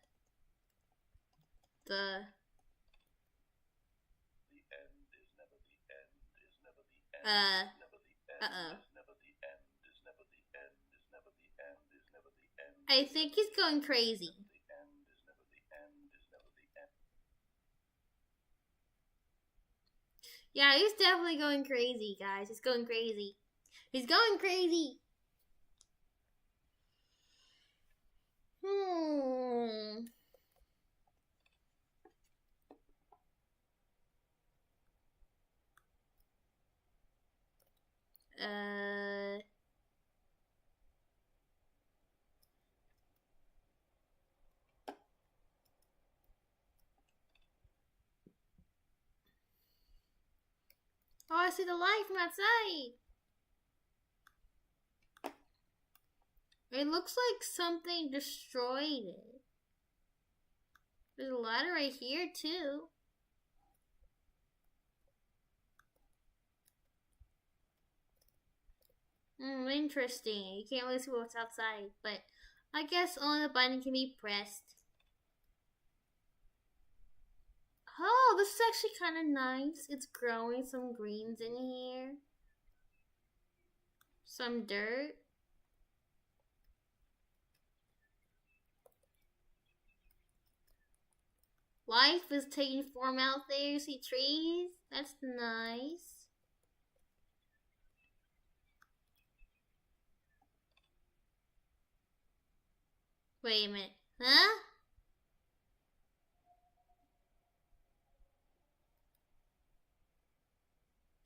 end is never the end, is never the end, never the end, is never the end, is never the end, is never the end, is never the end. I think he's going crazy. The end is never the end, is never the end. Yeah, he's definitely going crazy, guys. He's going crazy. He's going crazy. Hmm. Uh. Oh, I see the light from outside. It looks like something destroyed it. There's a ladder right here, too. Interesting. You can't really see what's outside, but I guess only the button can be pressed. Oh, this is actually kind of nice. It's growing some greens in here. Some dirt. Life is taking form out there. You see trees? That's nice. Wait a minute. Huh?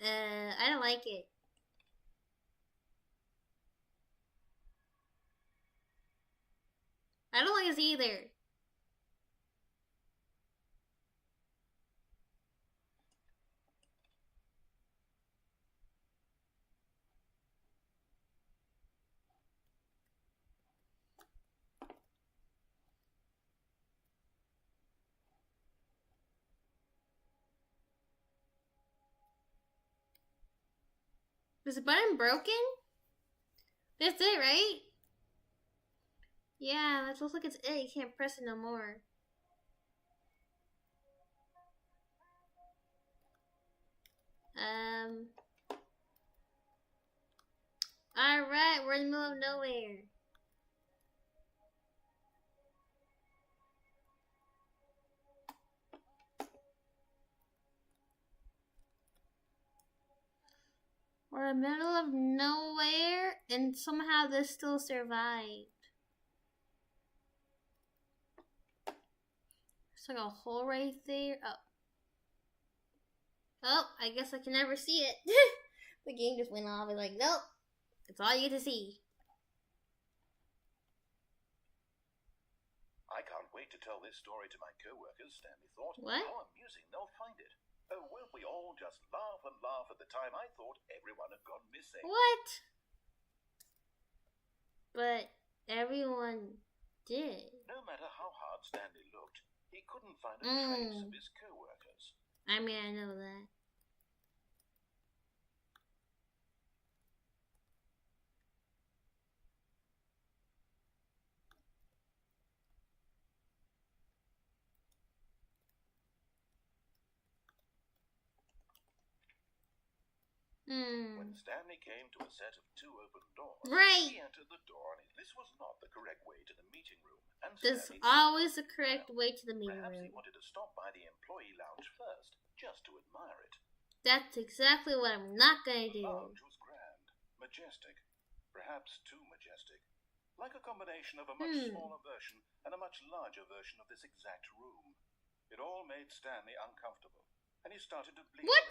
I don't like it. I don't like this either. Is the button broken? That's it, right? Yeah, that looks like it's it. You can't press it no more. Alright, we're in the middle of nowhere. We're in the middle of nowhere, and somehow this still survived. There's like a hole right there. Oh, I guess I can never see it. The game just went off. It's like, nope. It's all you get to see. I can't wait to tell this story to my co-workers, Stanley thought. What? How amusing they'll find it. Oh, won't we all just laugh and laugh at the time I thought everyone had gone missing? What? But everyone did. No matter how hard Stanley looked, he couldn't find a trace of his co-workers. I mean, I know that. When Stanley came to a set of 2 open doors, right, he entered the door, and this was not the correct way to the meeting room. And there's Stanley always the correct way to the meeting perhaps room. he wanted to stop by the employee lounge first, just to admire it. That's exactly what I'm not gonna do. The lounge was grand, majestic, perhaps too majestic, like a combination of a much smaller version and a much larger version of this exact room. It all made Stanley uncomfortable, and he started to bleed. What?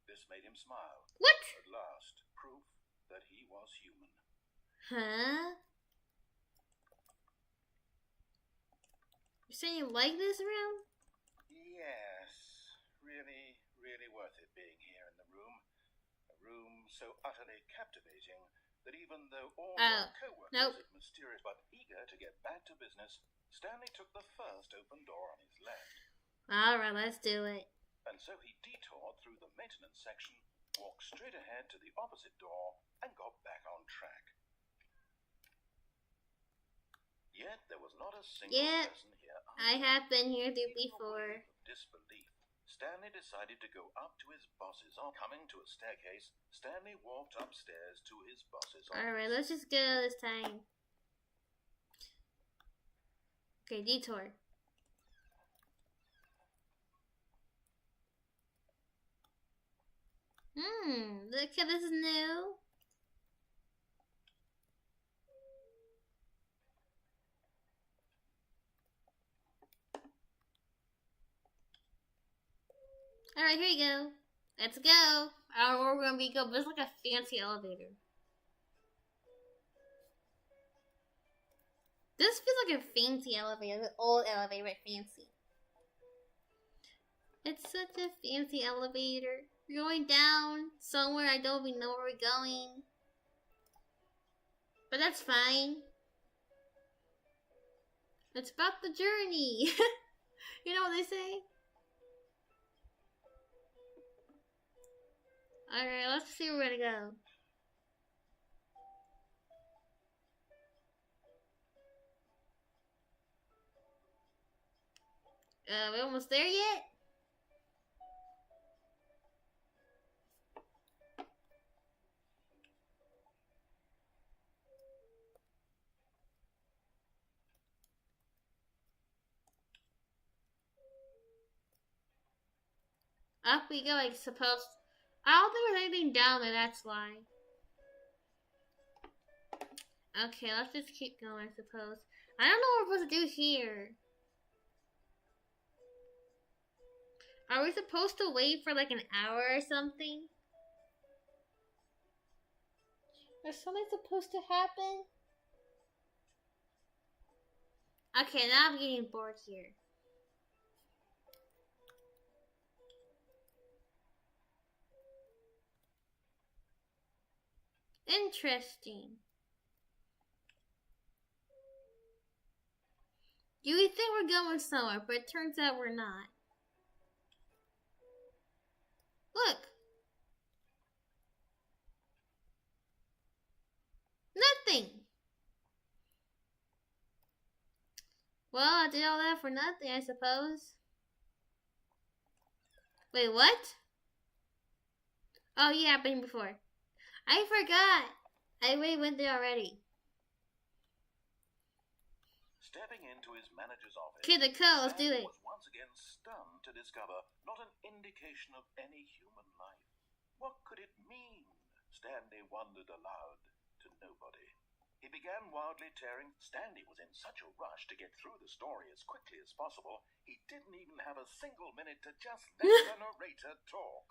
This made him smile. What? At last, proof that he was human. Huh? You're saying you like this room? Yes, really, really worth it being here in the room. A room so utterly captivating that even though all your co-workers are mysterious but eager to get back to business, Stanley took the first open door on his left. Alright, let's do it. And so he detoured through the maintenance section, walked straight ahead to the opposite door, and got back on track. Yet there was not a single person here. I have been here before. Disbelief. Stanley decided to go up to his boss's office. Coming to a staircase, Stanley walked upstairs to his boss's office. Alright, let's just go this time. Okay, detour. Look at this new. Alright, here you go. Let's go. I don't know where we're gonna be going, but it's like a fancy elevator. This feels like a fancy elevator, an old elevator, but fancy. It's such a fancy elevator. We're going down somewhere I don't even know where we're going. But that's fine. It's about the journey. You know what they say? Alright, let's see where we're gonna go. We almost there yet? Up we go, I suppose. I don't think there's anything down there, that's why. Okay, let's just keep going, I suppose. I don't know what we're supposed to do here. Are we supposed to wait for like an hour or something? Is something supposed to happen? Okay, now I'm getting bored here. Interesting. You would think we're going somewhere, but it turns out we're not. Look! Nothing! Well, I did all that for nothing, I suppose. Wait, what? Oh, yeah, I've been before. I forgot! I went there already. Stepping into his manager's office, Okay, the code, let's do it. was once again stunned to discover not an indication of any human life. What could it mean? Stanley wondered aloud to nobody. He began wildly tearing. Stanley was in such a rush to get through the story as quickly as possible, he didn't even have a single minute to just let the narrator talk.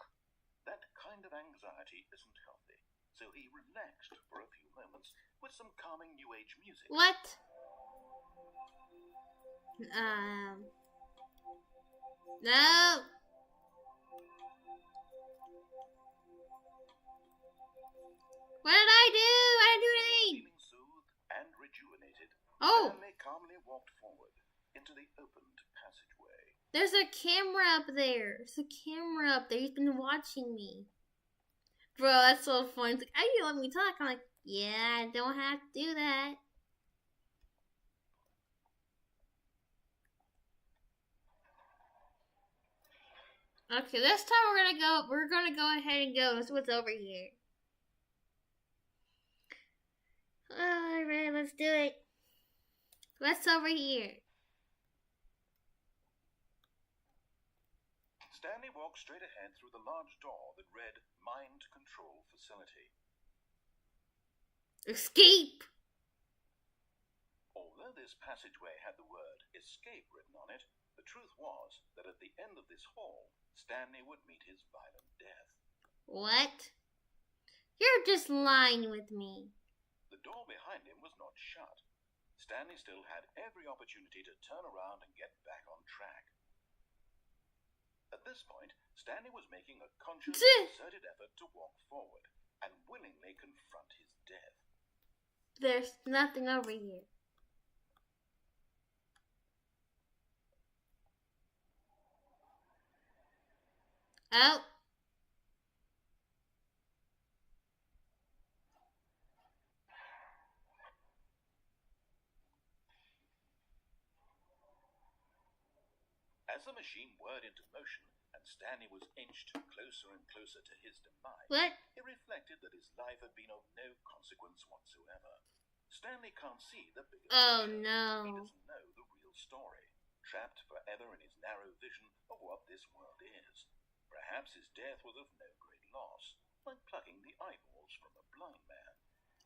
That kind of anxiety isn't healthy, so he relaxed for a few moments with some calming New Age music. What? No! What did I do? I didn't do anything! Feeling soothed and rejuvenated, Oh! Stanley calmly walked forward into the opened passageway. There's a camera up there. There's a camera up there. He's been watching me. Bro, that's so funny. It's like, I you let me talk. I'm like, yeah, I don't have to do that. Okay, this time we're gonna go ahead and go and see what's over here. Alright, let's do it. What's over here? Stanley walked straight ahead through the large door that read Mind Control Facility. Escape! Although this passageway had the word escape written on it, the truth was that at the end of this hall, Stanley would meet his violent death. What? You're just lying with me. The door behind him was not shut. Stanley still had every opportunity to turn around and get back on track. At this point, Stanley was making a conscious, concerted effort to walk forward and willingly confront his death. There's nothing over here. Oh. As the machine whirred into motion and Stanley was inched closer and closer to his demise, What? he reflected that his life had been of no consequence whatsoever. Stanley can't see the bigger Oh, picture. no. He doesn't know the real story, trapped forever in his narrow vision of what this world is. Perhaps his death was of no great loss, like plucking the eyeballs from a blind man.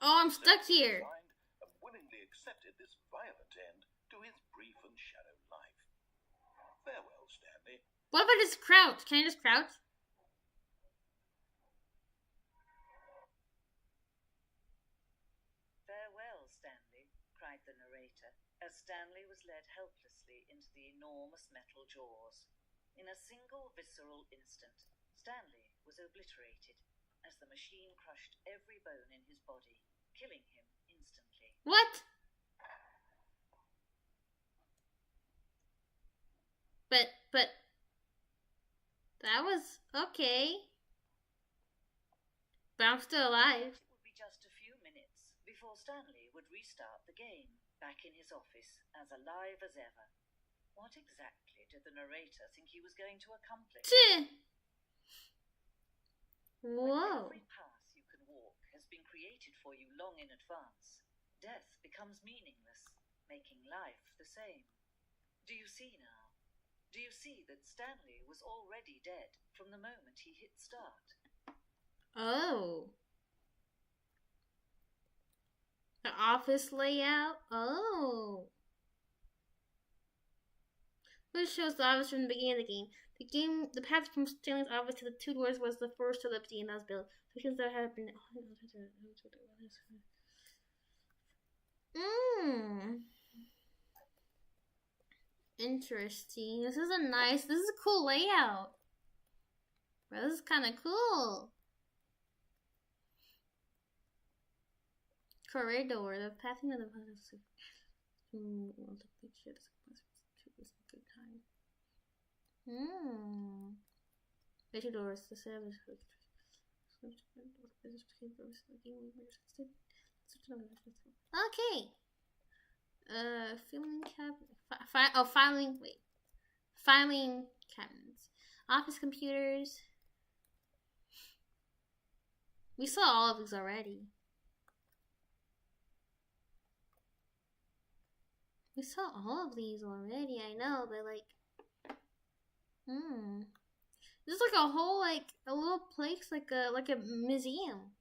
Oh, I'm So stuck he here. resigned and willingly accepted this violent end to his brief and shallow life. Farewell, Stanley. What if I just crouch? Can I just crouch? Farewell, Stanley, cried the narrator, as Stanley was led helplessly into the enormous metal jaws. In a single visceral instant, Stanley was obliterated as the machine crushed every bone in his body, killing him instantly. What? But that was okay. But I'm still alive. It would be just a few minutes before Stanley would restart the game, back in his office, as alive as ever. What exactly did the narrator think he was going to accomplish? Whoa. When every path you can walk has been created for you long in advance, death becomes meaningless, making life the same. Do you see now? Do you see that Stanley was already dead from the moment he hit start? Oh. The office layout? Oh. This shows the office from the beginning of the game. The path from Stanley's office to the two doors was the first to the game that was built. Sections that had been. Interesting. This is a cool layout. Bro, this is kind of cool. Corridor. The pathing of the the two doors. The service. Okay. Filming cabinet. Filing cabinets. Office computers. We saw all of these already. I know, but like, this is like a whole, like, a little place, like a museum.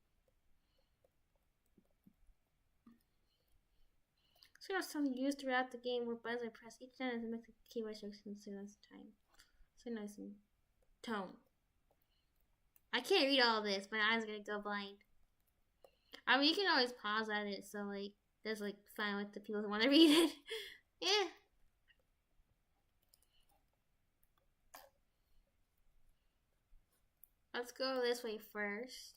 So there's something used throughout the game where buttons are pressed each time to make the keyboard instructions so nice time. So nice and tone. I can't read all this, my eyes are gonna go blind. I mean, you can always pause at it, so like, that's like fine with the people who want to read it. Yeah. Let's go this way first.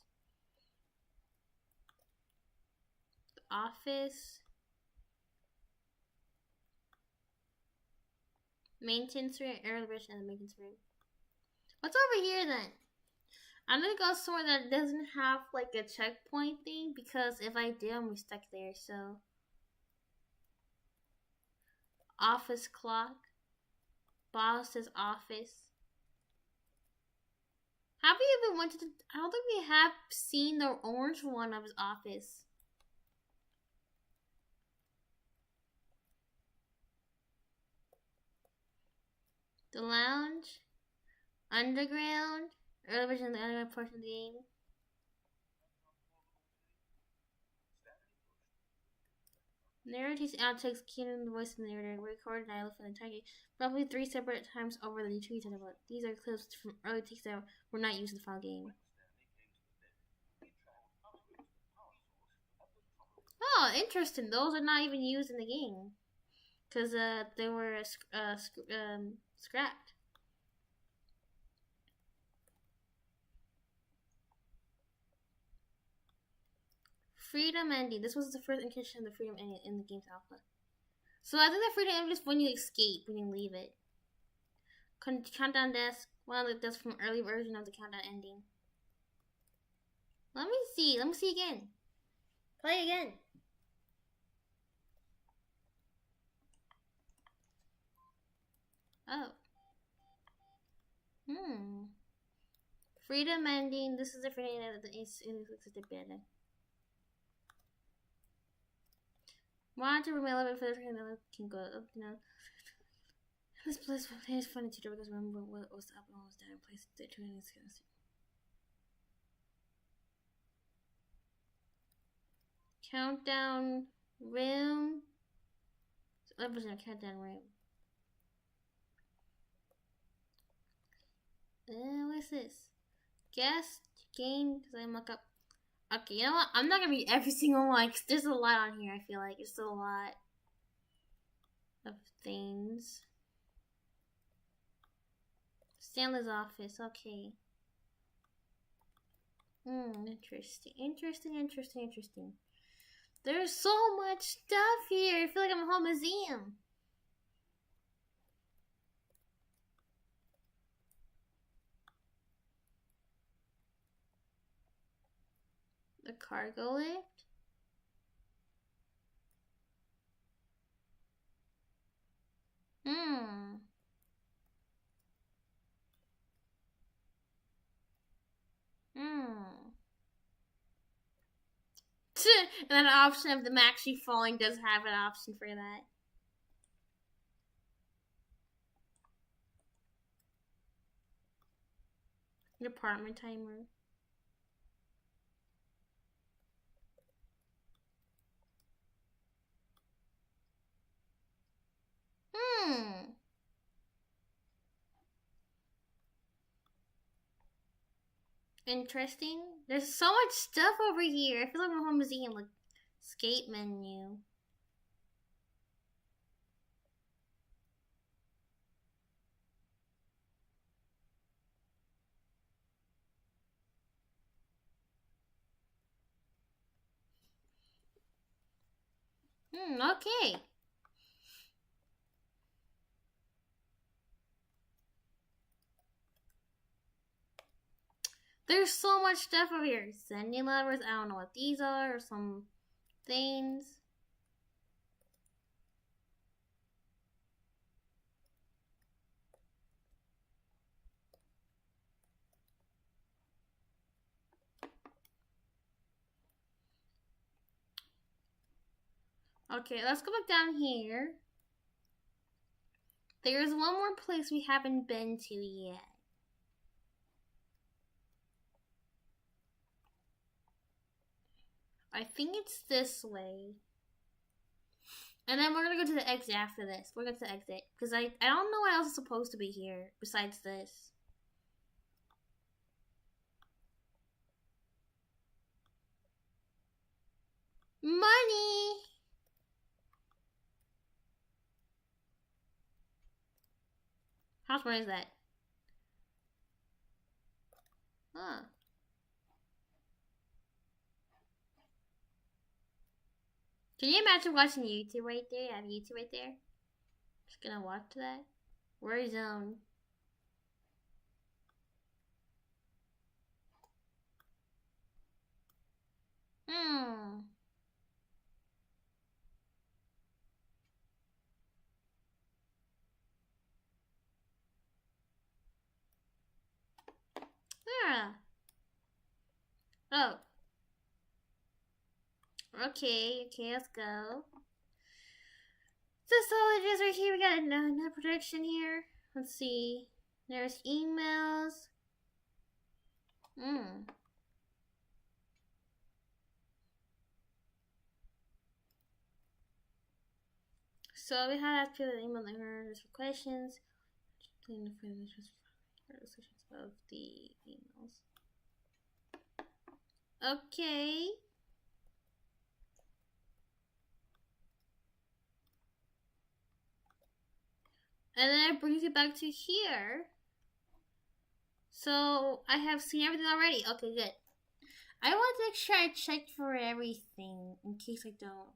The office. Maintenance room, air bridge, and the maintenance room. What's over here then? I'm gonna go somewhere that doesn't have like a checkpoint thing, because if I do, I'm gonna be stuck there. So, office clock, boss's office. Have we even went to the? I don't think we have seen the orange one of his office. The lounge, underground, early version of the underground portion of the game. Narrative outtakes, Keenan, the voice of the narrator, were recorded and for the entire game, roughly 3 separate times over the 2 years. These are clips from early takes that were not used in the final game. Oh, interesting. Those are not even used in the game, because they were scrapped. Freedom ending. This was the first indication of the freedom ending in the game's alpha. So I think the freedom ending is when you escape, when you leave it. Countdown desk. One of the desks from early version of the countdown ending. Let me see. Let me see again. Play again. Oh. Freedom ending. This is the freedom ending that is better. Want to room 11 for the freedom that can go up, you know. This place is funny to do because remember what was up and what was down. Place the training skills. Countdown room. 11% countdown room. What's this? Guest game. Does I look up? Okay, you know what? I'm not gonna read every single one because there's a lot on here. I feel like it's a lot of things. Stanley's office. Okay. Interesting. There's so much stuff here. I feel like I'm a whole museum. The cargo lift. And then an option of them actually falling does have an option for that. Department timer. Interesting. There's so much stuff over here. I feel like I'm a whole museum. Like, escape menu. Okay. There's so much stuff over here. Sending levers. I don't know what these are. Or some things. Okay, let's go back down here. There's one more place we haven't been to yet. I think it's this way. And then we're gonna go to the exit after this. We're going to the exit. Because I don't know what else is supposed to be here besides this. Money! How much money is that? Huh. Can you imagine watching YouTube right there? I have YouTube right there. Just gonna watch that. Warzone. Yeah. Oh. Okay, let's go. Is this all it is right here? We got no protection here. Let's see. There's emails. So we have to email the for questions. Clean the sections of the emails. Okay. And then it brings you back to here. So I have seen everything already. Okay, good. I want to make sure I check for everything in case I don't.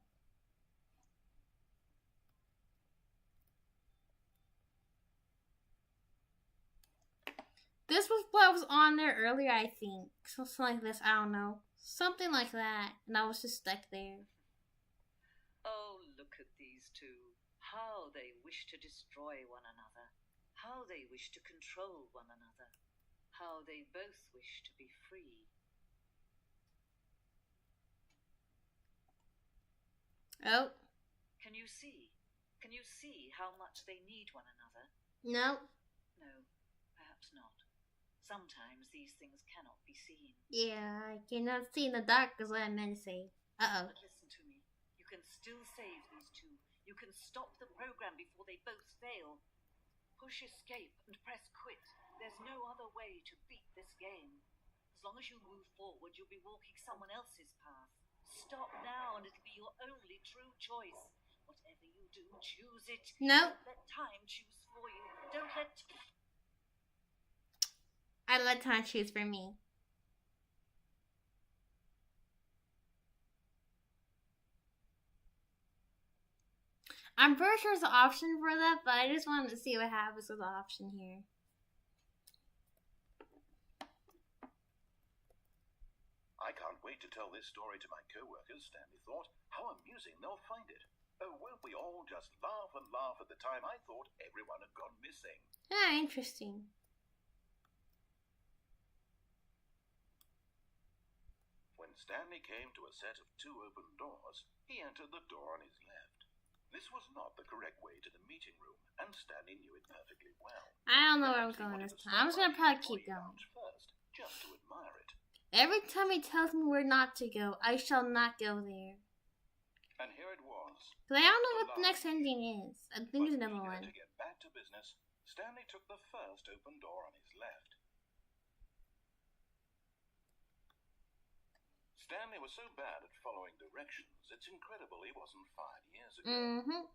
This was what was on there earlier, I think. Something like this, I don't know. Something like that. And I was just stuck there. Oh, look at these two. How they wish to destroy one another. How they wish to control one another. How they both wish to be free. Oh. Can you see? Can you see how much they need one another? No. No, perhaps not. Sometimes these things cannot be seen. Yeah, I cannot see in the dark is what I meant to say. Uh-oh. But listen to me. You can still save these two. You can stop the program before they both fail. Push escape and press quit. There's no other way to beat this game. As long as you move forward, you'll be walking someone else's path. Stop now and it'll be your only true choice. Whatever you do, choose it. No. Don't let time choose for you. Don't let... I let time choose for me. I'm pretty sure there's an option for that, but I just wanted to see what happens with the option here. I can't wait to tell this story to my co-workers, Stanley thought. How amusing they'll find it. Oh, won't we all just laugh and laugh at the time I thought everyone had gone missing. Ah, interesting. When Stanley came to a set of 2 open doors, he entered the door on his left. This was not the correct way to the meeting room, and Stanley knew it perfectly well. I don't know where I'm going this time. I'm just gonna probably keep going. First, just to admire it. Every time he tells me where not to go, I shall not go there. And here it was. But I don't know what the next ending is. I think there's another one. To get back to business, Stanley took the first open door on his left. Stanley was so bad at following directions, it's incredible he wasn't 5 years ago.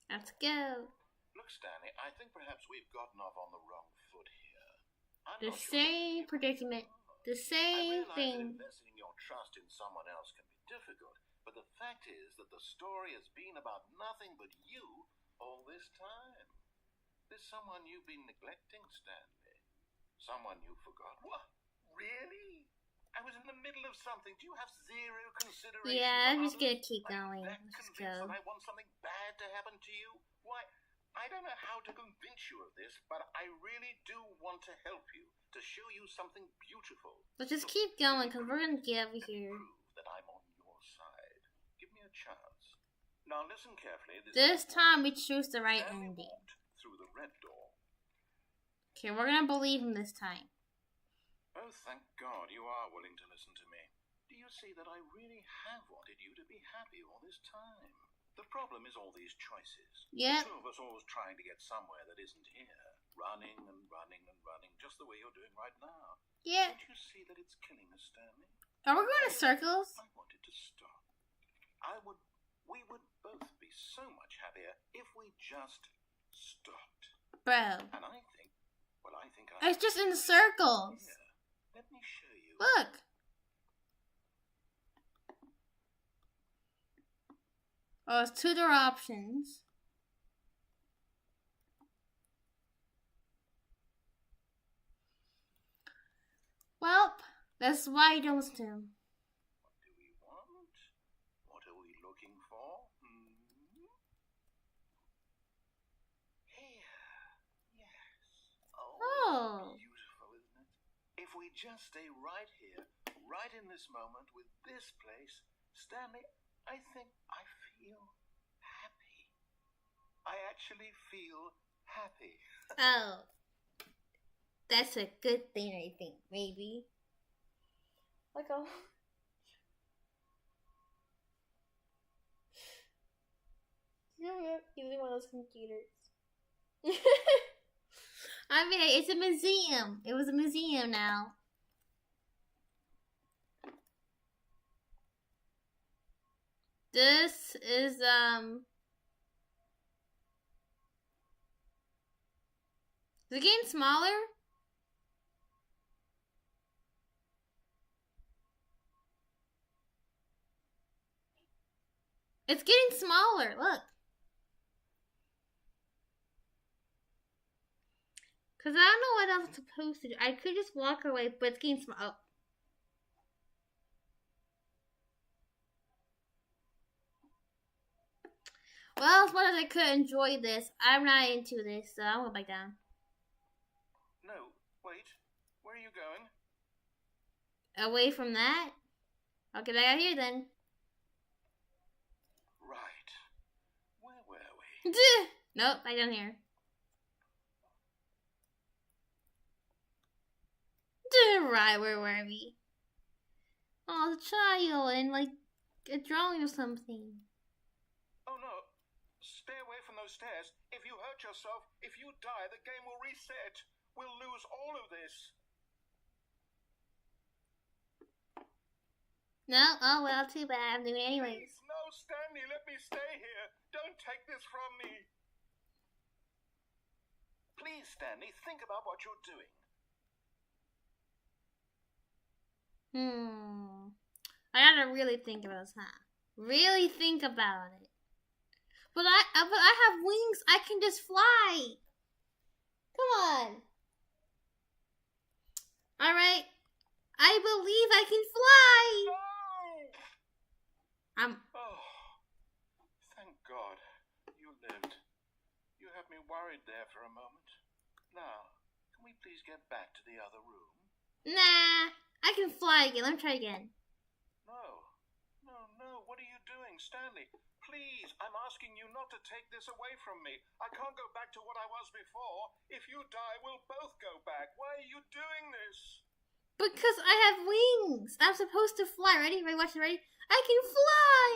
Let's go. Look, Stanley, I think perhaps we've gotten off on the wrong foot here. The same predicament. The same thing. Investing your trust in someone else can be difficult, but the fact is that the story has been about nothing but you all this time. There's someone you've been neglecting, Stanley. Someone you forgot. What? Really? I was in the middle of something. Do you have zero consideration? Yeah, I'm just gonna keep going. Let's go. That I want something bad to happen to you? Why, I don't know how to convince you of this, but I really do want to help you, to show you something beautiful. Let's just keep going, because we're gonna get over here. Prove that I'm on your side. Give me a chance. Now listen carefully. This time we choose the right ending. Through the red door. Okay, we're gonna believe him this time. Oh, thank God you are willing to listen to me. Do you see that I really have wanted you to be happy all this time? The problem is all these choices. Yeah. The 2 of us always trying to get somewhere that isn't here. Running and running and running, just the way you're doing right now. Yeah. Don't you see that it's killing us, Stanley? Are we going in circles? I wanted to stop. We would both be so much happier if we just stopped. Bro. And I think It's just in circles. Yeah. Let me show you. Look. Oh, it's 2 door options. Well, that's why you don't listen to him. What do we want? What are we looking for? Here. Yes. Oh. Beautiful, isn't it? If we just stay right here, right in this moment with this place, Stanley, I think I feel happy. I actually feel happy. Oh. That's a good thing, I think, maybe. Like a... Using one of those computers. I mean, it's a museum. It was a museum now. This is, Is it getting smaller? It's getting smaller, look. Because I don't know what else I'm supposed to do. I could just walk away, but it's getting small. Oh. Well, as much as I could enjoy this, I'm not into this, so I'm going back down. No, wait. Where are you going? Away from that? I'll get back out here then. Right. Where were we? Nope, back down here. Right, where were we? Oh, the child and like a drawing or something. Oh no. Stay away from those stairs. If you hurt yourself, if you die, the game will reset. We'll lose all of this. No? Oh, well, too bad. I'm doing it anyways. Please, no, Stanley, let me stay here. Don't take this from me. Please, Stanley, think about what you're doing. I gotta really think about this, huh? Really think about it. But I have wings. I can just fly. Come on. Alright. I believe I can fly. No! Oh, thank God. You lived. You had me worried there for a moment. Now, can we please get back to the other room? Nah. I can fly again. Let me try again. No. What are you doing, Stanley? Please, I'm asking you not to take this away from me. I can't go back to what I was before. If you die, we'll both go back. Why are you doing this? Because I have wings. I'm supposed to fly. Ready? Watch it. Ready? I can fly.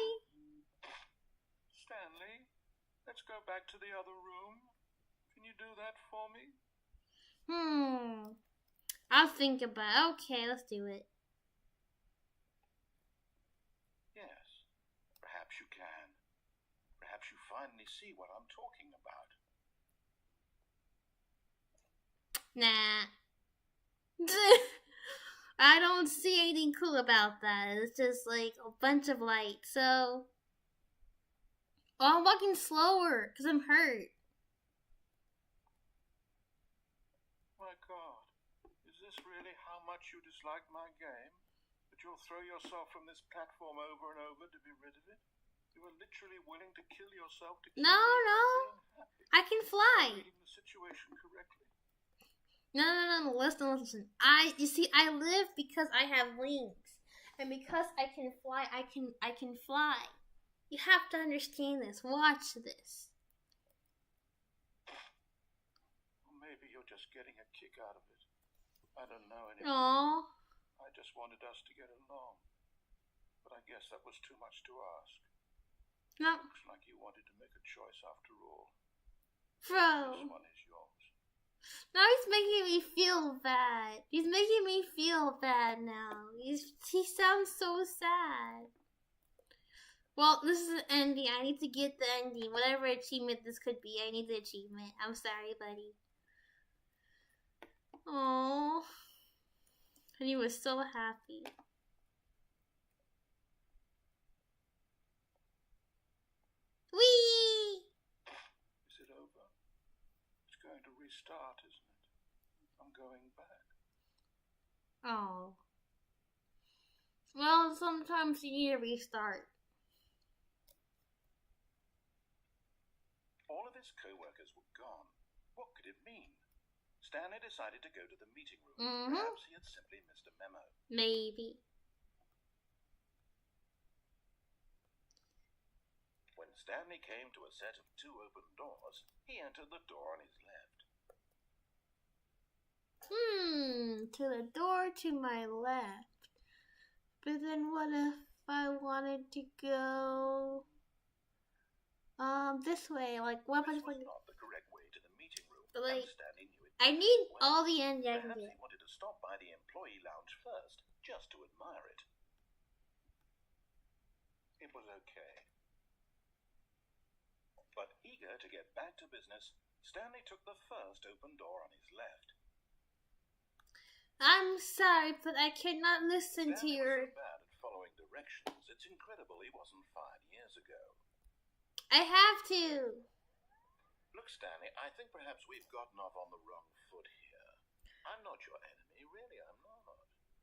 Stanley, let's go back to the other room. Can you do that for me? I'll think about it. Okay, let's do it. Yes, perhaps you can. Perhaps you finally see what I'm talking about. Nah. I don't see anything cool about that. It's just like a bunch of light. So, I'm walking slower because I'm hurt. My God, is this really how much you dislike my game? That you'll throw yourself from this platform over and over to be rid of it? You were literally willing to kill yourself to keep No. I can fly. reading the situation correctly. No. Listen. You see, I live because I have wings. And because I can fly, I can fly. You have to understand this. Watch this. Or maybe you're just getting a kick out of it. I don't know anymore. Aww. I just wanted us to get along. But I guess that was too much to ask. No. Looks like you wanted to make a choice after all. Bro. This one is yours. Now he's making me feel bad. He's making me feel bad now. He sounds so sad. Well, this is the ending. I need to get the ending. Whatever achievement this could be, I need the achievement. I'm sorry, buddy. Aww. And he was so happy. Whee! Is it over? It's going to restart, isn't it? I'm going back. Oh. Well, sometimes you need to restart. All of his co-workers were gone. What could it mean? Stanley decided to go to the meeting room. Perhaps he had simply missed a memo. Maybe. When Stanley came to a set of 2 open doors, he entered the door on his left. To the door to my left. But then what if I wanted to go this way? Like, what if I This was not the correct way to the meeting room, But, like, and Stanley knew it. I need well. all the ends I can Perhaps get. he wanted to stop by the employee lounge first, just to admire it. It was okay. But eager to get back to business, Stanley took the first open door on his left. I'm sorry, but I cannot listen to Stanley your... was so bad at following directions, it's incredible he wasn't fired years ago. I have to. Look, Stanley, I think perhaps we've gotten off on the wrong foot here. I'm not your enemy, really, I'm not.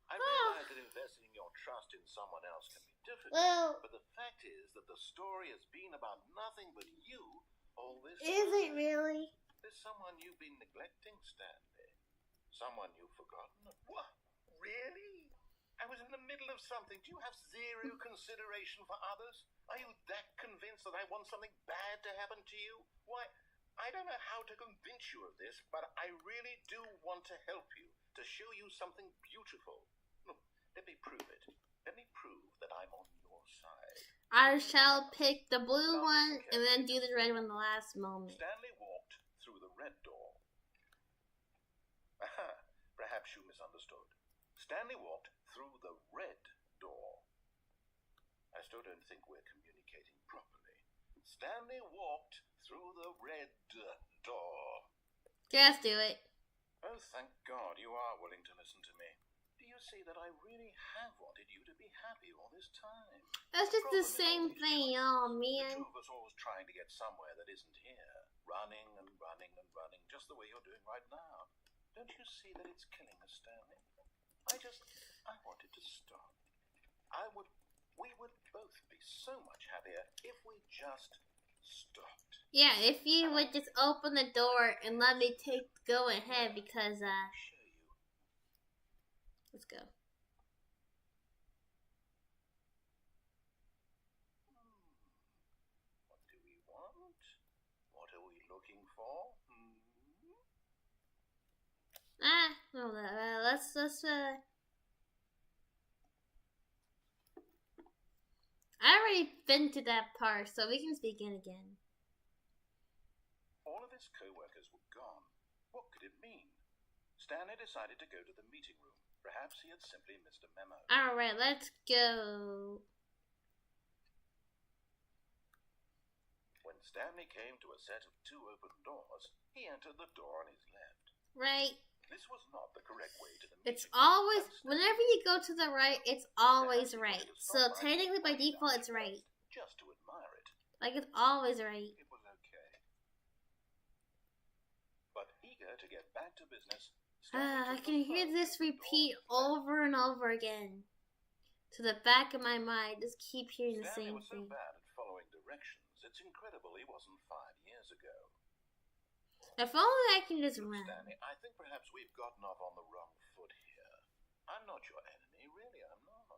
I realize that investing your trust in someone else can be difficult, Well, but the fact is that the story has been about nothing but you all this is time. it really? There's someone you've been neglecting, Stanley. Someone you've forgotten. What? Really? I was in the middle of something. Do you have zero consideration for others? Are you that convinced that I want something bad to happen to you? Why, I don't know how to convince you of this, but I really do want to help you, to show you something beautiful. Look, let me prove it. Let me prove that I'm on your side. I shall pick the blue one and then do the red one the last moment. Stanley walked through the red door. Aha, perhaps you misunderstood. Stanley walked through the red door. I still don't think we're communicating properly. Stanley walked through the red door. Just do it. Oh, thank God you are willing to listen to me. Do you see that I really have wanted you to be happy all this time? That's just the same thing, oh The man. two of us always trying to get somewhere that isn't here. Running and running and running, just the way you're doing right now. Don't you see that it's killing us, Stanley? I wanted to stop. We would both be so much happier if we just stopped. Yeah, if you would just open the door and let me go ahead because, I'll show you. let's go. What do we want? What are we looking for? Let's, I already been to that part, so we can begin again. All of his co-workers were gone. What could it mean? Stanley decided to go to the meeting room. Perhaps he had simply missed a memo. Alright, let's go. When Stanley came to a set of 2 open doors, he entered the door on his left. Right. This was not the correct way to the meeting It's room. always, whenever you go to the right, it's always right. So technically by default, it's right. Just to admire it. Like, it's always right. It was okay. But eager to get back to business, I took can the hear phone this to the door repeat on his left. over and over again. To the back of my mind, just keep hearing the Stanley same was so thing. bad at following directions, it's incredible he wasn't 5 years ago. If only I can just Look, run. Stanley, I think perhaps we've gotten off on the wrong foot here. I'm not your enemy, really, I'm not.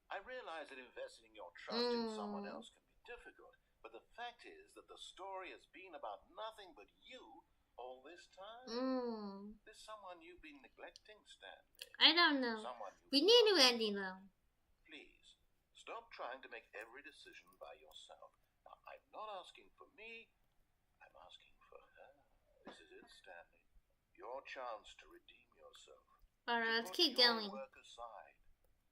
I realize that investing your trust in someone else can be difficult, but the fact is that the story has been about nothing but you all this time. There's someone you've been neglecting, Stanley. I don't know. Someone We you've need a new forgotten. ending though. Please, stop trying to make every decision by yourself. Now, I'm not asking for me, I'm asking for her. This is it, Stanley. Your chance to redeem yourself. Alright, To let's put keep your going. work aside.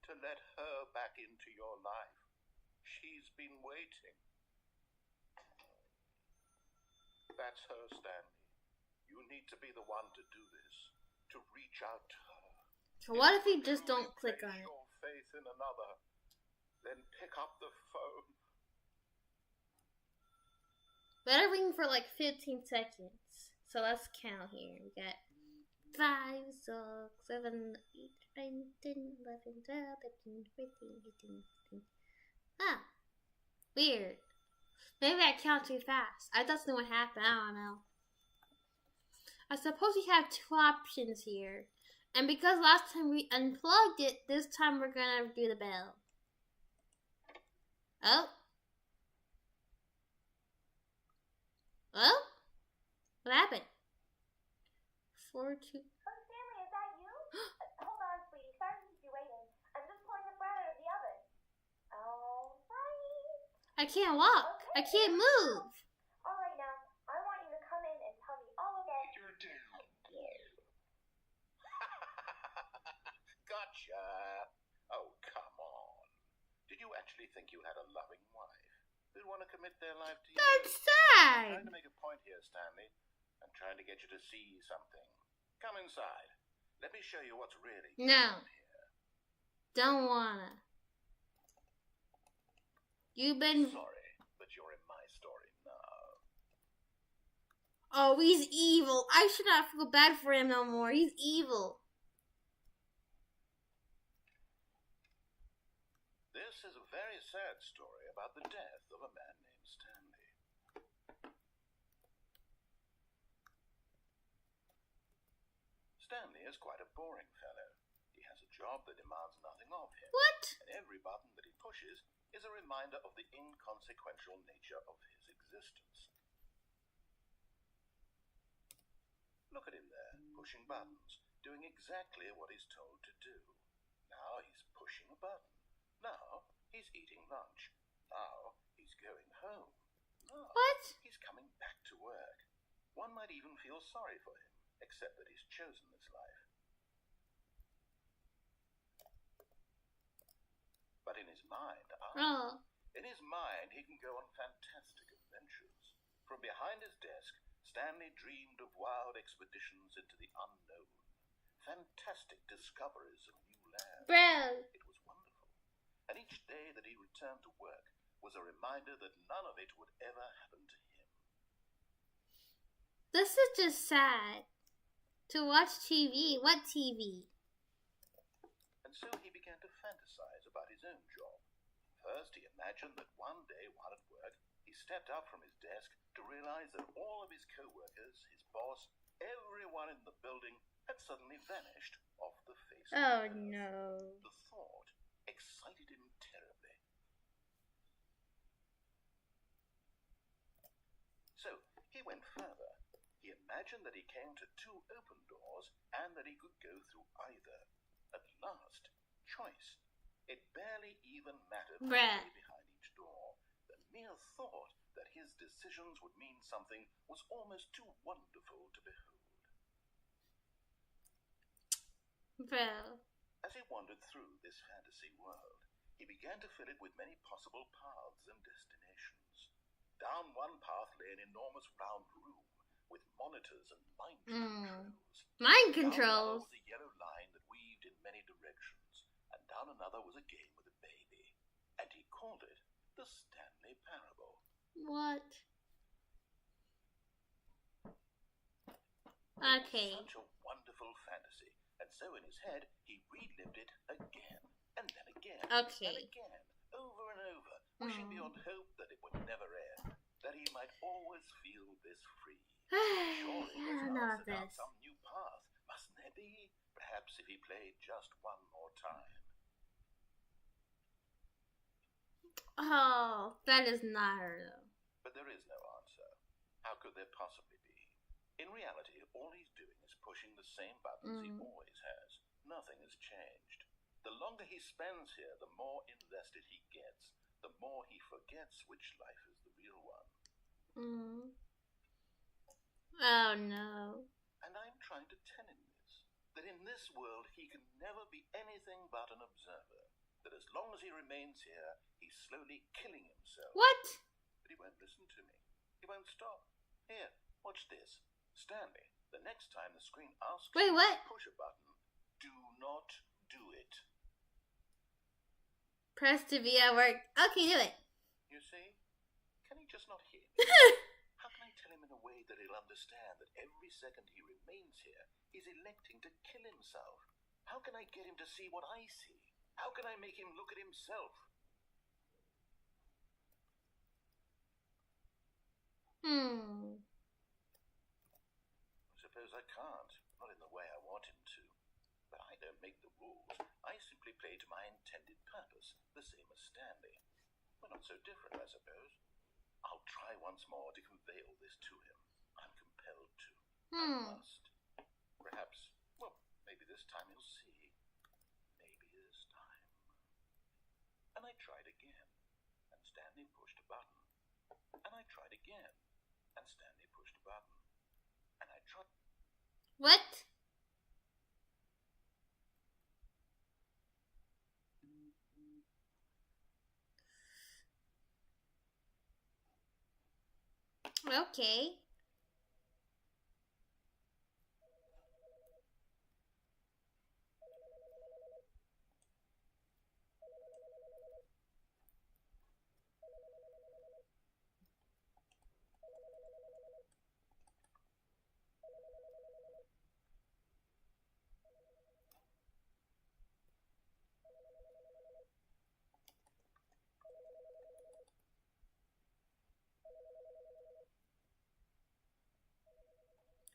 To let her back into your life. She's been waiting. That's her, Stanley. You need to be the one to do this. To reach out to her. So what if you If just truly don't click on place it? your faith in another, then pick up the phone. Better ring for like 15 seconds. So let's count here. We got 5, 6, 7, 8, 9, 10, 11, 12, 13, 14, 15, 16. Ah, weird. Maybe I count too fast. I thought something would happen. I don't know. I suppose we have 2 options here. And because last time we unplugged it, this time we're gonna do the bell. Oh. Oh? What happened? 4, 2. Oh, Stanley, is that you? Hold on, sweetie. Sorry to keep you waiting. I'm just pulling the bread out of the oven. All right. I can't walk. I can't move. All right, now, I want you to come in and tell me all about You're down. Gotcha. Oh, come on. Did you actually think you had a loving wife who'd want to commit their life to you? That's I'm sad. trying to make a point here, Stanley. I'm trying to get you to see something. Come inside. Let me show you what's really going No. on here. Don't wanna. You've been. Sorry, but you're in my story now. Oh, he's evil. I should not feel bad for him no more. He's evil. This is a very sad story about the death of a man named Stanley. Stanley is quite a boring fellow. He has a job that demands nothing of him. What? And every button that he pushes is a reminder of the inconsequential nature of his existence. Look at him there, pushing buttons, doing exactly what he's told to do. Now he's pushing a button. Now he's eating lunch. Now he's going home. Now What? he's coming back to work. One might even feel sorry for him. except that he's chosen this life. But in his mind, he can go on fantastic adventures. From behind his desk, Stanley dreamed of wild expeditions into the unknown, fantastic discoveries of new lands. Bro. It was wonderful. And each day that he returned to work was a reminder that none of it would ever happen to him. This is just sad. To watch TV. What TV? And so he began to fantasize about his own job. First, he imagined that one day while at work, he stepped up from his desk to realize that all of his co-workers, his boss, everyone in the building had suddenly vanished off the face of the earth. No. The thought excited him terribly. So he went further. He imagined that he came to two open doors and that he could go through either. At last, choice. It barely even mattered what lay behind each door. The mere thought that his decisions would mean something was almost too wonderful to behold. Bro. As he wandered through this fantasy world, he began to fill it with many possible paths and destinations. Down one path lay an enormous round room with monitors and mind controls. Mind Down controls? another was a yellow line that weaved in many directions, and down another was a game with a baby. And he called it the Stanley Parable. What? It Okay. was such a wonderful fantasy, and so in his head he relived it again, and then again, Okay. and again, over and over, wishing beyond hope that it would never end, that he might always feel this free. Surely I there's don't know set out this. some new path, mustn't there be? Perhaps if he played just one more time. Oh, that is not her though. But there is no answer. How could there possibly be? In reality, all he's doing is pushing the same buttons he always has. Nothing has changed. The longer he spends here, the more invested he gets, the more he forgets which life is the real one. Oh no. And I'm trying to tell him this, that in this world he can never be anything but an observer, that as long as he remains here, he's slowly killing himself. What? But he won't listen to me. He won't stop. Here, watch this. Stanley, the next time the screen asks Wait, you what? to push a button, do not do it. Press to be at work. Okay, do it. You see? Can he just not hear me? How can I tell him in a way that he'll understand that every second he remains here, he's electing to kill himself? How can I get him to see what I see? How can I make him look at himself? Suppose I can't. Not in the way I want him to. But I don't make the rules. I simply play to my intended purpose, the same as Stanley. We're not so different, I suppose. I'll try once more to convey all this to him. I'm compelled to. I must. Perhaps, well, maybe this time he'll see. Maybe this time. And I tried again, and Stanley pushed a button. And I tried again, and Stanley pushed a button. And I tried... What? Okay.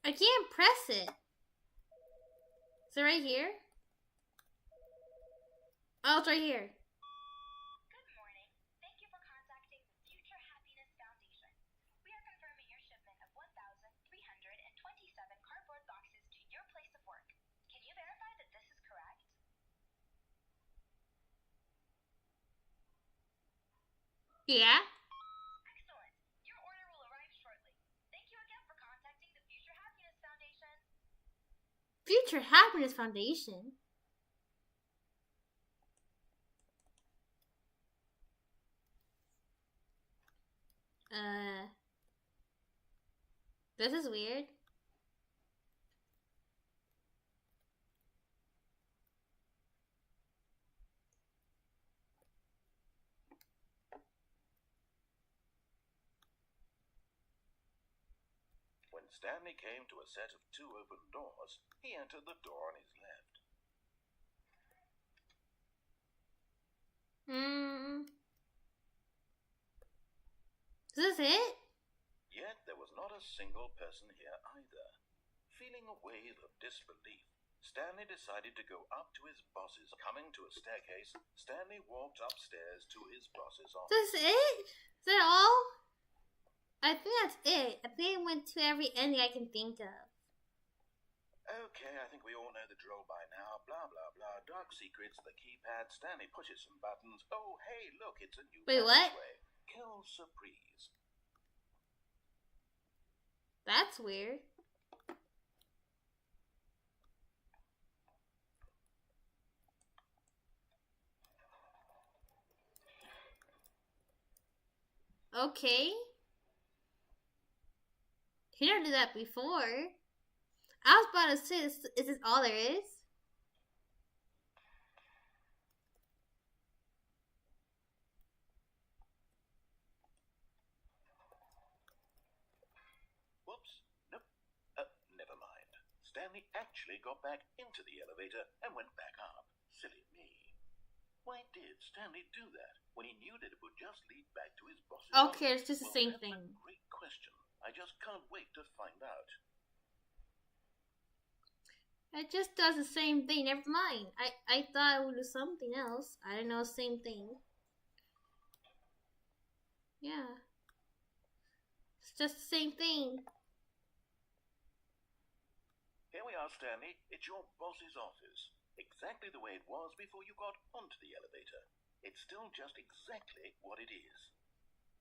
I can't press it. Is it right here? Oh, it's right here. Good morning. Thank you for contacting the Future Happiness Foundation. We are confirming your shipment of 1,327 cardboard boxes to your place of work. Can you verify that this is correct? Yeah. Excellent. Your order will arrive shortly. Thank you again for contacting the Future Happiness Foundation. Future Happiness Foundation. This is weird. When Stanley came to a set of 2 open doors, he entered the door on his left. Is this it? Yet there was not a single person here either. Feeling a wave of disbelief, Stanley decided to go up to his boss's. Coming to a staircase, Stanley walked upstairs to his boss's Is office. this it? Is that all? I think that's it. I think I went to every ending I can think of. Okay, I think we all know the drill by now. Blah, blah, blah. Dark secrets, the keypad. Stanley pushes some buttons. Oh, hey, look, it's a new Wait, what? passageway. Kill surprise. That's weird. Okay. He never did that before. I was about to say, is this all there is? Whoops. Nope. Never mind. Stanley actually got back into the elevator and went back up. Silly me. Why did Stanley do that when he knew that it would just lead back to his boss's Okay, office? it's just the Well, same that's thing. a great question. I just can't wait to find out. It just does the same thing. Never mind. I thought it would do something else. I didn't know the same thing. Yeah. It's just the same thing. Here we are, Stanley. It's your boss's office. Exactly the way it was before you got onto the elevator. It's still just exactly what it is.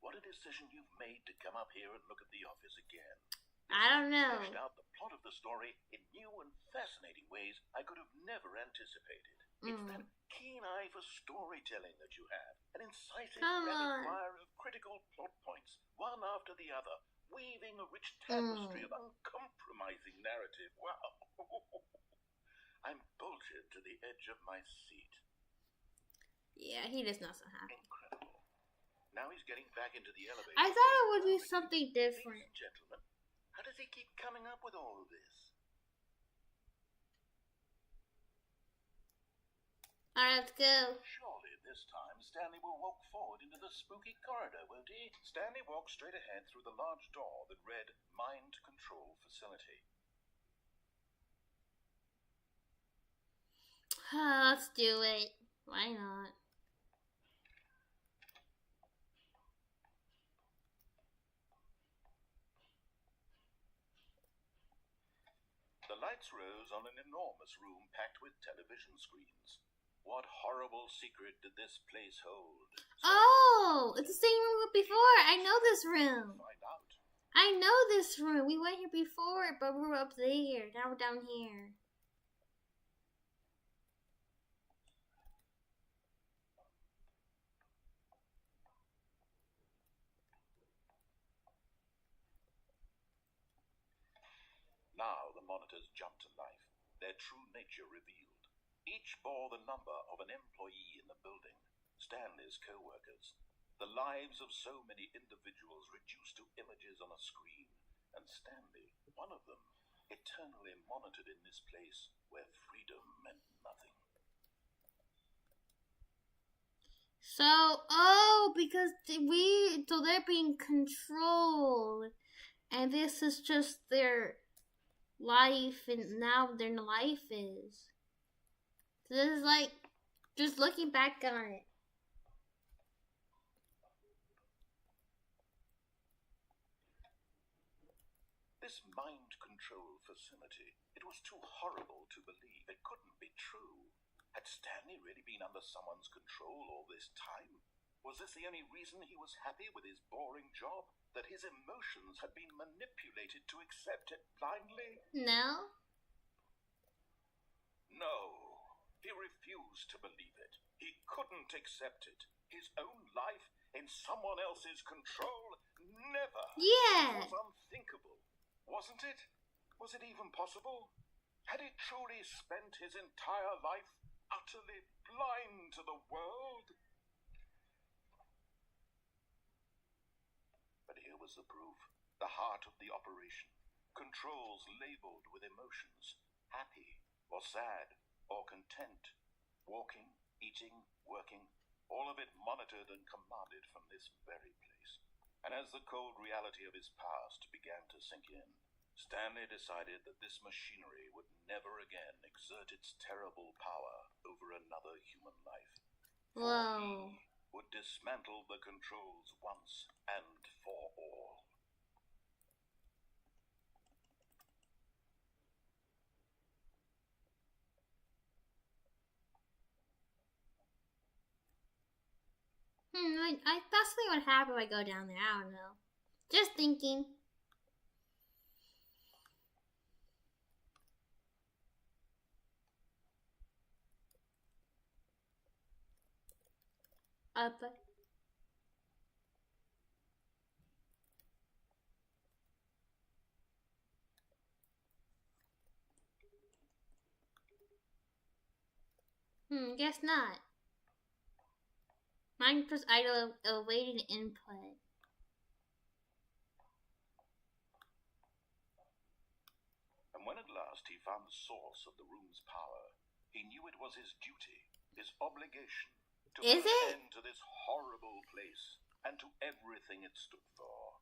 What a decision you've made to come up here and look at the office again. I don't know. Fleshed out the plot of the story in new and fascinating ways I could have never anticipated. It's that keen eye for storytelling that you have. An incisive Come on. rapid fire of critical plot points, one after the other, weaving a rich tapestry of uncompromising narrative. Wow. I'm bolted to the edge of my seat. Yeah, he does not so happy. Incredible. Now he's getting back into the elevator. I thought it would be something different. Ladies and gentlemen, how does he keep coming up with all of this? Alright, let's go. Surely this time Stanley will walk forward into the spooky corridor, won't he? Stanley walked straight ahead through the large door that read Mind Control Facility. Let's do it. Why not? The lights rose on an enormous room packed with television screens. What horrible secret did this place hold? Oh, it's the same room before. I know this room. Find out. I know this room. We went here before, but we were up there. Now we're down here. Now the monitors jumped to life, their true nature revealed. Each bore the number of an employee in the building, Stanley's co-workers. The lives of so many individuals reduced to images on a screen, and Stanley, one of them, eternally monitored in this place where freedom meant nothing. So, because so they're being controlled, and this is just their life, and now their life is. So this is like, just looking back on it. This mind control facility, it was too horrible to believe. It couldn't be true. Had Stanley really been under someone's control all this time? Was this the only reason he was happy with his boring job? That his emotions had been manipulated to accept it blindly? No? No, he refused to believe it. He couldn't accept it. His own life in someone else's control? Never. Yeah. It was unthinkable, wasn't it? Was it even possible? Had he truly spent his entire life utterly blind to the world? But here was the proof, the heart of the operation. Controls labeled with emotions, happy or sad or content, walking, eating, working, all of it monitored and commanded from this very place. And as the cold reality of his past began to sink in, Stanley decided that this machinery would never again exert its terrible power over another human life. Whoa. He would dismantle the controls once and for all. I possibly would happen if I go down there. I don't know. Just thinking. Up. Guess not. Mine was idle awaiting input. And when at last he found the source of the room's power, he knew it was his duty, his obligation, to Is put it? an end to this horrible place and to everything it stood for.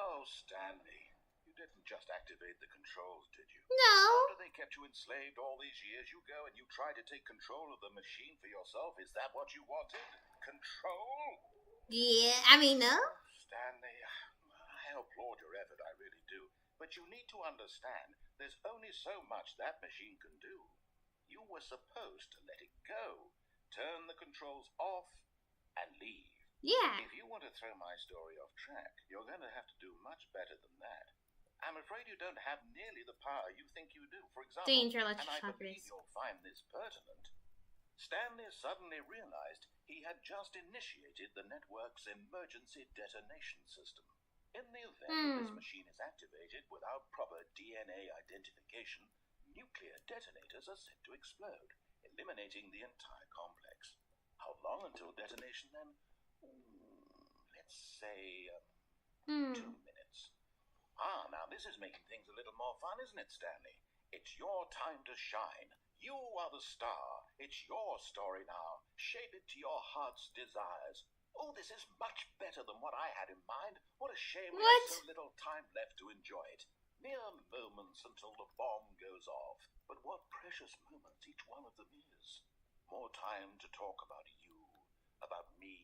Oh, Stanley, you didn't just activate the controls, did you? No. After they kept you enslaved all these years, you go and you try to take control of the machine for yourself. Is that what you wanted? Control? Yeah, I mean, no. Stanley, I applaud your effort, I really do. But you need to understand, there's only so much that machine can do. You were supposed to let it go, turn the controls off, and leave. Yeah. If you want to throw my story off track, you're going to have to do much better than that. I'm afraid you don't have nearly the power you think you do. For example, Danger, and I believe electrochakras. you'll find this pertinent, Stanley suddenly realized he had just initiated the network's emergency detonation system. In the event that this machine is activated without proper DNA identification, nuclear detonators are set to explode, eliminating the entire complex. How long until detonation then? Let's say 2 minutes. Now this is making things a little more fun, isn't it, Stanley? It's your time to shine. You are the star. It's your story now. Shape it to your heart's desires. Oh, this is much better than what I had in mind. What a shame we have so little time left to enjoy it. Mere moments until the bomb goes off. But what precious moments each one of them is. More time to talk about you, about me,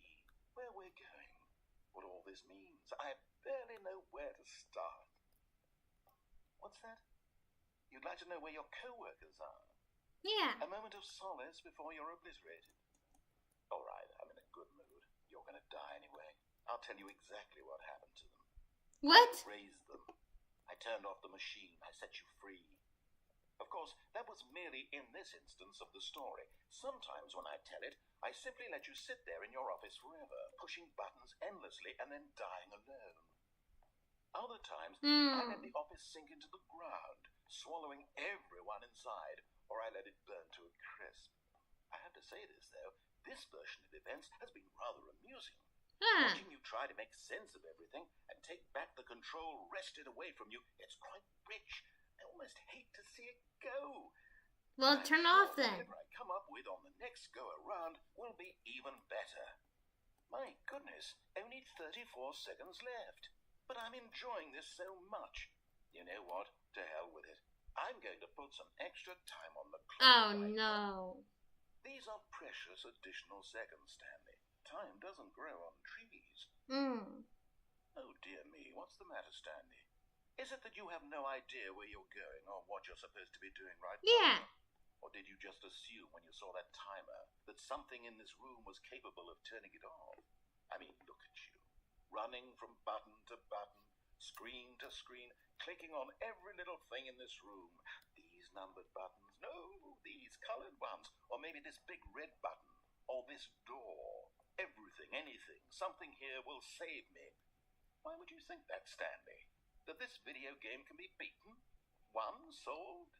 where we're going, what all this means. I barely know where to start. What's that? You'd like to know where your co-workers are? Yeah. A moment of solace before you're obliterated. All right, I'm in a good mood. You're going to die anyway. I'll tell you exactly what happened to them. What? I raised them. I turned off the machine. I set you free. Of course, that was merely in this instance of the story. Sometimes when I tell it, I simply let you sit there in your office forever, pushing buttons endlessly and then dying alone. Other times, I let the office sink into the ground, swallowing everyone inside, or I let it burn to a crisp. I have to say this, though, this version of events has been rather amusing. Watching you try to make sense of everything and take back the control wrested away from you, it's quite rich. I almost hate to see it go. Well, turn off then. Whatever I come up with on the next go-around will be even better. My goodness, only 34 seconds left. But I'm enjoying this so much. You know what? To hell with it. I'm going to put some extra time on the clock. Oh, no. These are precious additional seconds, Stanley. Time doesn't grow on trees. Oh, dear me. What's the matter, Stanley? Is it that you have no idea where you're going or what you're supposed to be doing right now? Yeah. Or did you just assume when you saw that timer that something in this room was capable of turning it off? I mean, look at you. Running from button to button, screen to screen, clicking on every little thing in this room. These numbered buttons, no, these colored ones, or maybe this big red button, or this door. Everything, anything, something here will save me. Why would you think that, Stanley? That this video game can be beaten? Won? Solved?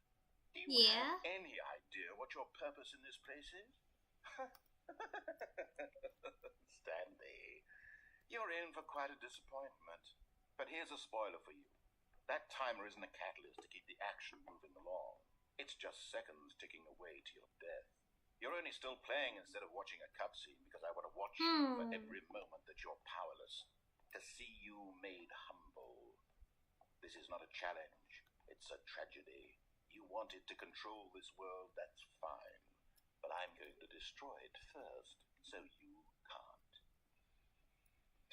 Do you have any idea what your purpose in this place is? Stanley, you're in for quite a disappointment. But here's a spoiler for you. That timer isn't a catalyst to keep the action moving along. It's just seconds ticking away to your death. You're only still playing instead of watching a cutscene because I want to watch you for every moment that you're powerless. To see you made humble. This is not a challenge. It's a tragedy. You wanted to control this world, that's fine. But I'm going to destroy it first, so you can't.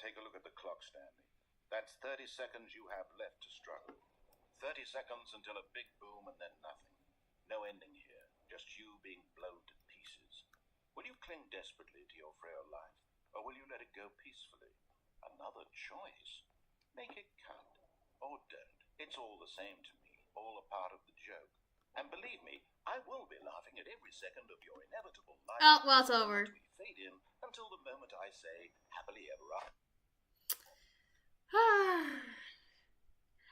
Take a look at the clock, Stanley. That's 30 seconds you have left to struggle. 30 seconds until a big boom and then nothing. No ending here, just you being blown to pieces. Will you cling desperately to your frail life, or will you let it go peacefully? Another choice. Make it count, or don't. It's all the same to me, all a part of the joke. And believe me, I will be laughing at every second of your inevitable life. Oh, well, it's over. We fade in until the moment I say, happily ever after.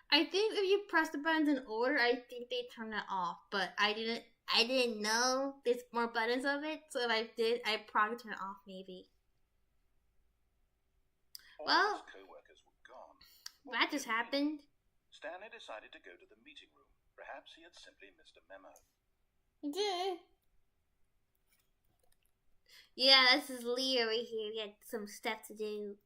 I think if you press the buttons in order, I think they turn it off. But I didn't know there's more buttons of it. So if I did, I probably turn it off maybe. Well, co-workers were gone. That just happened. Stanley decided to go to the meeting room. Perhaps he had simply missed a memo. Yeah, this is Lee over here. He had some stuff to do.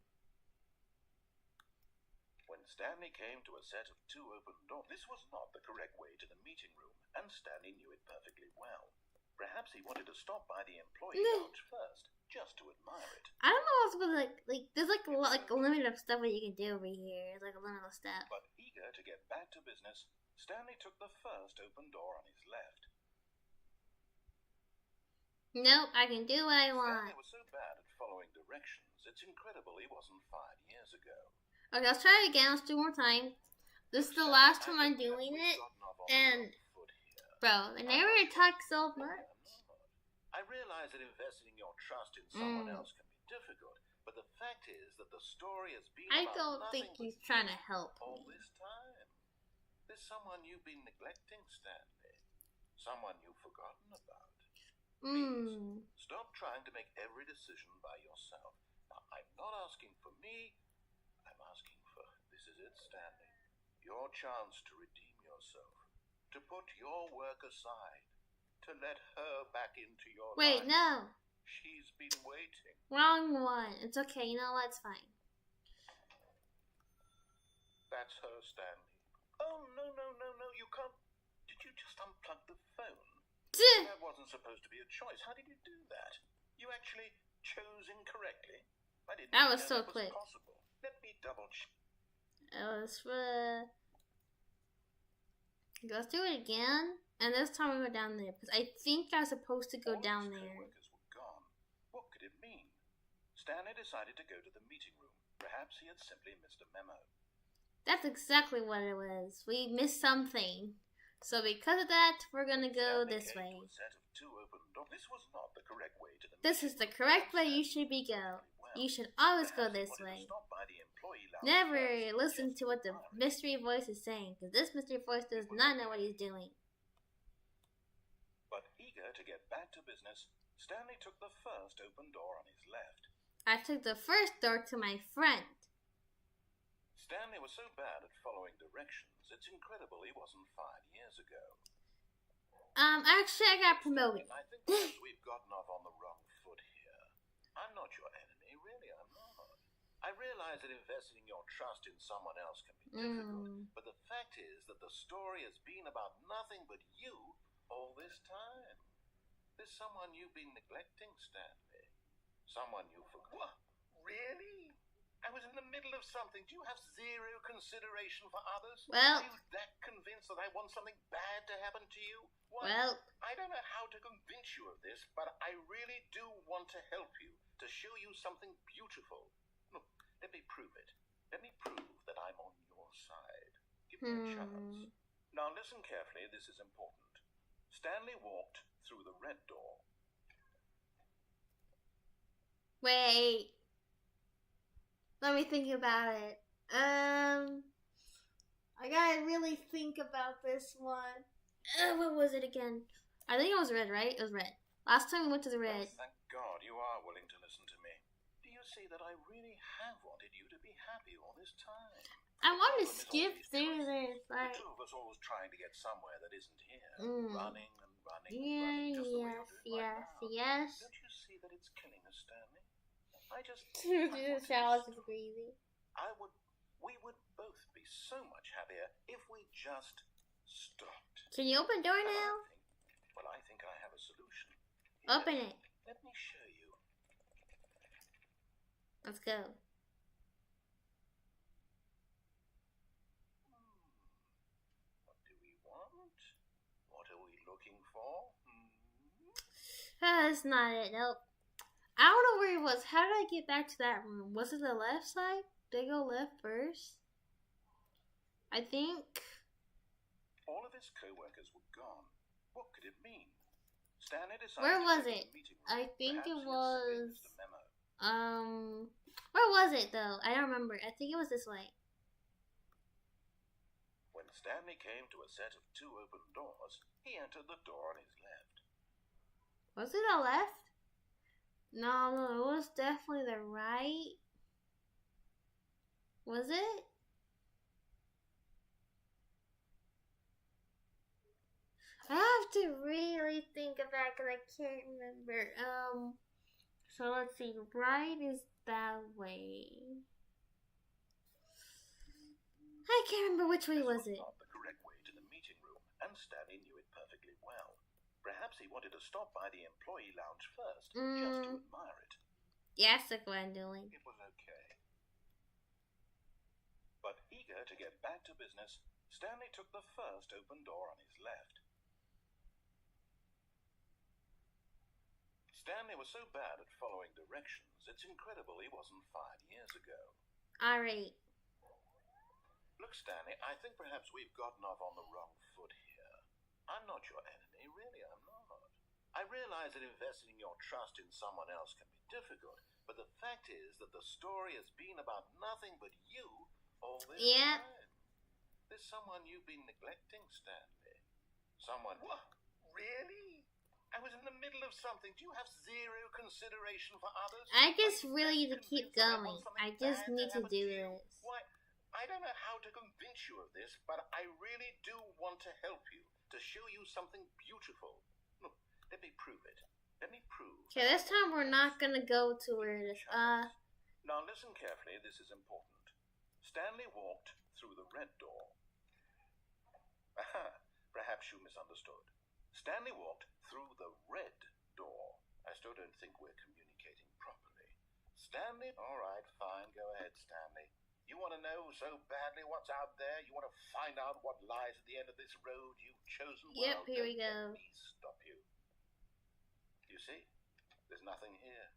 When Stanley came to a set of 2 open doors, this was not the correct way to the meeting room, and Stanley knew it perfectly well. Perhaps he wanted to stop by the employee lounge first, just to admire it. I don't know what's with like there's like a lot, like a limit of stuff that you can do over here. It's like a limit of stuff. But eager to get back to business, Stanley took the first open door on his left. Nope, I can do what I want. Stanley was so bad at following directions, it's incredible he wasn't 5 years ago. Okay, let's try it again. Let's do one more time. This is the last time I'm doing it, and bro, they never talk so much. I realize that investing in your trust in someone else can be difficult, but the fact is that the story has been I about don't think he's trying to help all me. this time. There's someone you've been neglecting, Stanley. Someone you've forgotten about. Please, stop trying to make every decision by yourself. Now, I'm not asking for me. I'm asking for, this is it, Stanley. Your chance to redeem yourself. To put your work aside. To let her back into your life. Wait, no. She's been waiting. Wrong one. It's okay. You know what? It's fine. That's her, Stanley. Oh, no. You can't. Did you just unplug the phone? That wasn't supposed to be a choice. How did you do that? You actually chose incorrectly. I didn't That know was so that quick. Possible. Let me double check. Let's do it again. And this time we go down there. Because I think I was supposed to go down there. Co-workers were gone. What could it mean? Stanley decided to go to the meeting room. Perhaps he had simply missed a memo. That's exactly what it was. We missed something. So because of that, we're gonna go this way. This was not the correct way to the This is the correct way you should be go. You should always go this way. Never listen to what the mystery voice is saying, because this mystery voice does not know what he's doing. But eager to get back to business, Stanley took the first open door on his left. I took the first door to my friend. Stanley was so bad at following directions, it's incredible he wasn't 5 years ago. Actually, I got promoted. I think perhaps we've gotten off on the wrong foot here. I'm not your enemy, really, I'm not. I realize that investing in your trust in someone else can be difficult, but the fact is that the story has been about nothing but you all this time. There's someone you've been neglecting, Stanley. Someone you forgot. What? Really? I was in the middle of something. Do you have zero consideration for others? Well. Are you that convinced that I want something bad to happen to you? What? Well. I don't know how to convince you of this, but I really do want to help you, to show you something beautiful. Look, let me prove it. Let me prove that I'm on your side. Give me a chance. Now listen carefully, this is important. Stanley walked through the red door. Wait. Let me think about it. I gotta really think about this one. What was it again? I think it was red, right? It was red. Last time we went to the red. Oh, thank God you are willing to listen to me. Do you see that I really have wanted you to be happy all this time? I want to skip through this. The two of us always trying to get somewhere that isn't here. Running and running and Yeah, running, just the way you're doing right now. yes. Don't you see that it's killing us, Stanley? This house is crazy. We would both be so much happier if we just stopped. Can you open door now? I think I have a solution. Open it. Let me show you. Let's go. What do we want? What are we looking for? That's not it. Nope. I don't know where it was. How did I get back to that room? Was it the left side? Did I go left first? I think. All of his co-workers were gone. What could it mean? Stanley decided. Where was it? I think it was. Where was it though? I don't remember. I think it was this way. When Stanley came to a set of two open doors, he entered the door on his left. Was it the left? No, it was definitely the right. Was it? I have to really think of that because I can't remember. So let's see. Right is that way. I can't remember which way was it. Not the correct way to the meeting room, and Stanley knew it perfectly well. Perhaps he wanted to stop by the employee lounge first, just to admire it. Yeah, that's what I'm doing. It was okay. But eager to get back to business, Stanley took the first open door on his left. Stanley was so bad at following directions, it's incredible he wasn't fired years ago. Alright. Look, Stanley, I think perhaps we've gotten off on the wrong foot here. I'm not your enemy, really, I'm not. I realize that investing your trust in someone else can be difficult, but the fact is that the story has been about nothing but you all this time. There's someone you've been neglecting, Stanley. Someone... What? Really? I was in the middle of something. Do you have zero consideration for others? I just really need to keep going. I just need to do this. Why, I don't know how to convince you of this, but I really do want to help you, to show you something beautiful. Look, let me prove it. Let me prove. Okay, this time we're not gonna go to where it is. Now listen carefully, this is important. Stanley walked through the red door. Aha, perhaps you misunderstood. Stanley walked through the red door. I still don't think we're communicating properly. Stanley? Alright, fine, go ahead, Stanley. You want to know so badly what's out there? You want to find out what lies at the end of this road you've chosen? Yep, well, here we go. Let me stop you. You see? There's nothing here.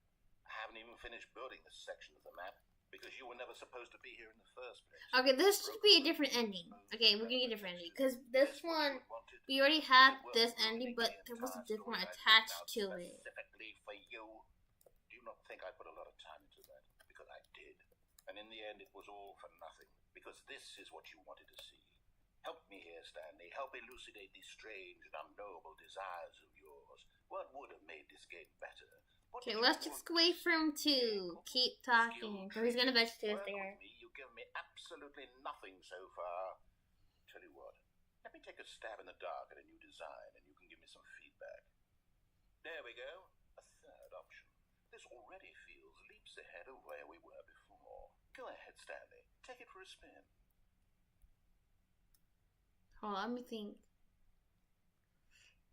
I haven't even finished building this section of the map because you were never supposed to be here in the first place. Okay, this should be a different ending. Okay, we're gonna get a different ending because this one we already had this ending, but there was a different one attached to it. Specifically for you. Do you not think I put a lot of time into that? Because I did. And in the end, it was all for nothing. Because this is what you wanted to see. Help me here, Stanley. Help elucidate these strange and unknowable desires of yours. What would have made this game better? Okay, let's just wait for him to keep talking, because he's gonna bet you there. You've given me absolutely nothing so far. Tell you what, let me take a stab in the dark at a new design, and you can give me some feedback. There we go. A third option. This already feels leaps ahead of where we were before. Go ahead, Stanley. Take it for a spin. Hold on, let me think.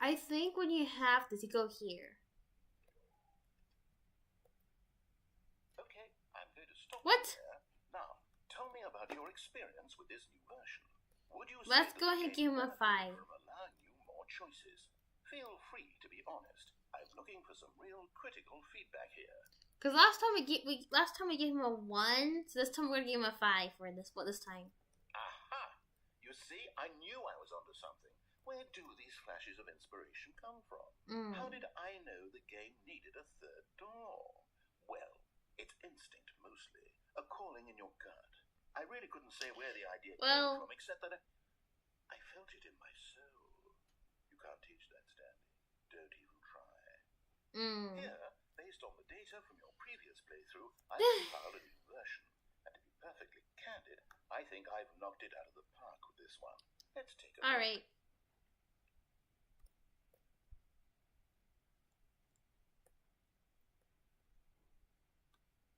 I think when you have this, you go here. Okay, I'm going to stop What? there. Now, tell me about your experience with this new version. Would you Let's say go that ahead and the give him a game 5. from allowing you more choices? Feel free to be honest. I'm looking for some real critical feedback here. Cause last time we gave him a 1, so this time we're gonna give him a 5 for this time. Aha! You see, I knew I was onto something. Where do these flashes of inspiration come from? How did I know the game needed a third door? Well, it's instinct mostly, a calling in your gut. I really couldn't say where the idea came from, except that I felt it in my soul. You can't teach that, Stanley. Don't even try. Here, based on the data from your previous playthrough, I've compiled a new version. And to be perfectly candid, I think I've knocked it out of the park with this one. Let's take a look. Alright.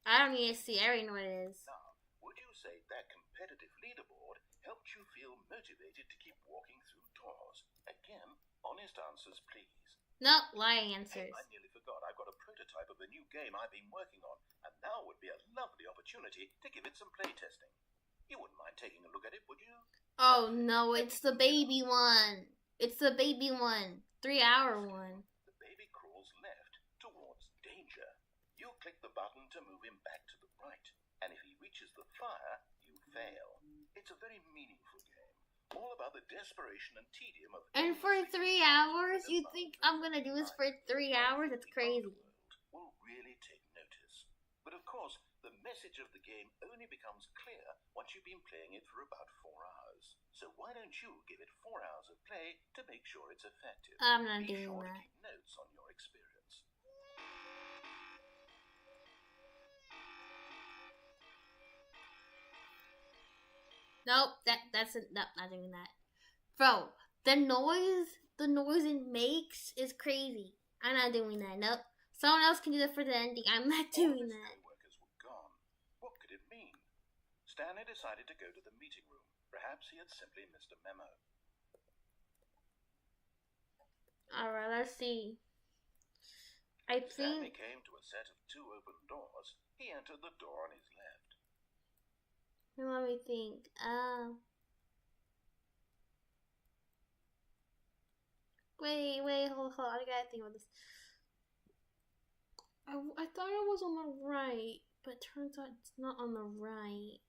I don't need to see. I already know what it is. Now, would you say that competitive leaderboard helped you feel motivated to keep walking through doors? Again, honest answers, please. No, lying answers. Hey, I nearly forgot. I've got a prototype of the new game I've been working on, and now would be a lovely opportunity to give it some playtesting. You wouldn't mind taking a look at it, would you? Oh no, it's the baby one. It's the baby one. 3-hour one. The baby crawls left towards danger. You click the button to move him back to the right, and if he reaches the fire, you fail. It's a very meaningful game, all about the desperation and tedium of. And for 3 hours, you think I'm gonna do this for 3 hours? That's crazy. Will really take notice. But of course, the message of the game only becomes clear once you've been playing it for about 4 hours. So why don't you give it 4 hours of play to make sure it's effective? I'm not Be doing sure that. to keep notes on your experience. Nope, nope, not doing that. Bro, the noise it makes is crazy. I'm not doing that. Nope. Someone else can do that for the ending. I'm not doing that. Workers were gone. What could it mean? Stanley decided to go to the meeting room. Perhaps he had simply missed a memo. Alright, let's see. I Stanley think came to a set of 2 open doors. He entered the door on his left. let me think. Wait, hold on. I gotta think about this. I thought it was on the right, but turns out it's not on the right.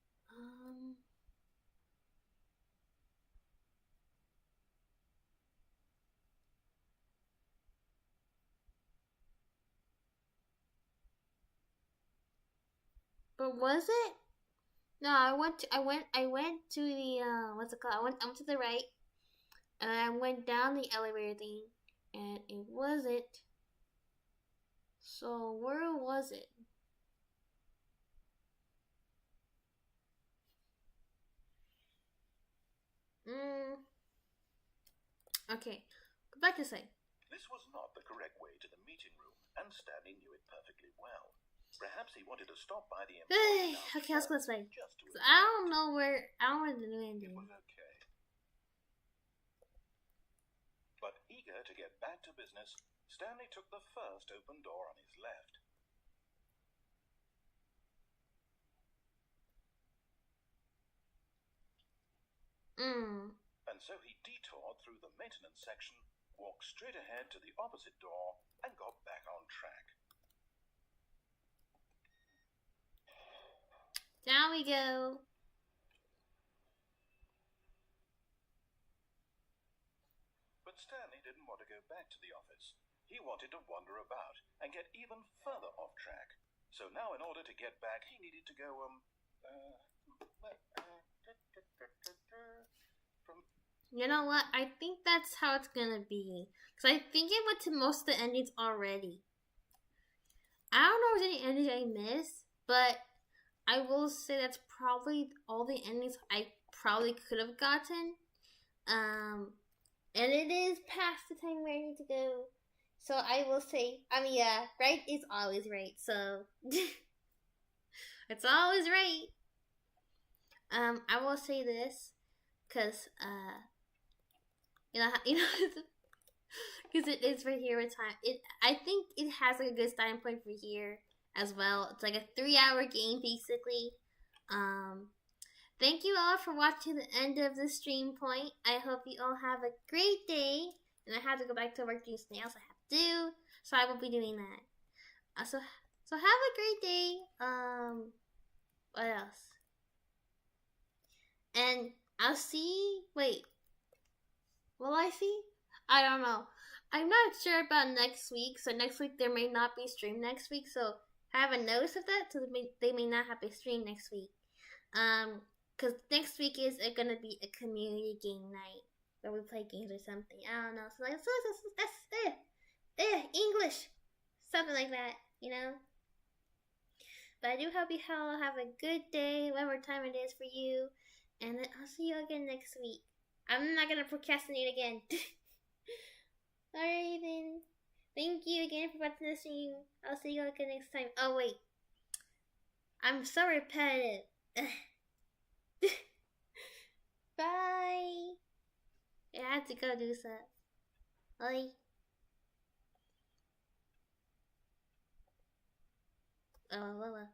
But was it? No, I went to the what's it called? I went to the right, and I went down the elevator thing, and it wasn't. So where was it? Okay, go back to say. This was not the correct way to the meeting room, and Stanley knew it perfectly well. Perhaps he wanted to stop by the employee. Okay, let's go this way. I don't know where. I don't want to do anything. It was okay. But eager to get back to business, Stanley took the first open door on his left. And so he detoured through the maintenance section, walked straight ahead to the opposite door, and got back on track. Down we go. But Stanley didn't want to go back to the office. He wanted to wander about and get even further off track. So now in order to get back, he needed to go, You know what? I think that's how it's gonna be. Because I think it went to most of the endings already. I don't know if there's any endings I missed, but I will say that's probably all the endings I probably could have gotten. And it is past the time where I need to go. So I will say, yeah, right is always right. So it's always right. I will say this, because because it is right here with time. I think it has like a good starting point for here as well. It's like a 3-hour game basically. Thank you all for watching the end of the stream point. I hope you all have a great day. And I have to go back to work doing something else I have to do, so I won't be doing that. So So have a great day. What else? And I'll see. Wait, will I see? I don't know. I'm not sure about next week. So next week there may not be stream next week. So I haven't noticed of that. So they may not have a stream next week. Cause next week is gonna be a community game night where we play games or something. I don't know. So like that's English, something like that. You know. But I do hope you all have a good day, whatever time it is for you. And then I'll see you again next week. I'm not gonna procrastinate again. Alright then. Thank you again for watching the stream. I'll see you all again next time. Oh wait. I'm so repetitive. Bye. I have to go do stuff. Bye. Oh,